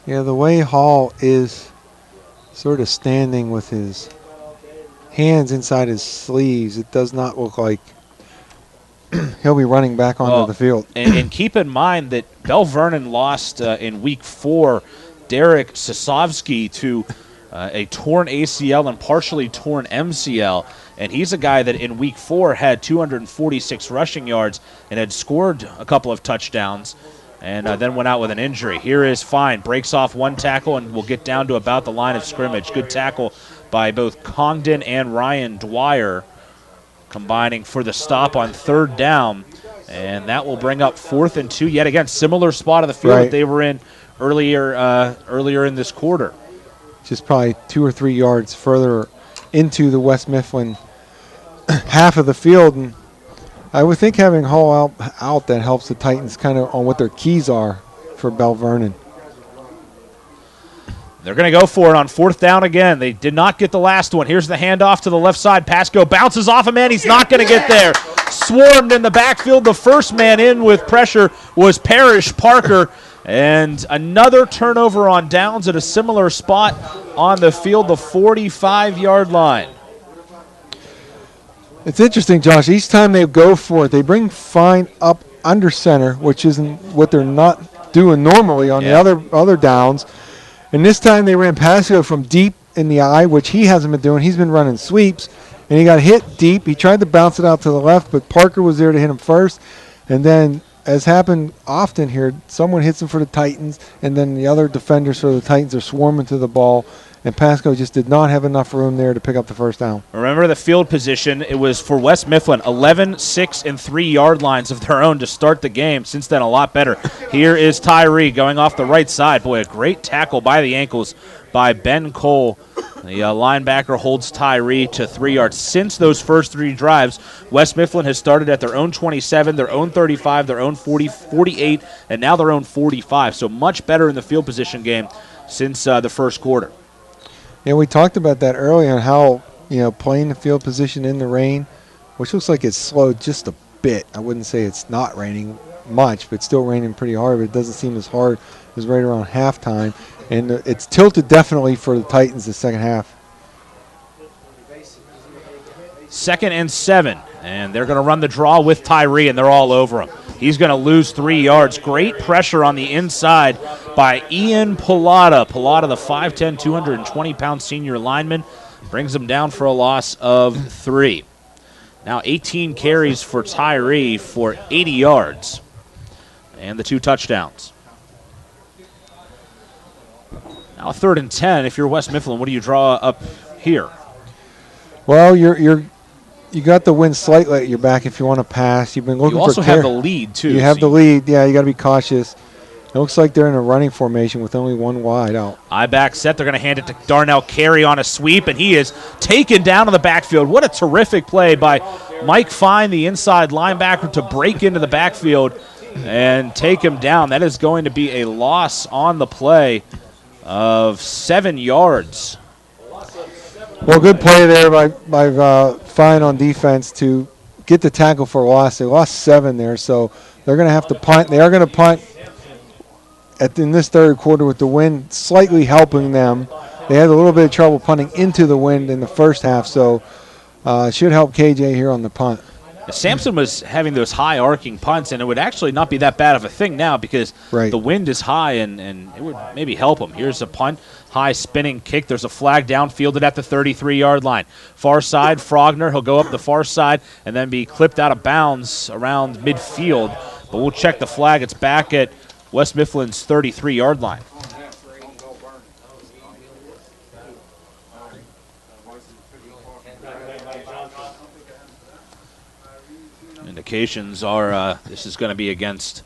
Yeah, the way Hall is sort of standing with his hands inside his sleeves, it does not look like he'll be running back onto the field. And keep in mind that Bell Vernon lost in Week 4 Derek Sosovsky to a torn ACL and partially torn MCL. And he's a guy that in Week 4 had 246 rushing yards and had scored a couple of touchdowns and then went out with an injury. Here is Fine, breaks off one tackle and will get down to about the line of scrimmage. Good tackle by both Congdon and Ryan Dwyer, combining for the stop on 3rd down. And that will bring up 4th and 2. Yet again, similar spot of the field that they were in earlier in this quarter. Just probably 2 or 3 yards further into the West Mifflin half of the field. And I would think having Hall out that helps the Titans kind of on what their keys are for Bell Vernon. They're going to go for it on 4th down again. They did not get the last one. Here's the handoff to the left side. Pasco bounces off a man. He's not going to get there. Swarmed in the backfield. The first man in with pressure was Parrish Parker. And another turnover on downs at a similar spot on the field, the 45-yard line. It's interesting, Josh. Each time they go for it, they bring Fine up under center, which isn't what they're not doing normally on the other downs. And this time they ran Pasco from deep in the eye, which he hasn't been doing. He's been running sweeps, and he got hit deep. He tried to bounce it out to the left, but Parker was there to hit him first. And then, as happened often here, someone hits him for the Titans, and then the other defenders for the Titans are swarming to the ball, and Pasco just did not have enough room there to pick up the first down. Remember the field position. It was for West Mifflin, 11, 6, and 3-yard lines of their own to start the game. Since then, a lot better. Here is Tyree going off the right side. Boy, a great tackle by the ankles by Ben Cole. The linebacker holds Tyree to 3 yards. Since those first 3 drives, West Mifflin has started at their own 27, their own 35, their own 40, 48, and now their own 45. So much better in the field position game since the first quarter. Yeah, we talked about that earlier on how, playing the field position in the rain, which looks like it's slowed just a bit. I wouldn't say it's not raining much, but it's still raining pretty hard, but it doesn't seem as hard as right around halftime. And it's tilted definitely for the Titans the second half. 2nd and 7, and they're going to run the draw with Tyree, and they're all over him. He's going to lose 3 yards. Great pressure on the inside by Ian Pilata. Pilata, the 5'10", 220-pound senior lineman, brings him down for a loss of 3. Now 18 carries for Tyree for 80 yards and the 2 touchdowns. Now 3rd and 10. If you're West Mifflin, what do you draw up here? Well, you got the wind slightly at your back if you want to pass. You've been looking. You also have the lead too. You have the lead. Yeah, you got to be cautious. It looks like they're in a running formation with only one wide out. I-back set. They're going to hand it to Darnell Carey on a sweep, and he is taken down in the backfield. What a terrific play by Mike Fine, the inside linebacker, to break into the backfield and take him down. That is going to be a loss on the play of 7 yards. Well, good play there by Fine on defense to get the tackle for a loss. They lost 7 there, so they're going to have to punt. They are going to punt in this third quarter with the wind slightly helping them. They had a little bit of trouble punting into the wind in the first half, so should help KJ here on the punt. Sampson was having those high arcing punts, and it would actually not be that bad of a thing now because the wind is high and it would maybe help him. Here's a punt, high spinning kick. There's a flag down, fielded at the 33-yard line. Far side, Frogner. He'll go up the far side and then be clipped out of bounds around midfield. But we'll check the flag. It's back at West Mifflin's 33-yard line. Indications are this is going to be against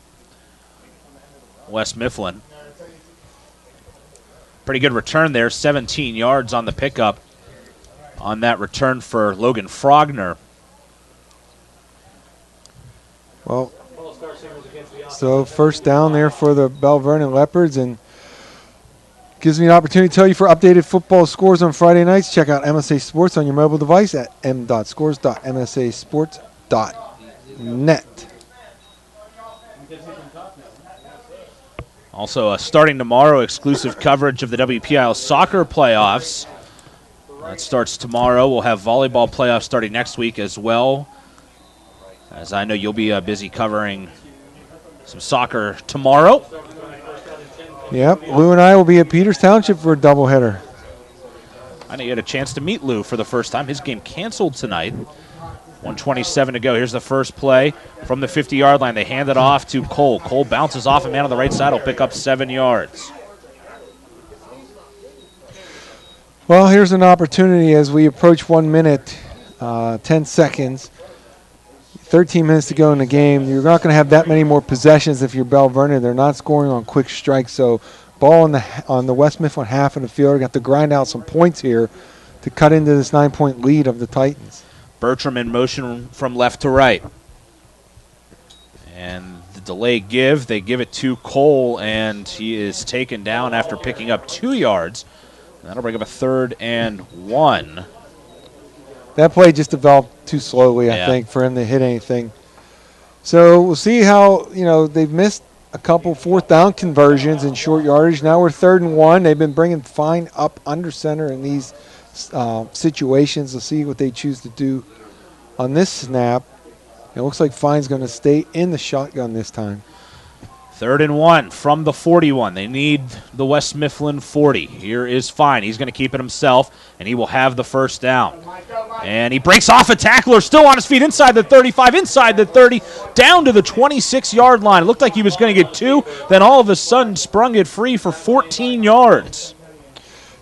West Mifflin. Pretty good return there, 17 yards on the pickup on that return for Logan Frogner. Well, so first down there for the Bell Vernon Leopards, and Gives me an opportunity to tell you for updated football scores on Friday nights. Check out MSA Sports on your mobile device at m.scores.msasports.net. Also, starting tomorrow, exclusive coverage of the WPIAL soccer playoffs. That starts tomorrow. We'll have volleyball playoffs starting next week as well, as I know you'll be busy covering some soccer tomorrow. Yep, Lou and I will be at Peters Township for a doubleheader. I know you had a chance to meet Lou for the first time. His game canceled tonight. 1:27 to go. Here's the first play from the 50-yard line. They hand it off to Cole. Cole bounces off a man on the right side. Will pick up 7 yards. Well, here's an opportunity as we approach 1 minute, 10 seconds. 13 minutes to go in the game. You're not going to have that many more possessions if you're Bell Vernon. They're not scoring on quick strikes, so ball on the West Mifflin half of the field. Got to grind out some points here to cut into this 9-point lead of the Titans. Bertram in motion from left to right. And the delay give, they give it to Cole, and he is taken down after picking up 2 yards. That'll bring up a 3rd and 1. That play just developed too slowly, I think, for him to hit anything. So we'll see how, they've missed a couple 4th down conversions in short yardage. Now we're 3rd and 1. They've been bringing Fine up under center in these situations. We'll see what they choose to do on this snap. It looks like Fine's going to stay in the shotgun this time. 3rd and 1 from the 41. They need the West Mifflin 40. Here is Fine. He's going to keep it himself, and he will have the first down. And he breaks off a tackler, still on his feet, inside the 35, inside the 30, down to the 26-yard line. It looked like he was going to get 2, then all of a sudden sprung it free for 14 yards.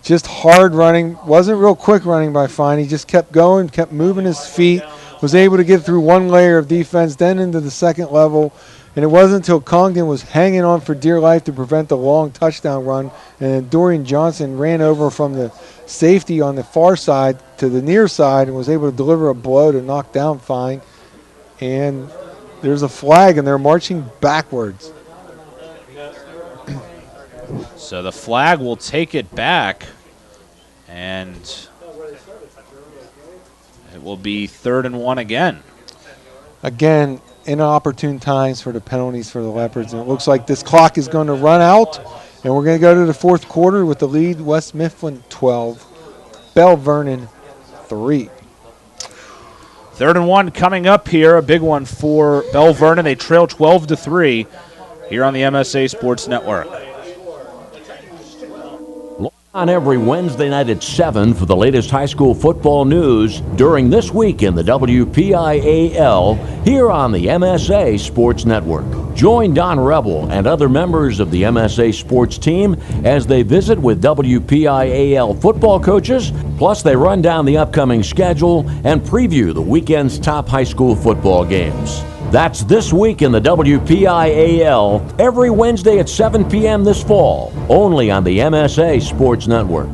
Just hard running. Wasn't real quick running by Fine. He just kept going, kept moving his feet, was able to get through one layer of defense, then into the second level. And it wasn't until Congdon was hanging on for dear life to prevent the long touchdown run, and then Dorian Johnson ran over from the safety on the far side to the near side and was able to deliver a blow to knock down Fine. And there's a flag, and they're marching backwards. So the flag will take it back, and it will be 3rd and 1 again. Again, inopportune times for the penalties for the Leopards. And it looks like this clock is going to run out, and we're going to go to the 4th quarter with the lead West Mifflin 12, Bell Vernon 3. 3rd and 1 coming up here, a big one for Bell Vernon. They trail 12-3 here on the MSA Sports Network. On every Wednesday night at 7 for the latest high school football news during this week in the WPIAL here on the MSA Sports Network. Join Don Rebel and other members of the MSA Sports team as they visit with WPIAL football coaches, plus they run down the upcoming schedule and preview the weekend's top high school football games. That's this week in the WPIAL, every Wednesday at 7 p.m. this fall, only on the MSA Sports Network.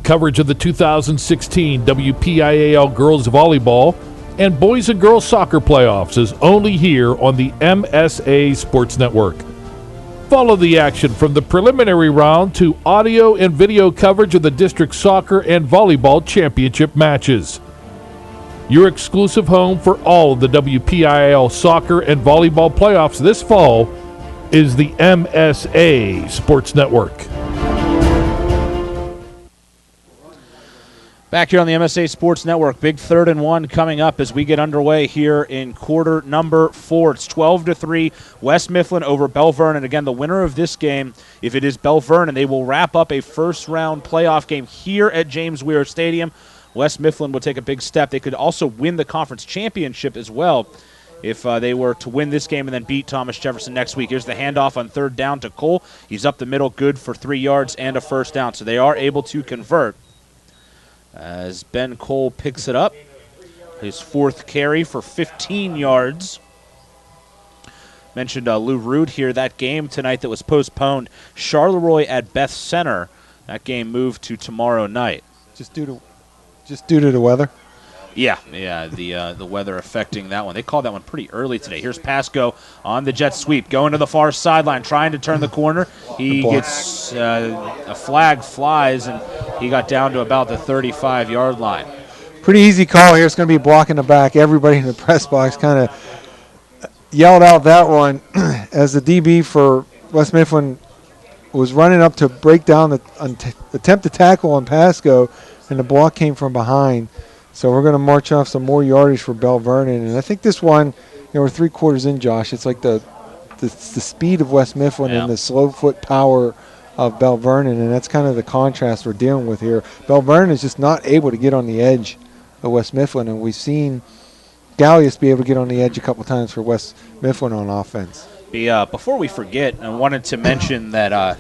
Coverage of the 2016 WPIAL Girls Volleyball and Boys and Girls Soccer Playoffs is only here on the MSA Sports Network. Follow the action from the preliminary round to audio and video coverage of the district soccer and volleyball championship matches. Your exclusive home for all of the WPIAL soccer and volleyball playoffs this fall is the MSA Sports Network. Back here on the MSA Sports Network, big 3rd and 1 coming up as we get underway here in quarter number 4. It's 12-3, West Mifflin over Bell Vernon. Again, the winner of this game, if it is Bell Vernon, they will wrap up a first-round playoff game here at James Weir Stadium. West Mifflin will take a big step. They could also win the conference championship as well if they were to win this game and then beat Thomas Jefferson next week. Here's the handoff on 3rd down to Cole. He's up the middle, good for 3 yards and a first down. So they are able to convert as Ben Cole picks it up. His 4th carry for 15 yards. Mentioned Lou Root here. That game tonight that was postponed, Charleroi at Beth Center. That game moved to tomorrow night. Just due to the weather? Yeah, the weather affecting that one. They called that one pretty early today. Here's Pasco on the jet sweep, going to the far sideline, trying to turn the corner. He gets a flag flies, and he got down to about the 35-yard line. Pretty easy call here. It's going to be blocking the back. Everybody in the press box kind of yelled out that one as the DB for West Mifflin was running up to break down the attempt to tackle on Pasco, and the block came from behind. So we're going to march off some more yardage for Bell Vernon. And I think this one, we're 3 quarters in, Josh. It's like the speed of West Mifflin and the slow foot power of Bell Vernon, and that's kind of the contrast we're dealing with here. Bell Vernon is just not able to get on the edge of West Mifflin, and we've seen Gallius be able to get on the edge a couple times for West Mifflin on offense. Before we forget, I wanted to mention that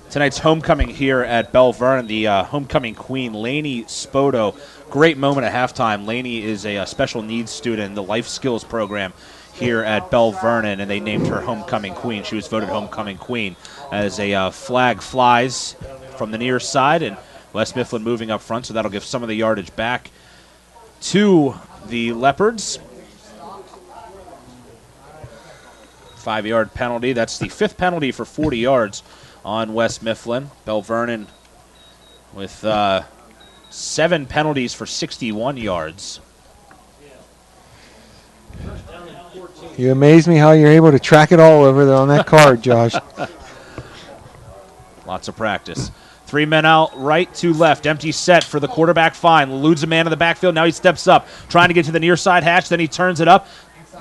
tonight's homecoming here at Bell Vernon, the homecoming queen, Lainey Spoto. Great moment at halftime. Lainey is a special needs student in the life skills program here at Bell Vernon, and they named her homecoming queen. She was voted homecoming queen as a flag flies from the near side, and West Mifflin moving up front, so that'll give some of the yardage back to the Leopards. 5-yard penalty. That's the 5th penalty for 40 yards on West Mifflin. Bell Vernon with 7 penalties for 61 yards. You amaze me how you're able to track it all over there on that card, Josh. Lots of practice. 3 men out, right to left. Empty set for the quarterback. Fine. Eludes a man in the backfield. Now he steps up, trying to get to the near side hash. Then he turns it up.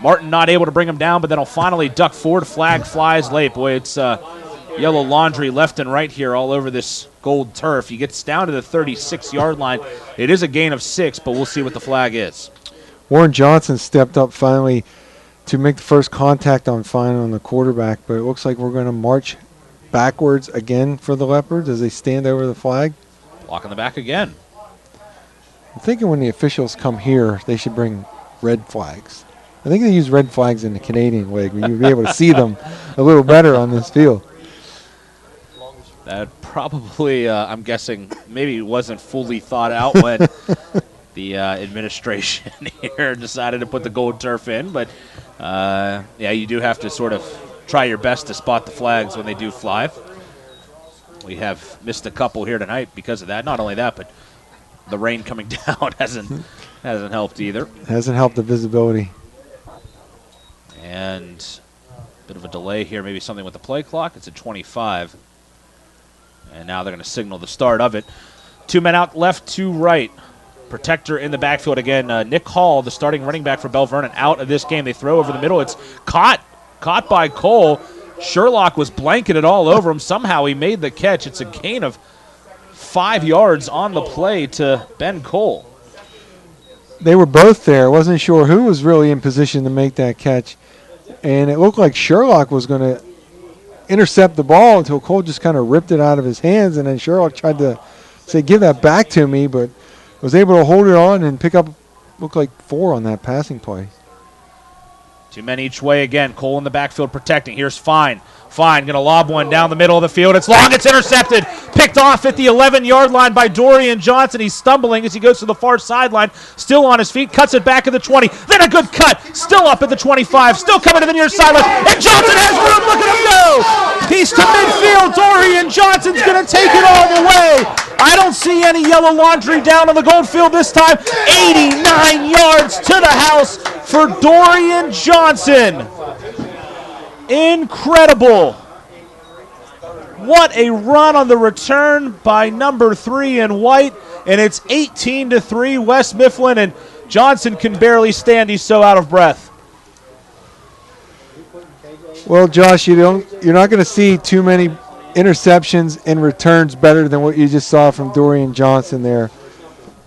Martin not able to bring him down, but then he'll finally duck forward. Flag flies late. Boy, it's yellow laundry left and right here all over this gold turf. He gets down to the 36-yard line. It is a gain of 6, but we'll see what the flag is. Warren Johnson stepped up finally to make the first contact on the quarterback, but it looks like we're going to march backwards again for the Leopards as they stand over the flag. Blocking the back again. I'm thinking when the officials come here, they should bring red flags. I think they use red flags in the Canadian League, where you'll be able to see them a little better on this field. That probably, I'm guessing, maybe wasn't fully thought out when the administration here decided to put the gold turf in. But, yeah, you do have to sort of try your best to spot the flags when they do fly. We have missed a couple here tonight because of that. Not only that, but the rain coming down hasn't helped either. Hasn't helped the visibility. And a bit of a delay here, maybe something with the play clock. It's at 25. And now they're going to signal the start of it. 2 men out, left to right. Protector in the backfield again. Nick Hall, the starting running back for Bell Vernon, out of this game. They throw over the middle. It's caught by Cole. Sherlock was blanketed all over him. Somehow he made the catch. It's a gain of 5 yards on the play to Ben Cole. They were both there. Wasn't sure who was really in position to make that catch. And it looked like Sherlock was going to intercept the ball until Cole just kind of ripped it out of his hands. And then Sherlock tried to say, give that back to me, but was able to hold it on and pick up, looked like 4 on that passing play. 2 men each way again. Cole in the backfield protecting. Here's Fine. Fine, going to lob one down the middle of the field. It's long. It's intercepted. Picked off at the 11-yard line by Dorian Johnson. He's stumbling as he goes to the far sideline. Still on his feet. Cuts it back at the 20. Then a good cut. Still up at the 25. Still coming to the near sideline. And Johnson has room. Look at him go. He's to midfield. Dorian Johnson's going to take it all the way. I don't see any yellow laundry down on the gold field this time. 89 yards to the house for Dorian Johnson. Incredible. What a run on the return by number 3 in white. And it's 18-3 West Mifflin, and Johnson can barely stand. He's so out of breath. Well, Josh, you're not going to see too many interceptions and returns better than what you just saw from Dorian Johnson there.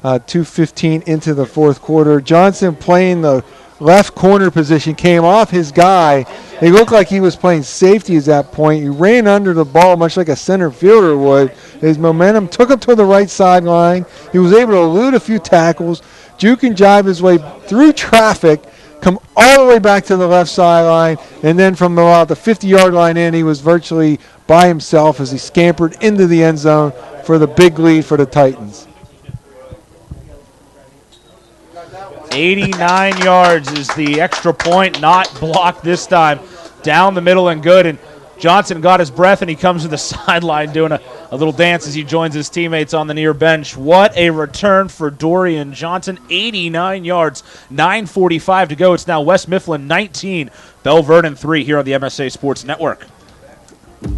2:15 into the fourth quarter. Johnson playing the left corner position, came off his guy. He looked like he was playing safety at that point. He ran under the ball much like a center fielder would. His momentum took him to the right sideline. He was able to elude a few tackles, juke and jive his way through traffic, come all the way back to the left sideline, and then from about the 50-yard line in, he was virtually by himself as he scampered into the end zone for the big lead for the Titans. 89 yards is the extra point, not blocked this time. Down the middle and good, and Johnson got his breath, and he comes to the sideline doing a little dance as he joins his teammates on the near bench. What a return for Dorian Johnson. 89 yards, 9:45 to go. It's now West Mifflin 19, Bell Vernon 3 here on the MSA Sports Network.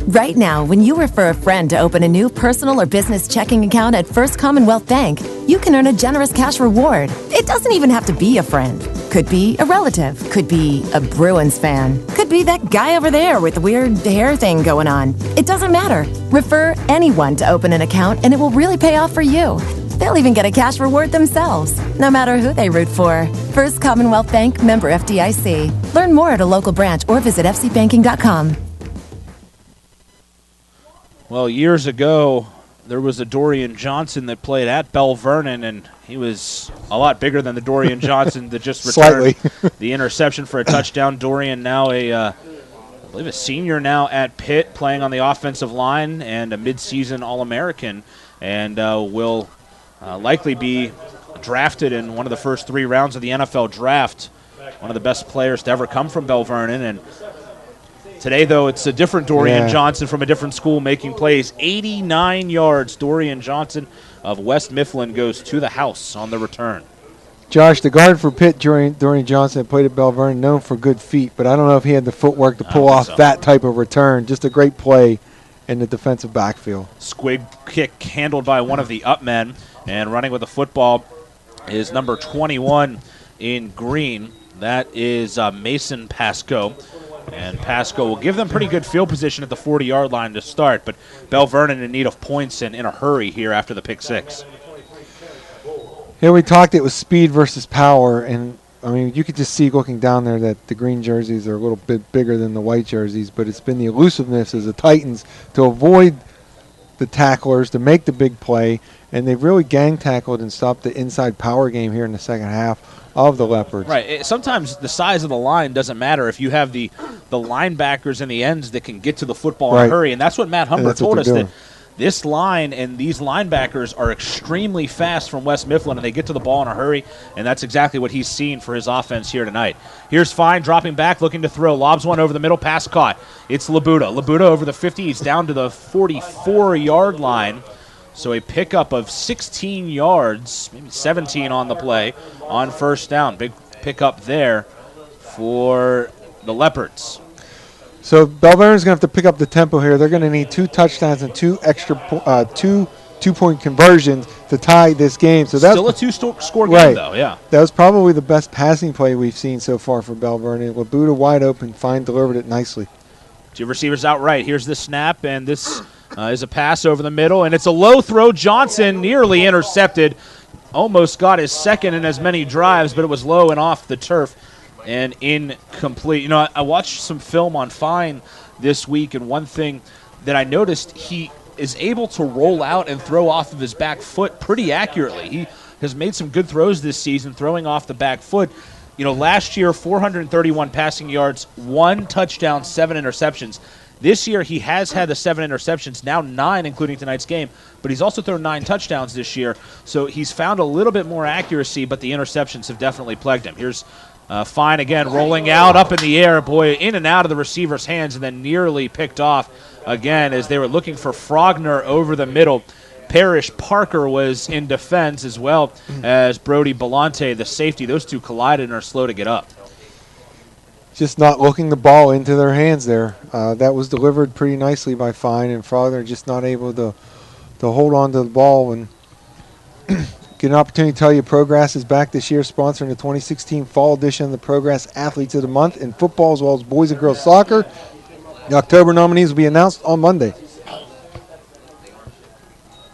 Right now, when you refer a friend to open a new personal or business checking account at First Commonwealth Bank, you can earn a generous cash reward. It doesn't even have to be a friend. Could be a relative. Could be a Bruins fan. Could be that guy over there with the weird hair thing going on. It doesn't matter. Refer anyone to open an account and it will really pay off for you. They'll even get a cash reward themselves, no matter who they root for. First Commonwealth Bank, member FDIC. Learn more at a local branch or visit fcbanking.com. Well, years ago, there was a Dorian Johnson that played at Bell Vernon, and he was a lot bigger than the Dorian Johnson that just returned the interception for a touchdown. Dorian now I believe a senior now at Pitt, playing on the offensive line and a midseason All-American, and will likely be drafted in one of the first 3 rounds of the NFL draft. One of the best players to ever come from Bell Vernon, and today, though, it's a different Dorian Johnson from a different school making plays. 89 yards. Dorian Johnson of West Mifflin goes to the house on the return. Josh, the guard for Pitt, Dorian Johnson, played at Bell Vernon, known for good feet, but I don't know if he had the footwork to pull off that type of return. Just a great play in the defensive backfield. Squig kick handled by one of the up men, and running with the football is number 21 in green. That is Mason Pasco. And Pasco will give them pretty good field position at the 40-yard line to start, but Bell Vernon in need of points and in a hurry here after the pick 6. Here we talked it was speed versus power, and I mean you could just see looking down there that the green jerseys are a little bit bigger than the white jerseys, but it's been the elusiveness as the Titans to avoid the tacklers, to make the big play, and they've really gang tackled and stopped the inside power game here in the second half of the Leopards. Right. Sometimes the size of the line doesn't matter if you have the linebackers and the ends that can get to the football in a hurry. And that's what Matt Humber told us, that this line and these linebackers are extremely fast from West Mifflin, and they get to the ball in a hurry, and that's exactly what he's seen for his offense here tonight. Here's Fine dropping back, looking to throw. Lobs one over the middle, pass caught. It's Labuda. Labuda over the 50. He's down to the 44-yard line. So a pickup of 16 yards, maybe 17 on the play, on first down. Big pickup there for the Leopards. So Bell Vernon's going to have to pick up the tempo here. They're going to need 2 touchdowns and 2 extra two-point conversions to tie this game. So that's still a two-score game, though. Yeah, that was probably the best passing play we've seen so far for Bell Vernon. Labuda wide open, Fine delivered it nicely. 2 receivers out right. Here's the snap, and this is a pass over the middle, and it's a low throw. Johnson nearly intercepted. Almost got his second in as many drives, but it was low and off the turf and incomplete. You know, I watched some film on Fine this week, and one thing that I noticed, he is able to roll out and throw off of his back foot pretty accurately. He has made some good throws this season, throwing off the back foot. You know, last year, 431 passing yards, 1 touchdown, 7 interceptions. This year, he has had the 7 interceptions, now 9, including tonight's game, but he's also thrown 9 touchdowns this year. So he's found a little bit more accuracy, but the interceptions have definitely plagued him. Here's Fine again, rolling out, up in the air, boy, in and out of the receiver's hands, and then nearly picked off again as they were looking for Frogner over the middle. Parrish Parker was in defense as well as Brody Belante, the safety. Those two collided and are slow to get up. Just not looking the ball into their hands there. That was delivered pretty nicely by Fine, and Frogner just not able to hold on to the ball. And get an opportunity to tell you Progress is back this year, sponsoring the 2016 fall edition of the Progress Athletes of the Month in football as well as boys and girls soccer. The October nominees will be announced on Monday.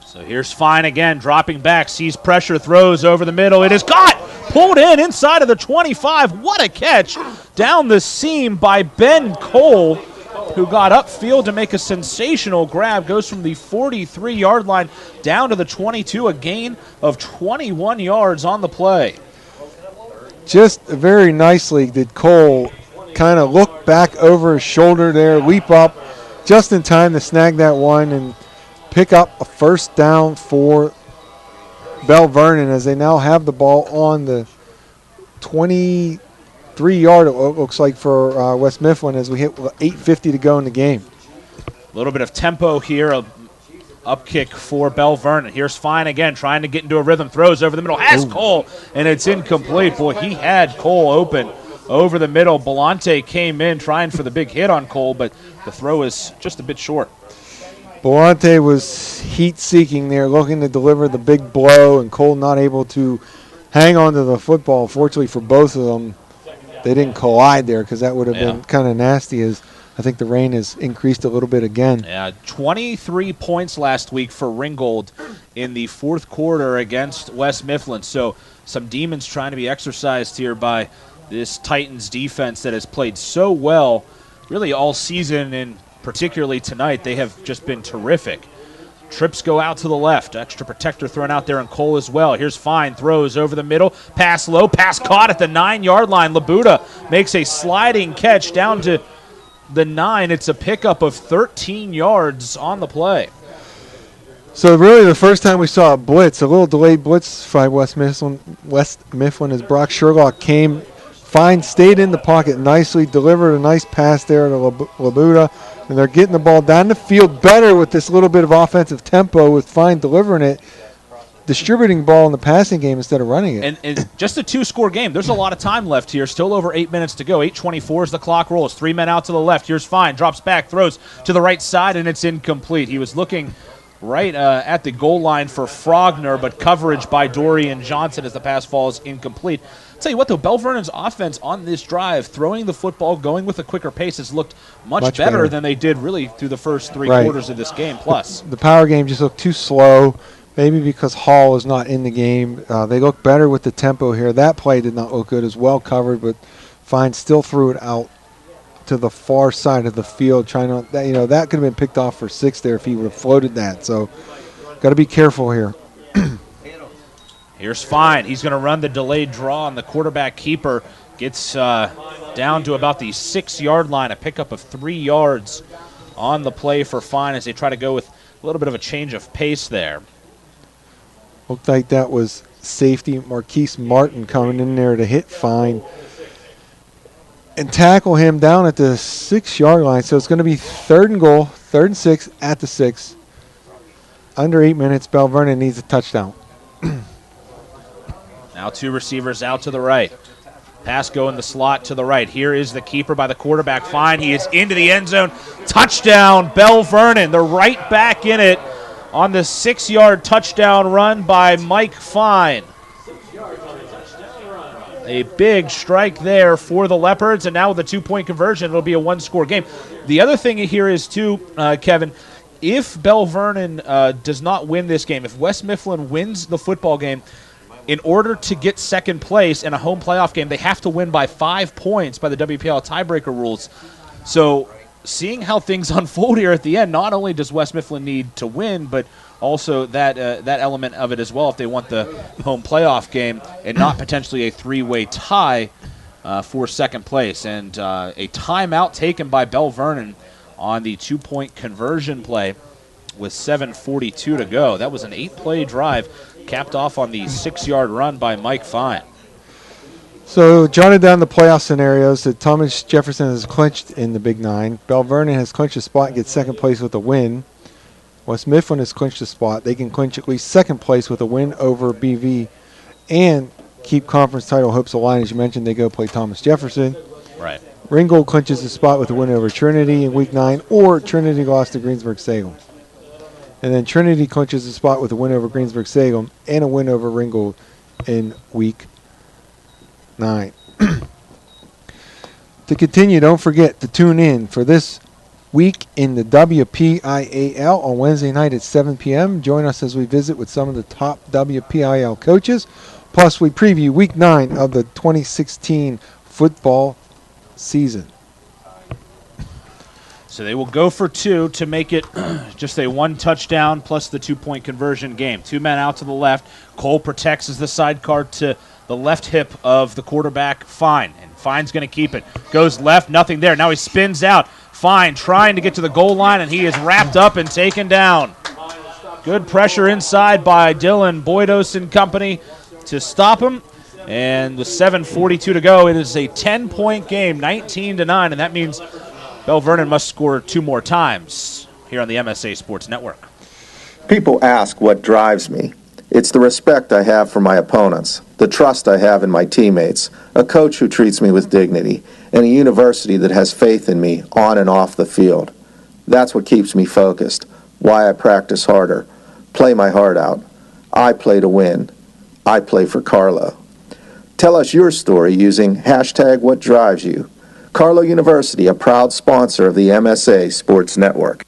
So here's Fine again, dropping back, sees pressure, throws over the middle. It is caught, pulled in inside of the 25. What a catch down the seam by Ben Cole, who got upfield to make a sensational grab. Goes from the 43-yard line down to the 22, a gain of 21 yards on the play. Just very nicely did Cole kind of look back over his shoulder there, leap up just in time to snag that one and pick up a first down for Bell Vernon as they now have the ball on the 23-yard, it looks like, for West Mifflin as we hit 8:50 to go in the game. A little bit of tempo here. Up kick for Bell Vernon. Here's Fine again, trying to get into a rhythm. Throws over the middle. Has Cole, and it's incomplete. Boy, he had Cole open over the middle. Belante came in trying for the big hit on Cole, but the throw is just a bit short. Belante was heat-seeking there, looking to deliver the big blow, and Cole not able to hang on to the football. Fortunately for both of them, they didn't collide there because that would have been kind of nasty, as I think the rain has increased a little bit again. Yeah, 23 points last week for Ringgold in the fourth quarter against West Mifflin. So some demons trying to be exercised here by this Titans defense that has played so well really all season, and particularly tonight. They have just been terrific. Trips go out to the left. Extra protector thrown out there on Cole as well. Here's Fine. Throws over the middle. Pass low. Pass caught at the 9-yard line. Labuda makes a sliding catch down to the 9. It's a pickup of 13 yards on the play. So really the first time we saw a blitz, a little delayed blitz by West Mifflin as Brock Sherlock came. Fine stayed in the pocket nicely, delivered a nice pass there to Labuda, and they're getting the ball down the field better with this little bit of offensive tempo with Fine delivering it, distributing the ball in the passing game instead of running it. And just a 2-score game. There's a lot of time left here. Still over 8 minutes to go. 8:24 as the clock rolls. 3 men out to the left. Here's Fine. Drops back. Throws to the right side, and it's incomplete. He was looking right at the goal line for Frogner, but coverage by Dorian Johnson as the pass falls incomplete. I'll tell you what, though, Bell Vernon's offense on this drive, throwing the football, going with a quicker pace, has looked much better than they did really through the first three quarters of this game plus. The power game just looked too slow. Maybe because Hall is not in the game. They look better with the tempo here. That play did not look good. It was well covered, but Fine still threw it out to the far side of the field. That could have been picked off for 6 there if he would have floated that. So got to be careful here. Here's Fine. He's going to run the delayed draw on the quarterback keeper. Gets down to about the 6-yard line. A pickup of 3 yards on the play for Fine as they try to go with a little bit of a change of pace there. Looked like that was safety Marquise Martin coming in there to hit Fine and tackle him down at the 6-yard line. So it's going to be 3rd and goal, 3rd and 6 at the 6. Under 8 minutes, Bell Vernon needs a touchdown. Now 2 receivers out to the right. Pass go in the slot to the right. Here is the keeper by the quarterback. Fine. He is into the end zone. Touchdown, Bell Vernon. They're right back in it on the 6-yard touchdown run by Mike Fine. A big strike there for the Leopards, and now with a 2-point conversion, it'll be a 1-score game. The other thing here is, too, Kevin, if Bell Vernon does not win this game, if West Mifflin wins the football game, in order to get second place in a home playoff game, they have to win by 5 points by the WPIAL tiebreaker rules. So seeing how things unfold here at the end, not only does West Mifflin need to win, but also that element of it as well if they want the home playoff game and not potentially a 3-way tie for second place. And a timeout taken by Bell Vernon on the 2-point conversion play with 7:42 to go. That was an 8-play drive capped off on the 6-yard run by Mike Fine. So jotted down the playoff scenarios that Thomas Jefferson has clinched in the Big 9. Bell Vernon has clinched a spot and gets second place with a win. West Mifflin has clinched a spot. They can clinch at least second place with a win over BV and keep conference title hopes alive. As you mentioned, they go play Thomas Jefferson. Right. Ringgold clinches a spot with a win over Trinity in Week 9, or Trinity lost to Greensburg-Salem. And then Trinity clinches a spot with a win over Greensburg-Salem and a win over Ringgold in Week 9. To continue, don't forget to tune in for this week in the WPIAL on Wednesday night at 7 p.m. Join us as we visit with some of the top WPIAL coaches. Plus, we preview Week 9 of the 2016 football season. So they will go for 2 to make it just a 1 touchdown plus the 2-point conversion game. 2 men out to the left. Cole protects as the sidecar to the left hip of the quarterback, Fine. And Fine's going to keep it. Goes left, nothing there. Now he spins out. Fine trying to get to the goal line, and he is wrapped up and taken down. Good pressure inside by Dylan Boydos and company to stop him. And with 7:42 to go, it is a 10-point game, 19-9, and that means Bell Vernon must score 2 more times here on the MSA Sports Network. People ask what drives me. It's the respect I have for my opponents, the trust I have in my teammates, a coach who treats me with dignity, and a university that has faith in me on and off the field. That's what keeps me focused, why I practice harder, play my heart out. I play to win. I play for Carlo. Tell us your story using #WhatDrivesYou. Carlo University, a proud sponsor of the MSA Sports Network.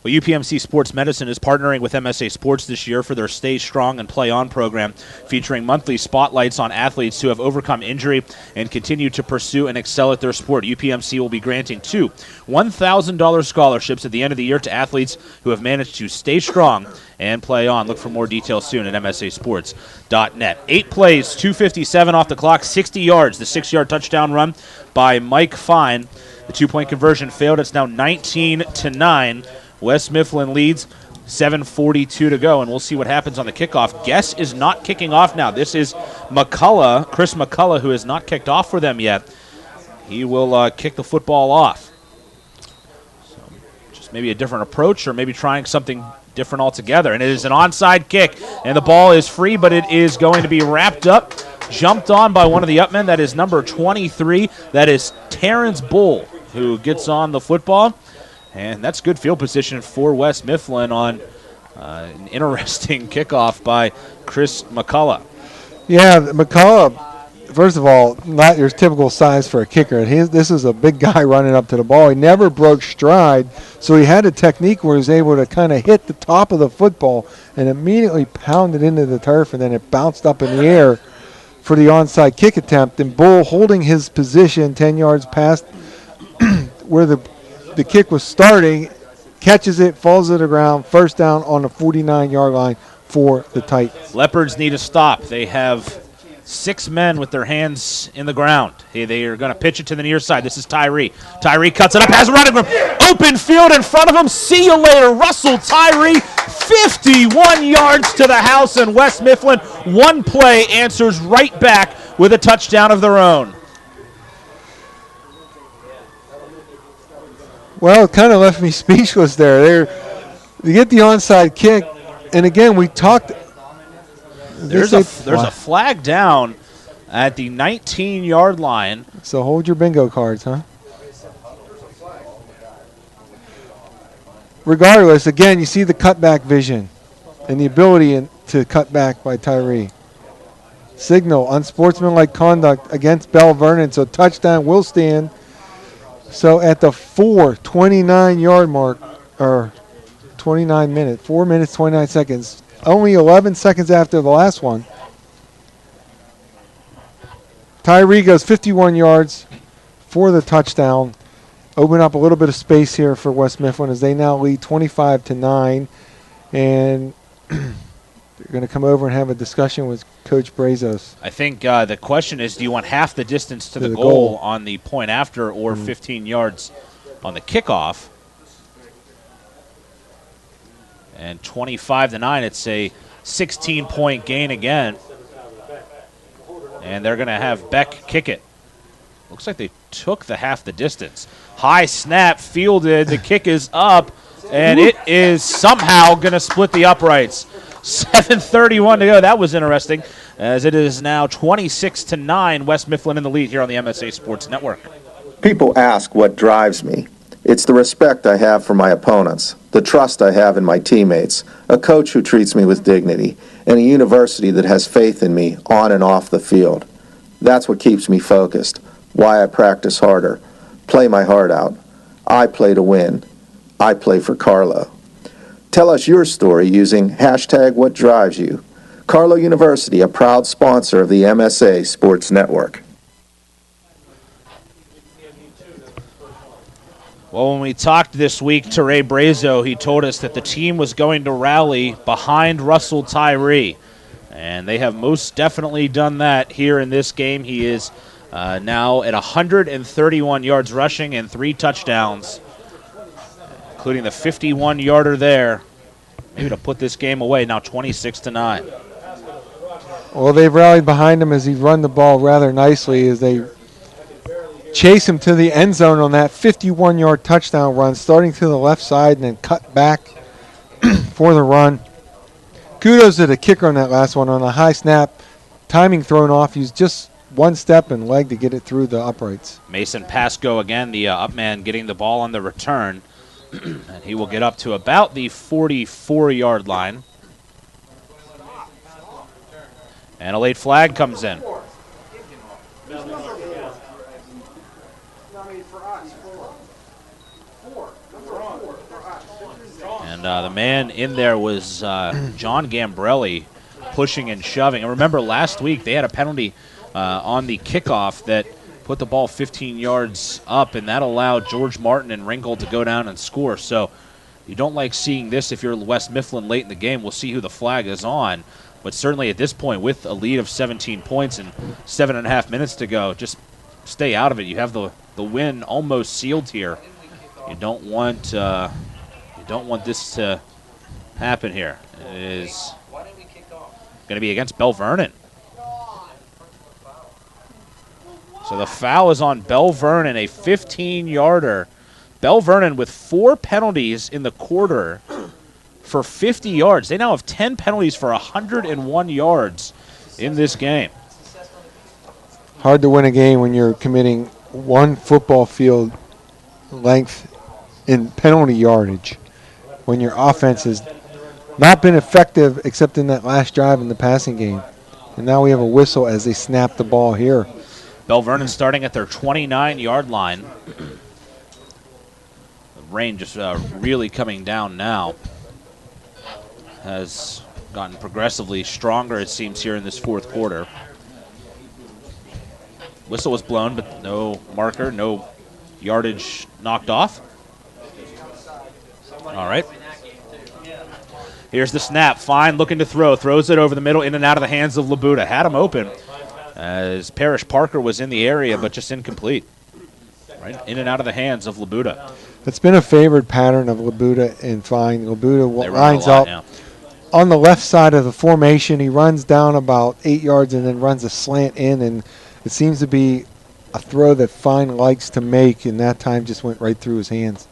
Well, UPMC Sports Medicine is partnering with MSA Sports this year for their Stay Strong and Play On program, featuring monthly spotlights on athletes who have overcome injury and continue to pursue and excel at their sport. UPMC will be granting 2 $1,000 scholarships at the end of the year to athletes who have managed to stay strong and play on. Look for more details soon at msasports.net. 8 plays, 2:57 off the clock, 60 yards. The 6-yard touchdown run by Mike Fine. The 2-point conversion failed. It's now 19-9. West Mifflin leads, 7:42 to go, and we'll see what happens on the kickoff. Guess is not kicking off now. This is McCullough, Chris McCullough, who has not kicked off for them yet. He will kick the football off. So just maybe a different approach, or maybe trying something different altogether. And it is an onside kick, and the ball is free, but it is going to be wrapped up, jumped on by one of the upmen. That is number 23. That is Terrence Bull, who gets on the football. And that's good field position for West Mifflin on an interesting kickoff by Chris McCullough. Yeah, McCullough, first of all, not your typical size for a kicker. This is a big guy running up to the ball. He never broke stride, so he had a technique where he was able to kind of hit the top of the football and immediately pound it into the turf, and then it bounced up in the air for the onside kick attempt. And Bull holding his position 10 yards past where the kick was starting, catches it, falls to the ground, first down on the 49-yard line for the Titans. Leopards need a stop. They have 6 men with their hands in the ground. They are going to pitch it to the near side. This is Tyree. Tyree cuts it up, has a running room. Open field in front of him. See you later, Russell Tyree. 51 yards to the house, and West Mifflin, one play, answers right back with a touchdown of their own. Well, it kind of left me speechless there. You get the onside kick, and again, we talked. There's a flag down at the 19-yard line. So hold your bingo cards, huh? Regardless, again, you see the cutback vision and the ability to cut back by Tyree. Signal, unsportsmanlike conduct against Bell Vernon, so touchdown will stand. So at the 4:29-yard mark, or 29 minutes, 4 minutes, 29 seconds, only 11 seconds after the last one, Tyree goes 51 yards for the touchdown. Open up a little bit of space here for West Mifflin as they now lead 25-9. And they're going to come over and have a discussion with Coach Brazos. I think the question is, do you want half the distance to the goal on the point after, or 15 yards on the kickoff? And 25-9, it's a 16-point gain again. And they're going to have Beck kick it. Looks like they took the half the distance. High snap, fielded, the kick is up, and it is somehow going to split the uprights. 7:31 to go. That was interesting, as it is now 26-9, West Mifflin in the lead here on the MSA Sports Network. People ask what drives me. It's the respect I have for my opponents, the trust I have in my teammates, a coach who treats me with dignity, and a university that has faith in me on and off the field. That's what keeps me focused, why I practice harder, play my heart out. I play to win. I play for Carlo. Tell us your story using #WhatDrivesYou. Carlo University, a proud sponsor of the MSA Sports Network. Well, when we talked this week to Ray Brazo, he told us that the team was going to rally behind Russell Tyree, and they have most definitely done that here in this game. He is now at 131 yards rushing and 3 touchdowns, including the 51-yarder there, maybe to put this game away, now 26-9. Well, they've rallied behind him as he's run the ball rather nicely as they chase him to the end zone on that 51-yard touchdown run, starting to the left side and then cut back for the run. Kudos to the kicker on that last one. On a high snap, timing thrown off, used just one step and leg to get it through the uprights. Mason Pasco again, the up man, getting the ball on the return. And he will get up to about the 44-yard line. And a late flag comes in. And the man in there was John Gambrelli pushing and shoving. And remember, last week they had a penalty on the kickoff that put the ball 15 yards up, and that allowed George Martin and Ringgold to go down and score. So you don't like seeing this if you're West Mifflin late in the game. We'll see who the flag is on. But certainly at this point, with a lead of 17 points and 7.5 minutes to go, just stay out of it. You have the win almost sealed here. You don't want this to happen here. It is going to be against Bell Vernon. So the foul is on Bell Vernon, a 15-yarder. Bell Vernon with 4 penalties in the quarter for 50 yards. They now have 10 penalties for 101 yards in this game. Hard to win a game when you're committing one football field length in penalty yardage, when your offense has not been effective except in that last drive in the passing game. And now we have a whistle as they snap the ball here. Bell Vernon starting at their 29-yard line. The rain just really coming down now. Has gotten progressively stronger, it seems, here in this fourth quarter. Whistle was blown, but no marker, no yardage knocked off. All right. Here's the snap. Fine looking to throw. Throws it over the middle, in and out of the hands of Labuda. Had him open as Parrish Parker was in the area, but just incomplete. Right in and out of the hands of Labuda. It's been a favored pattern of Labuda and Fine. Labuda lines up up on the left side of the formation. He runs down about 8 yards and then runs a slant in, and it seems to be a throw that Fine likes to make, and that time just went right through his hands.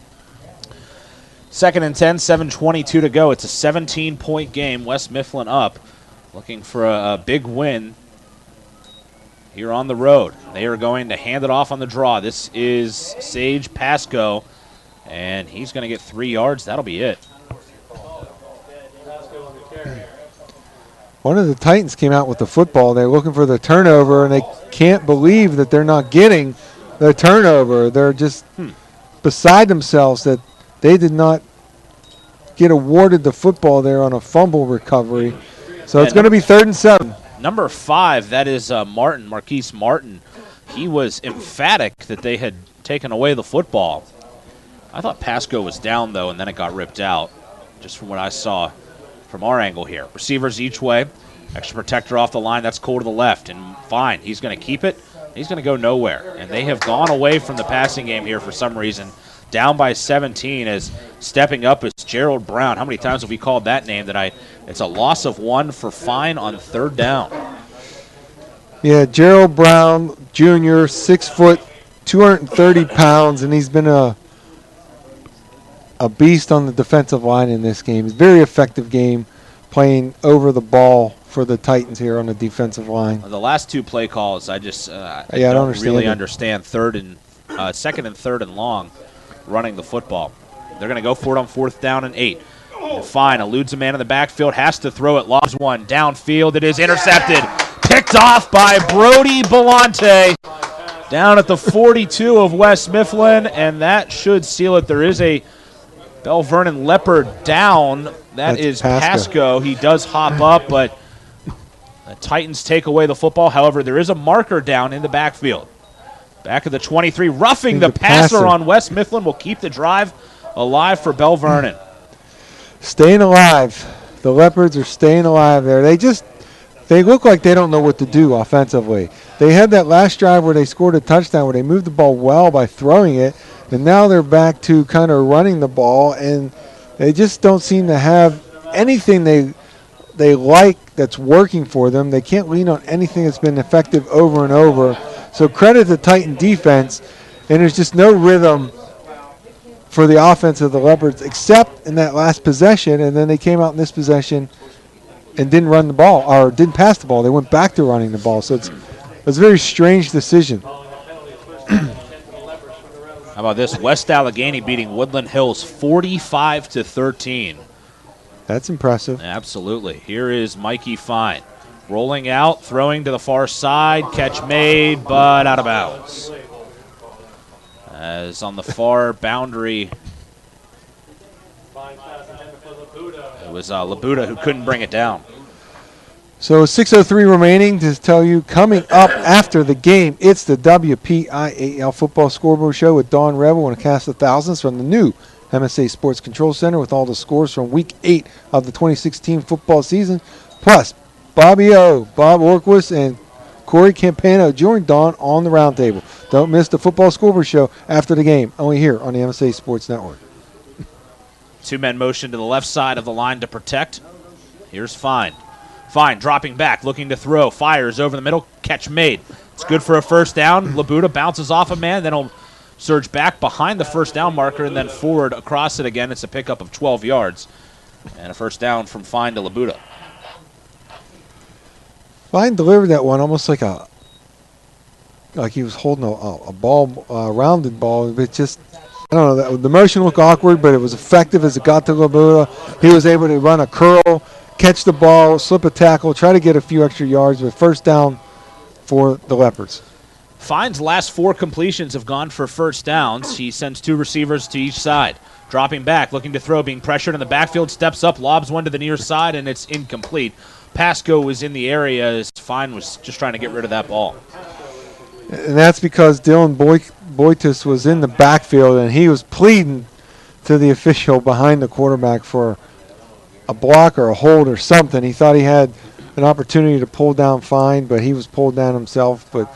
2nd and 10, 7:22 to go. It's a 17-point game. West Mifflin up, looking for a big win here on the road. They are going to hand it off on the draw. This is Sage Pasco, and he's going to get 3 yards. That'll be it. One of the Titans came out with the football. They're looking for the turnover, and they can't believe that they're not getting the turnover. They're just beside themselves that they did not get awarded the football there on a fumble recovery. So it's going to be 3rd and 7. Number 5, that is Marquise Martin. He was emphatic that they had taken away the football. I thought Pasco was down, though, and then it got ripped out, just from what I saw from our angle here. Receivers each way. Extra protector off the line. That's Cole to the left. And fine, he's going to keep it. He's going to go nowhere. And they have gone away from the passing game here for some reason. Down by 17 as stepping up is Gerald Brown. How many times have we called that name tonight? It's a loss of 1 for Fine on 3rd down. Yeah, Gerald Brown Jr., 6 foot, 230 pounds, and he's been a beast on the defensive line in this game. It's a very effective game playing over the ball for the Titans here on the defensive line. The last 2 play calls, I just don't really understand. understand. 2nd and 3rd and long running the football. They're going to go for it on 4th down and 8. And Fine eludes a man in the backfield, has to throw it, lobs one downfield. It is intercepted, picked off by Brody Belante down at the 42 of West Mifflin, and that should seal it. There is a Bell Vernon Leopard down. That's Pasco. He does hop up, but the Titans take away the football. However, there is a marker down in the backfield. Back of the 23, roughing the passer on West Mifflin will keep the drive alive for Bell Vernon. Staying alive. The Leopards are staying alive there. They look like they don't know what to do offensively. They had that last drive where they scored a touchdown where they moved the ball well by throwing it, and now they're back to kind of running the ball, and they just don't seem to have anything they like that's working for them. They can't lean on anything that's been effective over and over. So credit the Titan defense, and there's just no rhythm for the offense of the Leopards except in that last possession, and then they came out in this possession and didn't run the ball or didn't pass the ball. They went back to running the ball. So it's a very strange decision. How about this? West Allegheny beating Woodland Hills 45-13. That's impressive. Absolutely. Here is Mikey Fine. Rolling out, throwing to the far side. Catch made, but out of bounds. As on the far boundary, it was Labuda who couldn't bring it down. So 6:03 remaining to tell you, coming up after the game, it's the WPIAL Football Scoreboard Show with Dawn Rebel and a cast of thousands from the new MSA Sports Control Center with all the scores from Week 8 of the 2016 football season. Plus, Bobby O, Bob Orquist, and Corey Campano join Dawn on the roundtable. Don't miss the Football Scoreboard Show after the game, only here on the MSA Sports Network. Two-men motion to the left side of the line to protect. Here's Fine. Fine dropping back, looking to throw. Fires over the middle. Catch made. It's good for a first down. Labuda bounces off a man, then he'll surge back behind the first down marker and then forward across it again. It's a pickup of 12 yards. And a first down from Fine to Labuda. Fine delivered that one almost like he was holding a ball, a rounded ball. But just, I don't know, the motion looked awkward, but it was effective as it got to Labuda. He was able to run a curl, catch the ball, slip a tackle, try to get a few extra yards with first down for the Leopards. Fine's last 4 completions have gone for first downs. He sends 2 receivers to each side. Dropping back, looking to throw, being pressured in the backfield, steps up, lobs one to the near side, and it's incomplete. Pasco was in the area as Fine was just trying to get rid of that ball. And that's because Dylan Boytus was in the backfield, and he was pleading to the official behind the quarterback for a block or a hold or something. He thought he had an opportunity to pull down Fine, but he was pulled down himself. But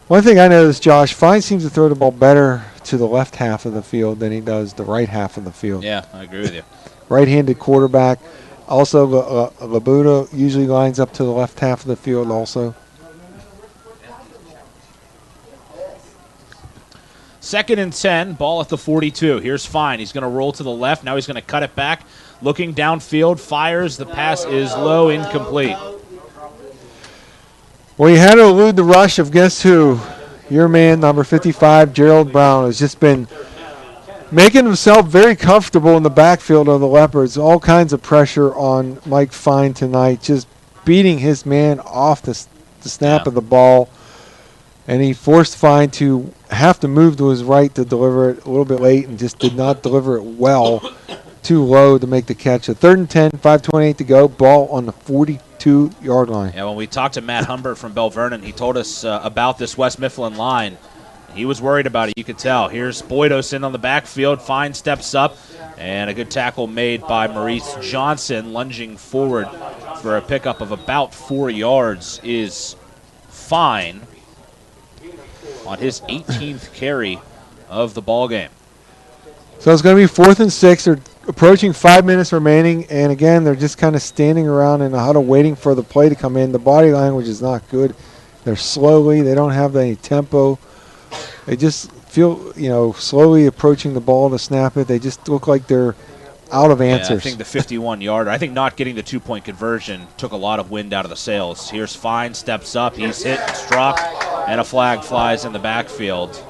one thing I noticed, Josh, Fine seems to throw the ball better to the left half of the field than he does the right half of the field. Yeah, I agree with you. Right-handed quarterback. Also, Labuda usually lines up to the left half of the field also. Second and 10, ball at the 42. Here's Fine. He's going to roll to the left. Now he's going to cut it back. Looking downfield, fires. The pass is low, incomplete. Well, you had to elude the rush of guess who? Your man, number 55, Gerald Brown, has just been making himself very comfortable in the backfield of the Leopards. All kinds of pressure on Mike Fine tonight, just beating his man off the snap of the ball. And he forced Fine to have to move to his right to deliver it a little bit late and just did not deliver it well. Too low to make the catch. A 3rd and 10, 5:28 to go. Ball on the 42-yard line. Yeah, when we talked to Matt Humbert from Bell Vernon, he told us about this West Mifflin line. He was worried about it, you could tell. Here's Boydos in on the backfield. Fine steps up, and a good tackle made by Maurice Johnson, lunging forward for a pickup of about 4 yards is Fine on his 18th carry of the ball game. So it's going to be 4th and 6. They're approaching 5 minutes remaining, and again, they're just kind of standing around in a huddle waiting for the play to come in. The body language is not good. They're slowly. They don't have any tempo. They just feel, slowly approaching the ball to snap it. They just look like they're out of answers. Yeah, I think the 51-yarder, I think not getting the 2-point conversion took a lot of wind out of the sails. Here's Fine, steps up. He's hit, struck, and a flag flies in the backfield.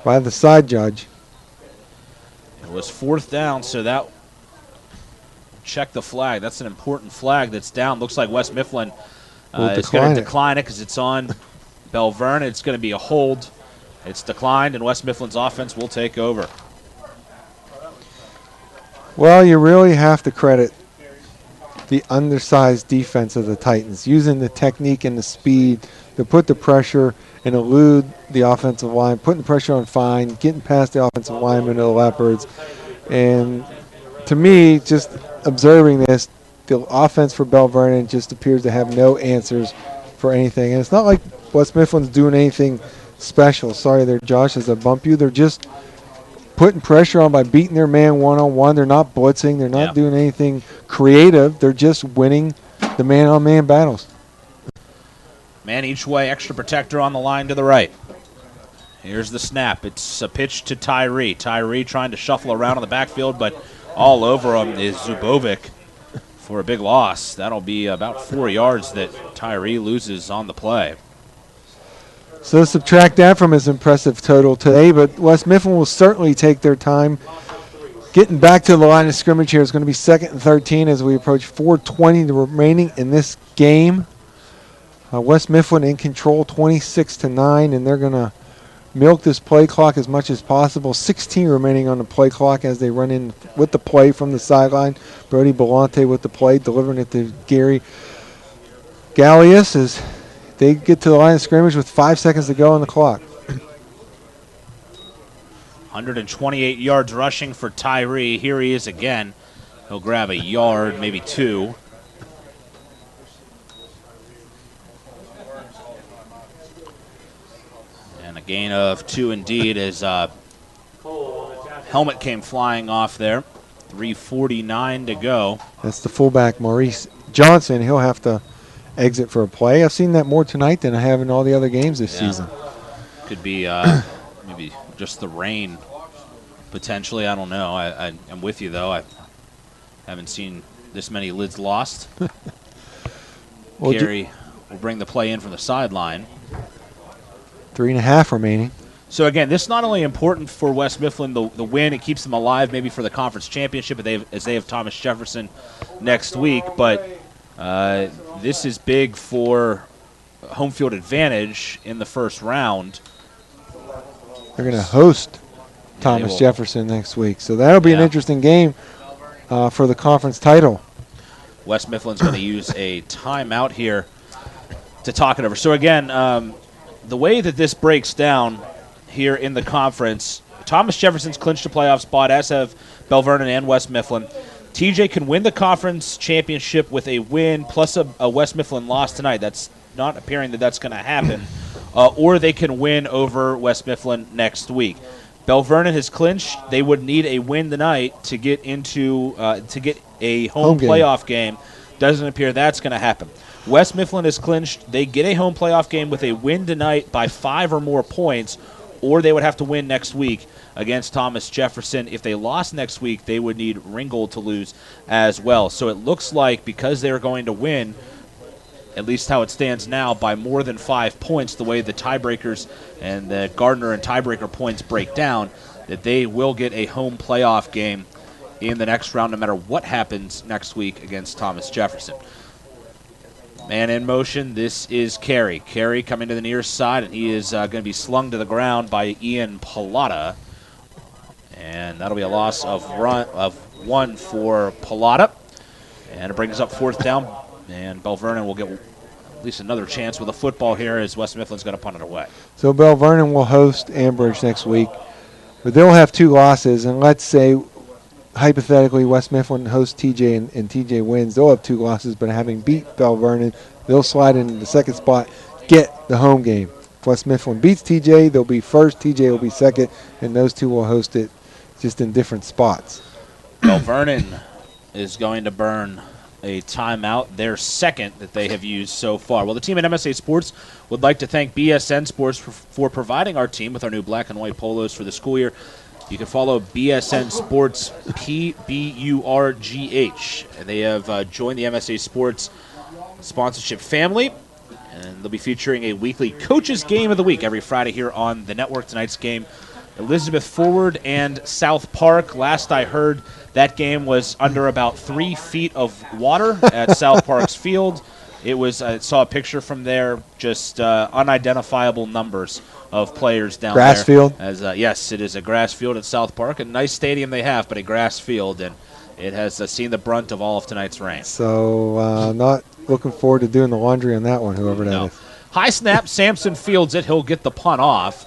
By the side judge. It was 4th down, so that check the flag. That's an important flag that's down. Looks like West Mifflin is going to decline it because it's on Bell Vernon. It's going to be a hold. It's declined, and West Mifflin's offense will take over. Well, you really have to credit the undersized defense of the Titans, using the technique and the speed to put the pressure and elude the offensive line, putting the pressure on Fine, getting past the offensive lineman of the Leopards. And to me, just observing this, the offense for Bell Vernon just appears to have no answers for anything. And it's not like West Mifflin's doing anything special. Sorry there, Josh, as I bump you. They're just putting pressure on by beating their man one-on-one. They're not blitzing. They're not doing anything creative. They're just winning the man-on-man battles. Man each way, extra protector on the line to the right. Here's the snap. It's a pitch to Tyree. Tyree trying to shuffle around on the backfield, but all over him is Zubovic for a big loss. That'll be about 4 yards that Tyree loses on the play. So subtract that from his impressive total today, but West Mifflin will certainly take their time. Getting back to the line of scrimmage here is going to be 2nd and 13 as we approach 4:20 remaining in this game. West Mifflin in control 26-9, and they're going to milk this play clock as much as possible. 16 remaining on the play clock as they run in with the play from the sideline. Brody Belante with the play, delivering it to Gary Gallius as they get to the line of scrimmage with 5 seconds to go on the clock. 128 yards rushing for Tyree. Here he is again. He'll grab a yard, maybe 2. And a gain of 2 indeed as helmet came flying off there. 3:49 to go. That's the fullback, Maurice Johnson. He'll have to exit for a play. I've seen that more tonight than I have in all the other games this season. Could be maybe just the rain, potentially. I don't know. I'm with you, though. I haven't seen this many lids lost. Well, Gary will bring the play in from the sideline. 3.5 remaining. So, again, this is not only important for West Mifflin, the win. It keeps them alive maybe for the conference championship as they have Thomas Jefferson next week. But this is big for home field advantage in the first round. They're going to host Thomas Jefferson next week. So that'll be an interesting game for the conference title. West Mifflin's going to use a timeout here to talk it over. So, again, the way that this breaks down here in the conference, Thomas Jefferson's clinched a playoff spot, as have Belle Vernon and West Mifflin. TJ can win the conference championship with a win plus a West Mifflin loss tonight. That's not appearing that that's going to happen. Or they can win over West Mifflin next week. Belle Vernon has clinched. They would need a win tonight to get into to get a home playoff game. Doesn't appear that's going to happen. West Mifflin has clinched. They get a home playoff game with a win tonight by 5 or more points, or they would have to win next week against Thomas Jefferson. If they lost next week, they would need Ringgold to lose as well. So it looks like because they're going to win, at least how it stands now, by more than 5 points, the way the tiebreakers and the Gardner and tiebreaker points break down, that they will get a home playoff game in the next round no matter what happens next week against Thomas Jefferson. Man in motion, this is Carey. Carey coming to the near side, and he is going to be slung to the ground by Ian Pallotta. And that'll be a loss of 1 for Pallotta. And it brings up 4th down. And Belle Vernon will get at least another chance with a football here as West Mifflin's going to punt it away. So Belle Vernon will host Ambridge next week. But they'll have 2 losses. And let's say, hypothetically, West Mifflin hosts TJ and TJ wins. They'll have 2 losses, but having beat Belle Vernon, they'll slide into the 2nd spot, get the home game. If West Mifflin beats TJ, they'll be 1st, TJ will be 2nd, and those 2 will host it just in different spots. Belle Vernon is going to burn a timeout, their 2nd that they have used so far. Well, the team at MSA Sports would like to thank BSN Sports for providing our team with our new black and white polos for the school year. You can follow BSN Sports, PBURGH. And they have joined the MSA Sports sponsorship family. And they'll be featuring a weekly Coaches Game of the Week every Friday here on the network. Tonight's game, Elizabeth Forward and South Park. Last I heard, that game was under about 3 feet of water at South Park's field. It was, I saw a picture from there, just unidentifiable numbers of players down there. Grass field? Yes, it is a grass field at South Park. A nice stadium they have, but a grass field, and it has seen the brunt of all of tonight's rain. So not looking forward to doing the laundry on that one, whoever that is. High snap, Sampson fields it. He'll get the punt off.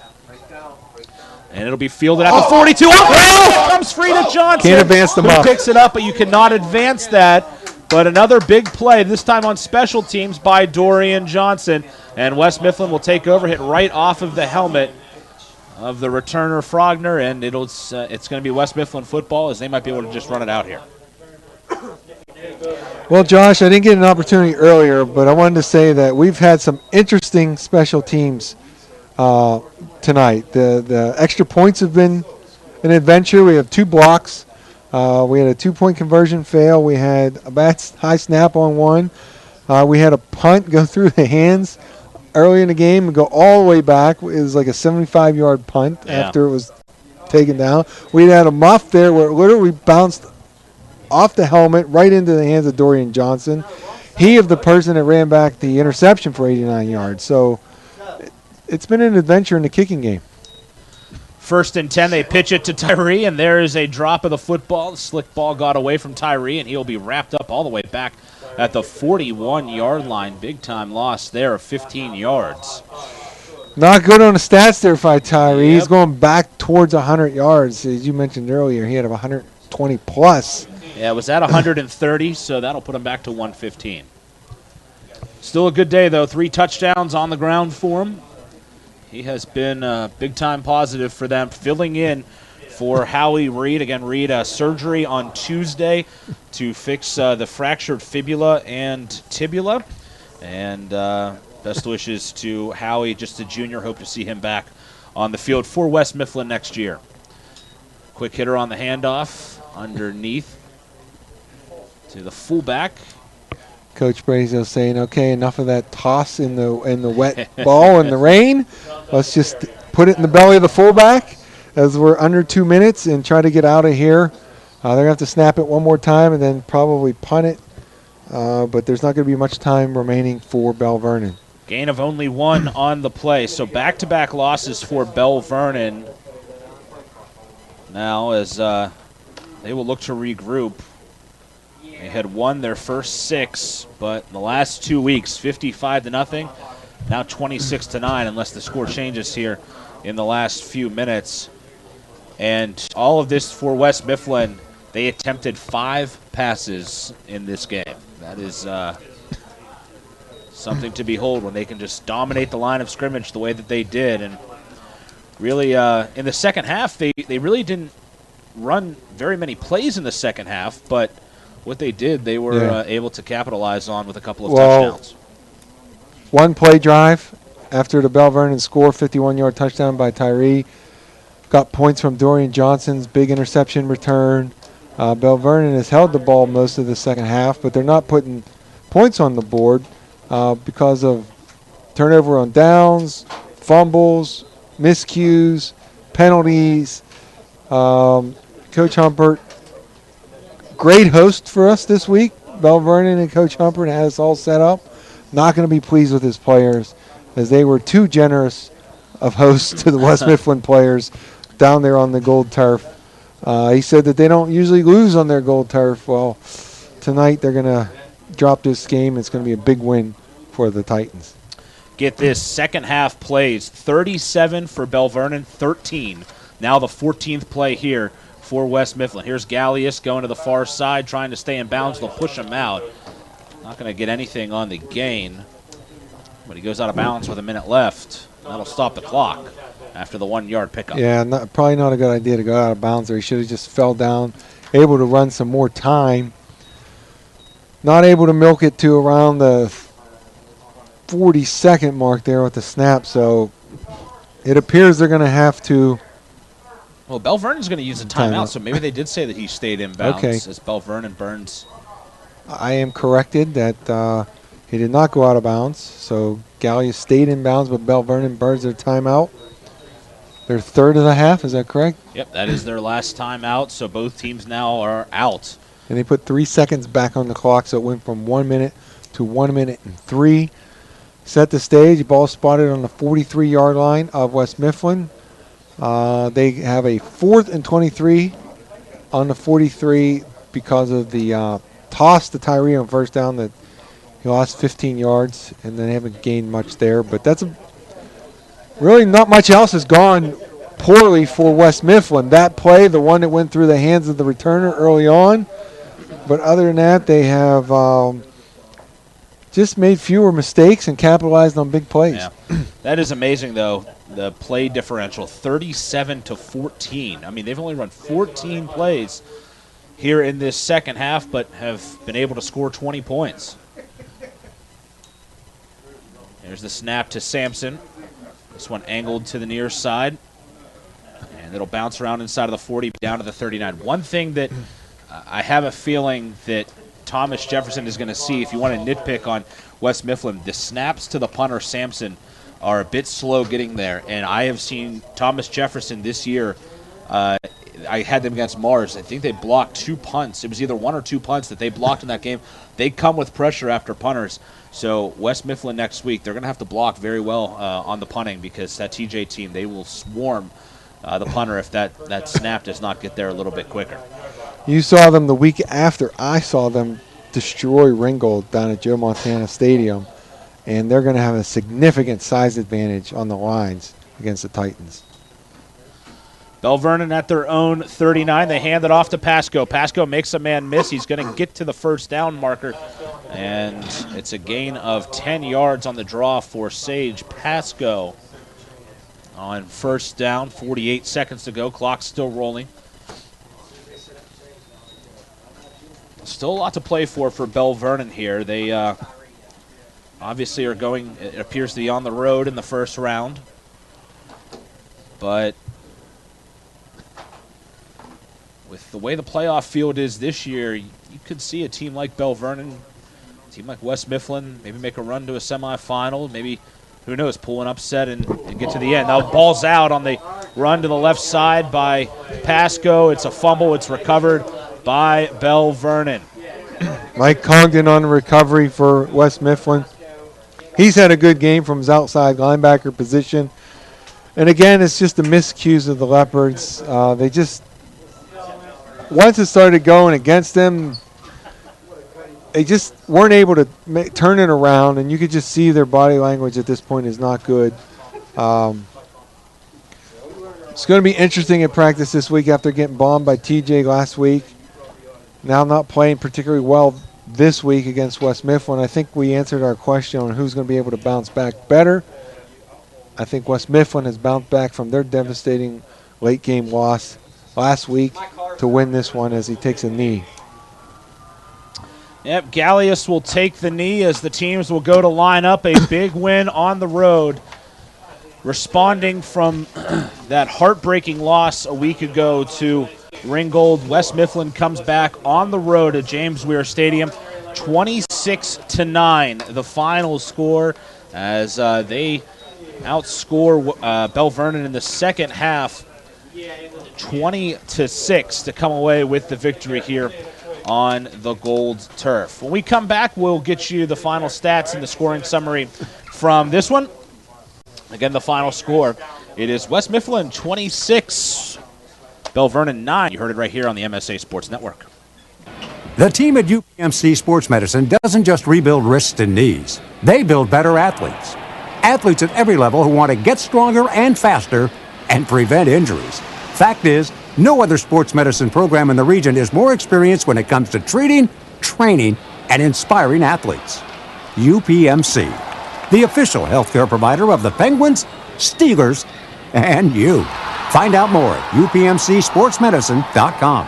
And it'll be fielded at the 42. Oh, comes free to Johnson. Can't advance the ball. Who picks it up, but you cannot advance that. But another big play, this time on special teams by Dorian Johnson. And West Mifflin will take over, hit right off of the helmet of the returner Frogner, and it's going to be West Mifflin football as they might be able to just run it out here. Well, Josh, I didn't get an opportunity earlier, but I wanted to say that we've had some interesting special teams tonight. The extra points have been an adventure. We have 2 blocks. We had a 2-point conversion fail. We had a bad high snap on one. We had a punt go through the hands early in the game and go all the way back. It was like a 75-yard punt after it was taken down. We had a muff there where it literally bounced off the helmet right into the hands of Dorian Johnson. He of the person that ran back the interception for 89 yards. So it's been an adventure in the kicking game. 1st and 10, they pitch it to Tyree, and there is a drop of the football. The slick ball got away from Tyree, and he'll be wrapped up all the way back at the 41-yard line. Big-time loss there of 15 yards. Not good on the stats there by Tyree. Yep. He's going back towards 100 yards. As you mentioned earlier, he had 120-plus. Yeah, it was at 130, so that'll put him back to 115. Still a good day, though. 3 touchdowns on the ground for him. He has been a big-time positive for them, filling in for Howie Reed. Again, Reed, surgery on Tuesday to fix the fractured fibula and tibula. And best wishes to Howie, just a junior. Hope to see him back on the field for West Mifflin next year. Quick hitter on the handoff underneath to the fullback. Coach Brazio saying, okay, enough of that toss in the wet ball in the rain. Let's just put it in the belly of the fullback as we're under 2 minutes and try to get out of here. They're going to have to snap it one more time and then probably punt it. But there's not going to be much time remaining for Bell Vernon. Gain of only 1 on the play. So back-to-back losses for Bell Vernon now as they will look to regroup. They had won their first 6, but in the last 2 weeks, 55-0, now 26-9, unless the score changes here in the last few minutes. And all of this for West Mifflin, they attempted 5 passes in this game. That is something to behold when they can just dominate the line of scrimmage the way that they did. And really, in the second half, they really didn't run very many plays in the second half, but what they did, they were able to capitalize on with a couple of touchdowns. 1 play drive after the Bell Vernon score, 51-yard touchdown by Tyree. Got points from Dorian Johnson's big interception return. Bell Vernon has held the ball most of the second half, but they're not putting points on the board because of turnover on downs, fumbles, miscues, penalties. Coach Humpert, great host for us this week. Bell Vernon and Coach Humpert has us all set up. Not going to be pleased with his players as they were too generous of hosts to the West Mifflin players down there on the gold turf. He said that they don't usually lose on their gold turf. Well, tonight they're going to drop this game. It's going to be a big win for the Titans. Get this, second half plays, 37 for Bell Vernon, 13. Now the 14th play here for West Mifflin. Here's Gallius going to the far side, trying to stay in bounds. They'll push him out. Not going to get anything on the gain, but he goes out of bounds with a minute left. That'll stop the clock after the 1-yard pickup. Yeah, probably not a good idea to go out of bounds there. He should have just fell down, able to run some more time. Not able to milk it to around the 40-second mark there with the snap, so it appears they're going to have to. Well, Bell Vernon's going to use a timeout, so maybe they did say that he stayed in bounds as Bell Vernon burns. I am corrected that he did not go out of bounds, so Gallia stayed in bounds, but Bell Vernon burns their timeout. Their third of the half, is that correct? Yep, that is their last timeout, so both teams now are out. And they put 3 seconds back on the clock, so it went from 1 minute to 1 minute and 3. Set the stage, ball spotted on the 43-yard line of West Mifflin. They have a 4th and 23 on the 43 because of the toss to Tyree on first down that he lost 15 yards, and then they haven't gained much there. But that's really not much else has gone poorly for West Mifflin. That play, the one that went through the hands of the returner early on. But other than that, they have just made fewer mistakes and capitalized on big plays. Yeah. That is amazing, though. The play differential, 37-14. I mean, they've only run 14 plays here in this second half, but have been able to score 20 points. There's the snap to Sampson. This one angled to the near side. And it'll bounce around inside of the 40, down to the 39. One thing that I have a feeling that Thomas Jefferson is going to see, if you want to nitpick on West Mifflin, the snaps to the punter, Sampson, are a bit slow getting there. And I have seen Thomas Jefferson this year. I had them against Mars. I think they blocked 2 punts. It was either 1 or 2 punts that they blocked in that game. They come with pressure after punters. So West Mifflin next week, they're going to have to block very well on the punting, because that TJ team, they will swarm the punter if that snap does not get there a little bit quicker. You saw them the week after I saw them destroy Ringgold down at Joe Montana Stadium, and they're going to have a significant size advantage on the lines against the Titans. Bell Vernon at their own 39. They hand it off to Pasco. Pasco makes a man miss. He's going to get to the first down marker, and it's a gain of 10 yards on the draw for Sage Pasco on first down. 48 seconds to go. Clock's still rolling. Still a lot to play for Bell Vernon here. They obviously are going, it appears to be on the road in the first round. But with the way the playoff field is this year, you could see a team like Bell Vernon, a team like West Mifflin, maybe make a run to a semifinal, maybe, who knows, pull an upset and get to the end. Now ball's out on the run to the left side by Pasco. It's a fumble. It's recovered by Bell Vernon. Mike Congdon on the recovery for West Mifflin. He's had a good game from his outside linebacker position. And again, it's just the miscues of the Leopards. They just, once it started going against them, they just weren't able to turn it around, and you could just see their body language at this point is not good. It's going to be interesting in practice this week after getting bombed by TJ last week. Now not playing particularly well this week against West Mifflin. I think we answered our question on who's going to be able to bounce back better. I think West Mifflin has bounced back from their devastating late game loss last week to win this one as he takes a knee. Yep, Gallius will take the knee as the teams will go to line up. A big win on the road, responding from that heartbreaking loss a week ago to Ringgold. West Mifflin comes back on the road at James Weir Stadium, 26-9, the final score, as they outscore Bell Vernon in the second half, 20-6, to come away with the victory here on the gold turf. When we come back, we'll get you the final stats and the scoring summary from this one. Again, the final score, it is West Mifflin 26, Bell Vernon 9. You heard it right here on the MSA Sports Network. The team at UPMC Sports Medicine doesn't just rebuild wrists and knees. They build better athletes. Athletes at every level who want to get stronger and faster and prevent injuries. Fact is, no other sports medicine program in the region is more experienced when it comes to treating, training, and inspiring athletes. UPMC, the official healthcare provider of the Penguins, Steelers, and you. Find out more at upmcsportsmedicine.com.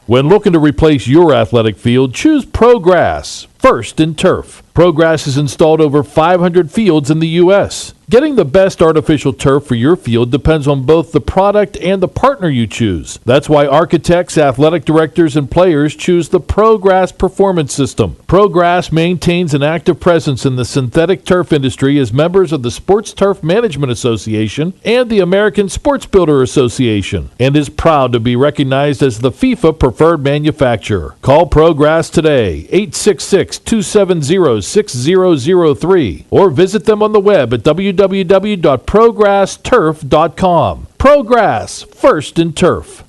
When looking to replace your athletic field, choose ProGrass, first in turf. ProGrass has installed over 500 fields in the U.S. Getting the best artificial turf for your field depends on both the product and the partner you choose. That's why architects, athletic directors, and players choose the ProGrass Performance System. ProGrass maintains an active presence in the synthetic turf industry as members of the Sports Turf Management Association and the American Sports Builder Association, and is proud to be recognized as the FIFA preferred manufacturer. Call ProGrass today, 866-270-6003, or visit them on the web at www.progressturf.com. ProGrass, first in turf.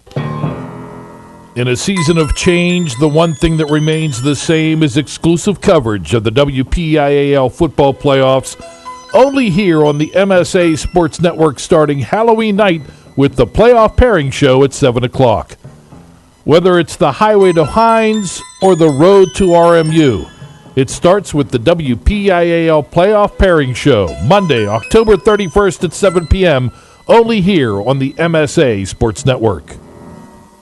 In a season of change, the one thing that remains the same is exclusive coverage of the WPIAL football playoffs, only here on the MSA Sports Network, starting Halloween night with the Playoff Pairing Show at 7 o'clock. Whether it's the Highway to Hines or the Road to RMU, it starts with the WPIAL Playoff Pairing Show, Monday, October 31st at 7 p.m., only here on the MSA Sports Network.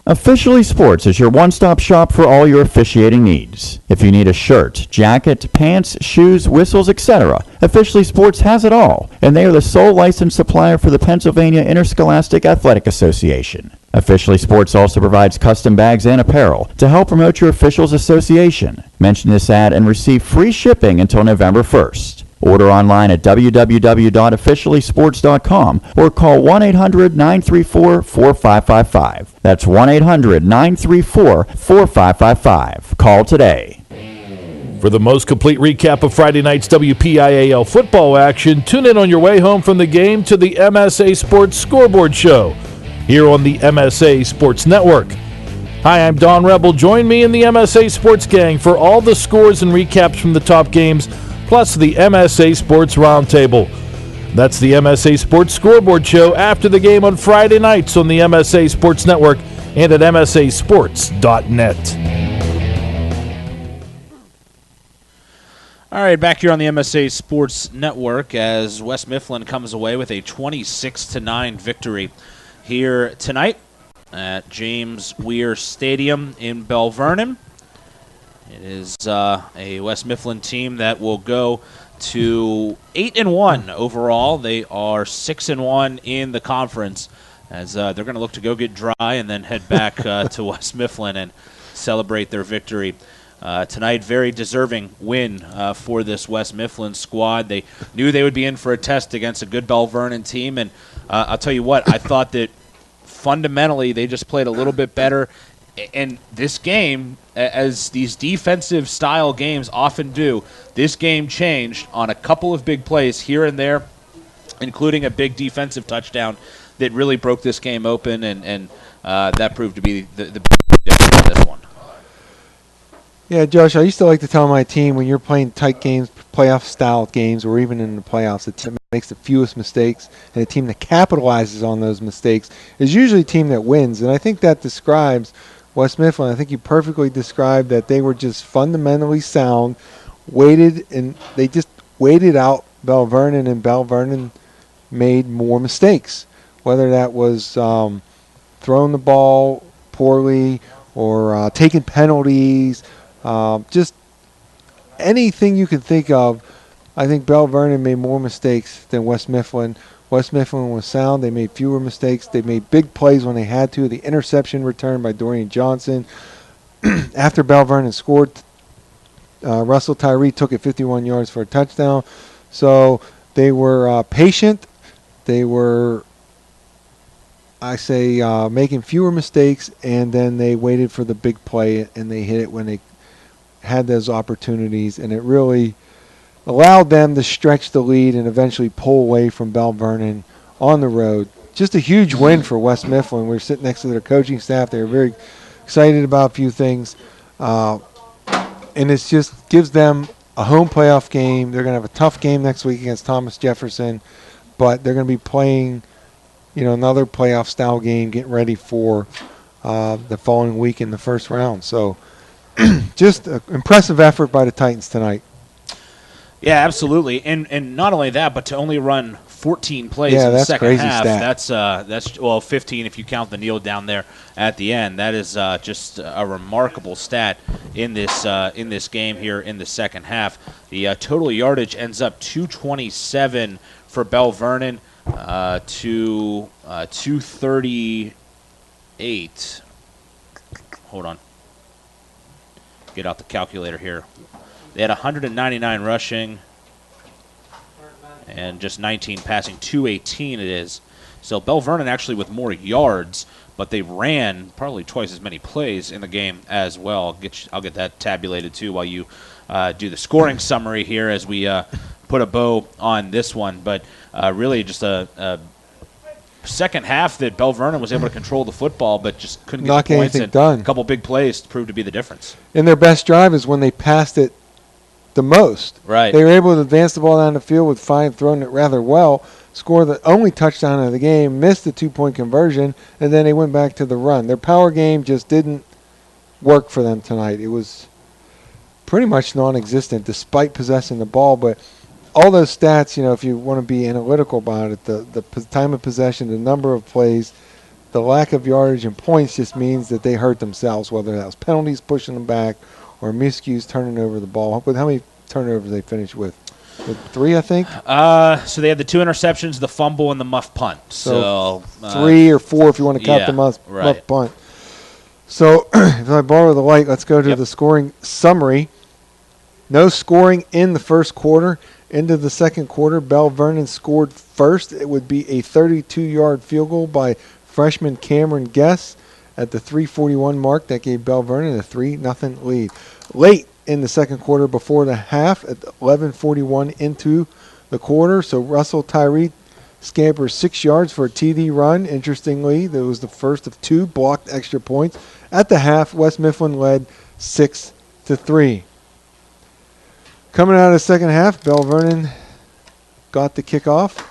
Officially Sports is your one-stop shop for all your officiating needs. If you need a shirt, jacket, pants, shoes, whistles, etc., Officially Sports has it all, and they are the sole licensed supplier for the Pennsylvania Interscholastic Athletic Association. Officially Sports also provides custom bags and apparel to help promote your officials association. Mention this ad and receive free shipping until November 1st. Order online at www.officiallysports.com or call 1-800-934-4555. That's 1-800-934-4555. Call today. For the most complete recap of Friday night's WPIAL football action, tune in on your way home from the game to the MSA Sports Scoreboard Show here on the MSA Sports Network. Hi, I'm Don Rebel. Join me in the MSA Sports Gang for all the scores and recaps from the top games, plus the MSA Sports Roundtable. That's the MSA Sports Scoreboard Show after the game on Friday nights on the MSA Sports Network and at msasports.net. All right, back here on the MSA Sports Network as West Mifflin comes away with a 26-9 victory here tonight at James Weir Stadium in Bell Vernon. It is a West Mifflin team that will go to 8-1 overall. They are 6-1 in the conference as they're going to look to go get dry and then head back to West Mifflin and celebrate their victory. Tonight, very deserving win for this West Mifflin squad. They knew they would be in for a test against a good Bell Vernon team, and I'll tell you what, I thought that fundamentally they just played a little bit better. And this game, as these defensive style games often do, this game changed on a couple of big plays here and there, including a big defensive touchdown that really broke this game open, and that proved to be the big difference in this one. Yeah, Josh, I used to like to tell my team when you're playing tight games, playoff-style games, or even in the playoffs, the team that makes the fewest mistakes and a team that capitalizes on those mistakes is usually a team that wins. And I think that describes West Mifflin. I think you perfectly described that they were just fundamentally sound, they just waited out Bell Vernon, and Bell Vernon made more mistakes, whether that was throwing the ball poorly or taking penalties. Just anything you can think of. I think Bell Vernon made more mistakes than West Mifflin. West Mifflin was sound. They made fewer mistakes. They made big plays when they had to. The interception return by Dorian Johnson. After Bell Vernon scored, Russell Tyree took it 51 yards for a touchdown. So they were patient. They were, making fewer mistakes, and then they waited for the big play, and they hit it when they had those opportunities, and it really allowed them to stretch the lead and eventually pull away from Bell Vernon on the road. Just a huge win for West Mifflin. We were sitting next to their coaching staff. They were very excited about a few things, and it just gives them a home playoff game. They're going to have a tough game next week against Thomas Jefferson, but they're going to be playing, another playoff-style game, getting ready for the following week in the first round. So just an impressive effort by the Titans tonight. Yeah, absolutely. And not only that, but to only run 14 plays in the second half. Stat. That's 15 if you count the kneel down there at the end. That is just a remarkable stat in this game here in the second half. The total yardage ends up 227 for Bell Vernon to 238. Hold on. Get out the calculator here. They had 199 rushing and just 19 passing. 218 it is. So Bell Vernon actually with more yards, but they ran probably twice as many plays in the game as well. I'll get that tabulated too while you do the scoring summary here as we put a bow on this one. But really just a second half that Bell Vernon was able to control the football, but just couldn't get the points. And done. A couple big plays proved to be the difference. And their best drive is when they passed it the most. Right. They were able to advance the ball down the field with Fine throwing it rather well, score the only touchdown of the game, missed the 2-point conversion, and then they went back to the run. Their power game just didn't work for them tonight. It was pretty much non-existent despite possessing the ball, but all those stats, if you want to be analytical about it, the time of possession, the number of plays, the lack of yardage and points just means that they hurt themselves, whether that was penalties pushing them back or miscues turning over the ball. But how many turnovers they finished with? With 3, I think? So they had the 2 interceptions, the fumble, and the muff punt. So 3 or 4 if you want to count the muff punt. So if I borrow the light, let's go to the scoring summary. No scoring in the first quarter. Into the second quarter, Bell Vernon scored first. It would be a 32-yard field goal by freshman Cameron Guess at the 3:41 mark. That gave Bell Vernon a 3-0 lead. Late in the second quarter, before the half, at 11:41 into the quarter, so Russell Tyree scampers 6 yards for a TD run. Interestingly, that was the first of 2 blocked extra points. At the half, West Mifflin led 6-3. Coming out of the second half, Bell Vernon got the kickoff.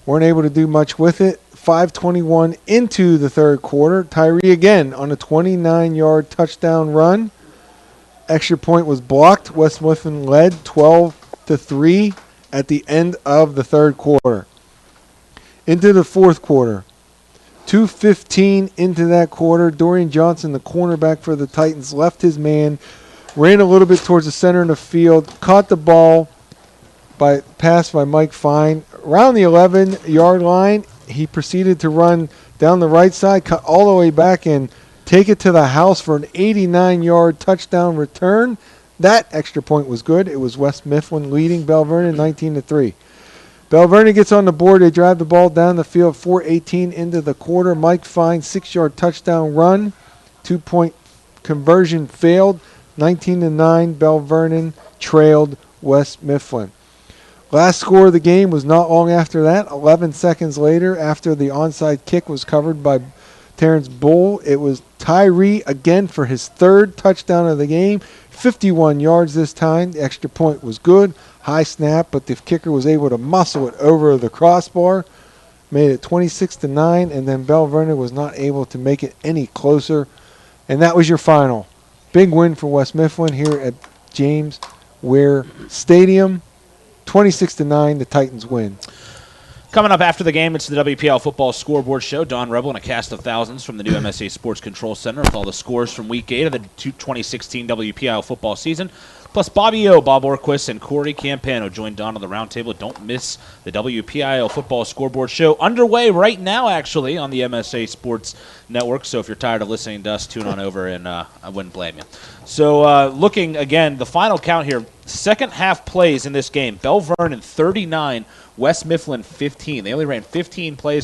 Weren't able to do much with it. 5:21 into the third quarter. Tyree again on a 29-yard touchdown run. Extra point was blocked. West Mifflin led 12-3 at the end of the third quarter. Into the fourth quarter. 2:15 into that quarter. Dorian Johnson, the cornerback for the Titans, left his man, ran a little bit towards the center of the field, caught the ball by pass by Mike Fine. Around the 11-yard line, he proceeded to run down the right side, cut all the way back and take it to the house for an 89-yard touchdown return. That extra point was good. It was West Mifflin leading Bell Vernon 19-3. Bell Vernon gets on the board. They drive the ball down the field. 4:18 into the quarter. Mike Fine, 6-yard touchdown run. 2-point conversion failed. 19-9. Bell Vernon trailed West Mifflin. Last score of the game was not long after that. 11 seconds later, after the onside kick was covered by Terrence Bull, it was Tyree again for his 3rd touchdown of the game. 51 yards this time. The extra point was good. High snap, but the kicker was able to muscle it over the crossbar. Made it 26-9, and then Bell Vernon was not able to make it any closer. And that was your final. Big win for West Mifflin here at James Ware Stadium. 26-9, the Titans win. Coming up after the game, it's the WPIAL Football Scoreboard Show. Don Rebel and a cast of thousands from the new MSA Sports Control Center with all the scores from Week 8 of the 2016 WPIAL football season. Plus Bobby O, Bob Orquist, and Corey Campano join Don on the roundtable. Don't miss the WPIAL Football Scoreboard Show, underway right now, actually, on the MSA Sports Network. So if you're tired of listening to us, tune on over, and I wouldn't blame you. So looking, again, the final count here, second half plays in this game. Bell Vernon 39, West Mifflin 15. They only ran 15 plays in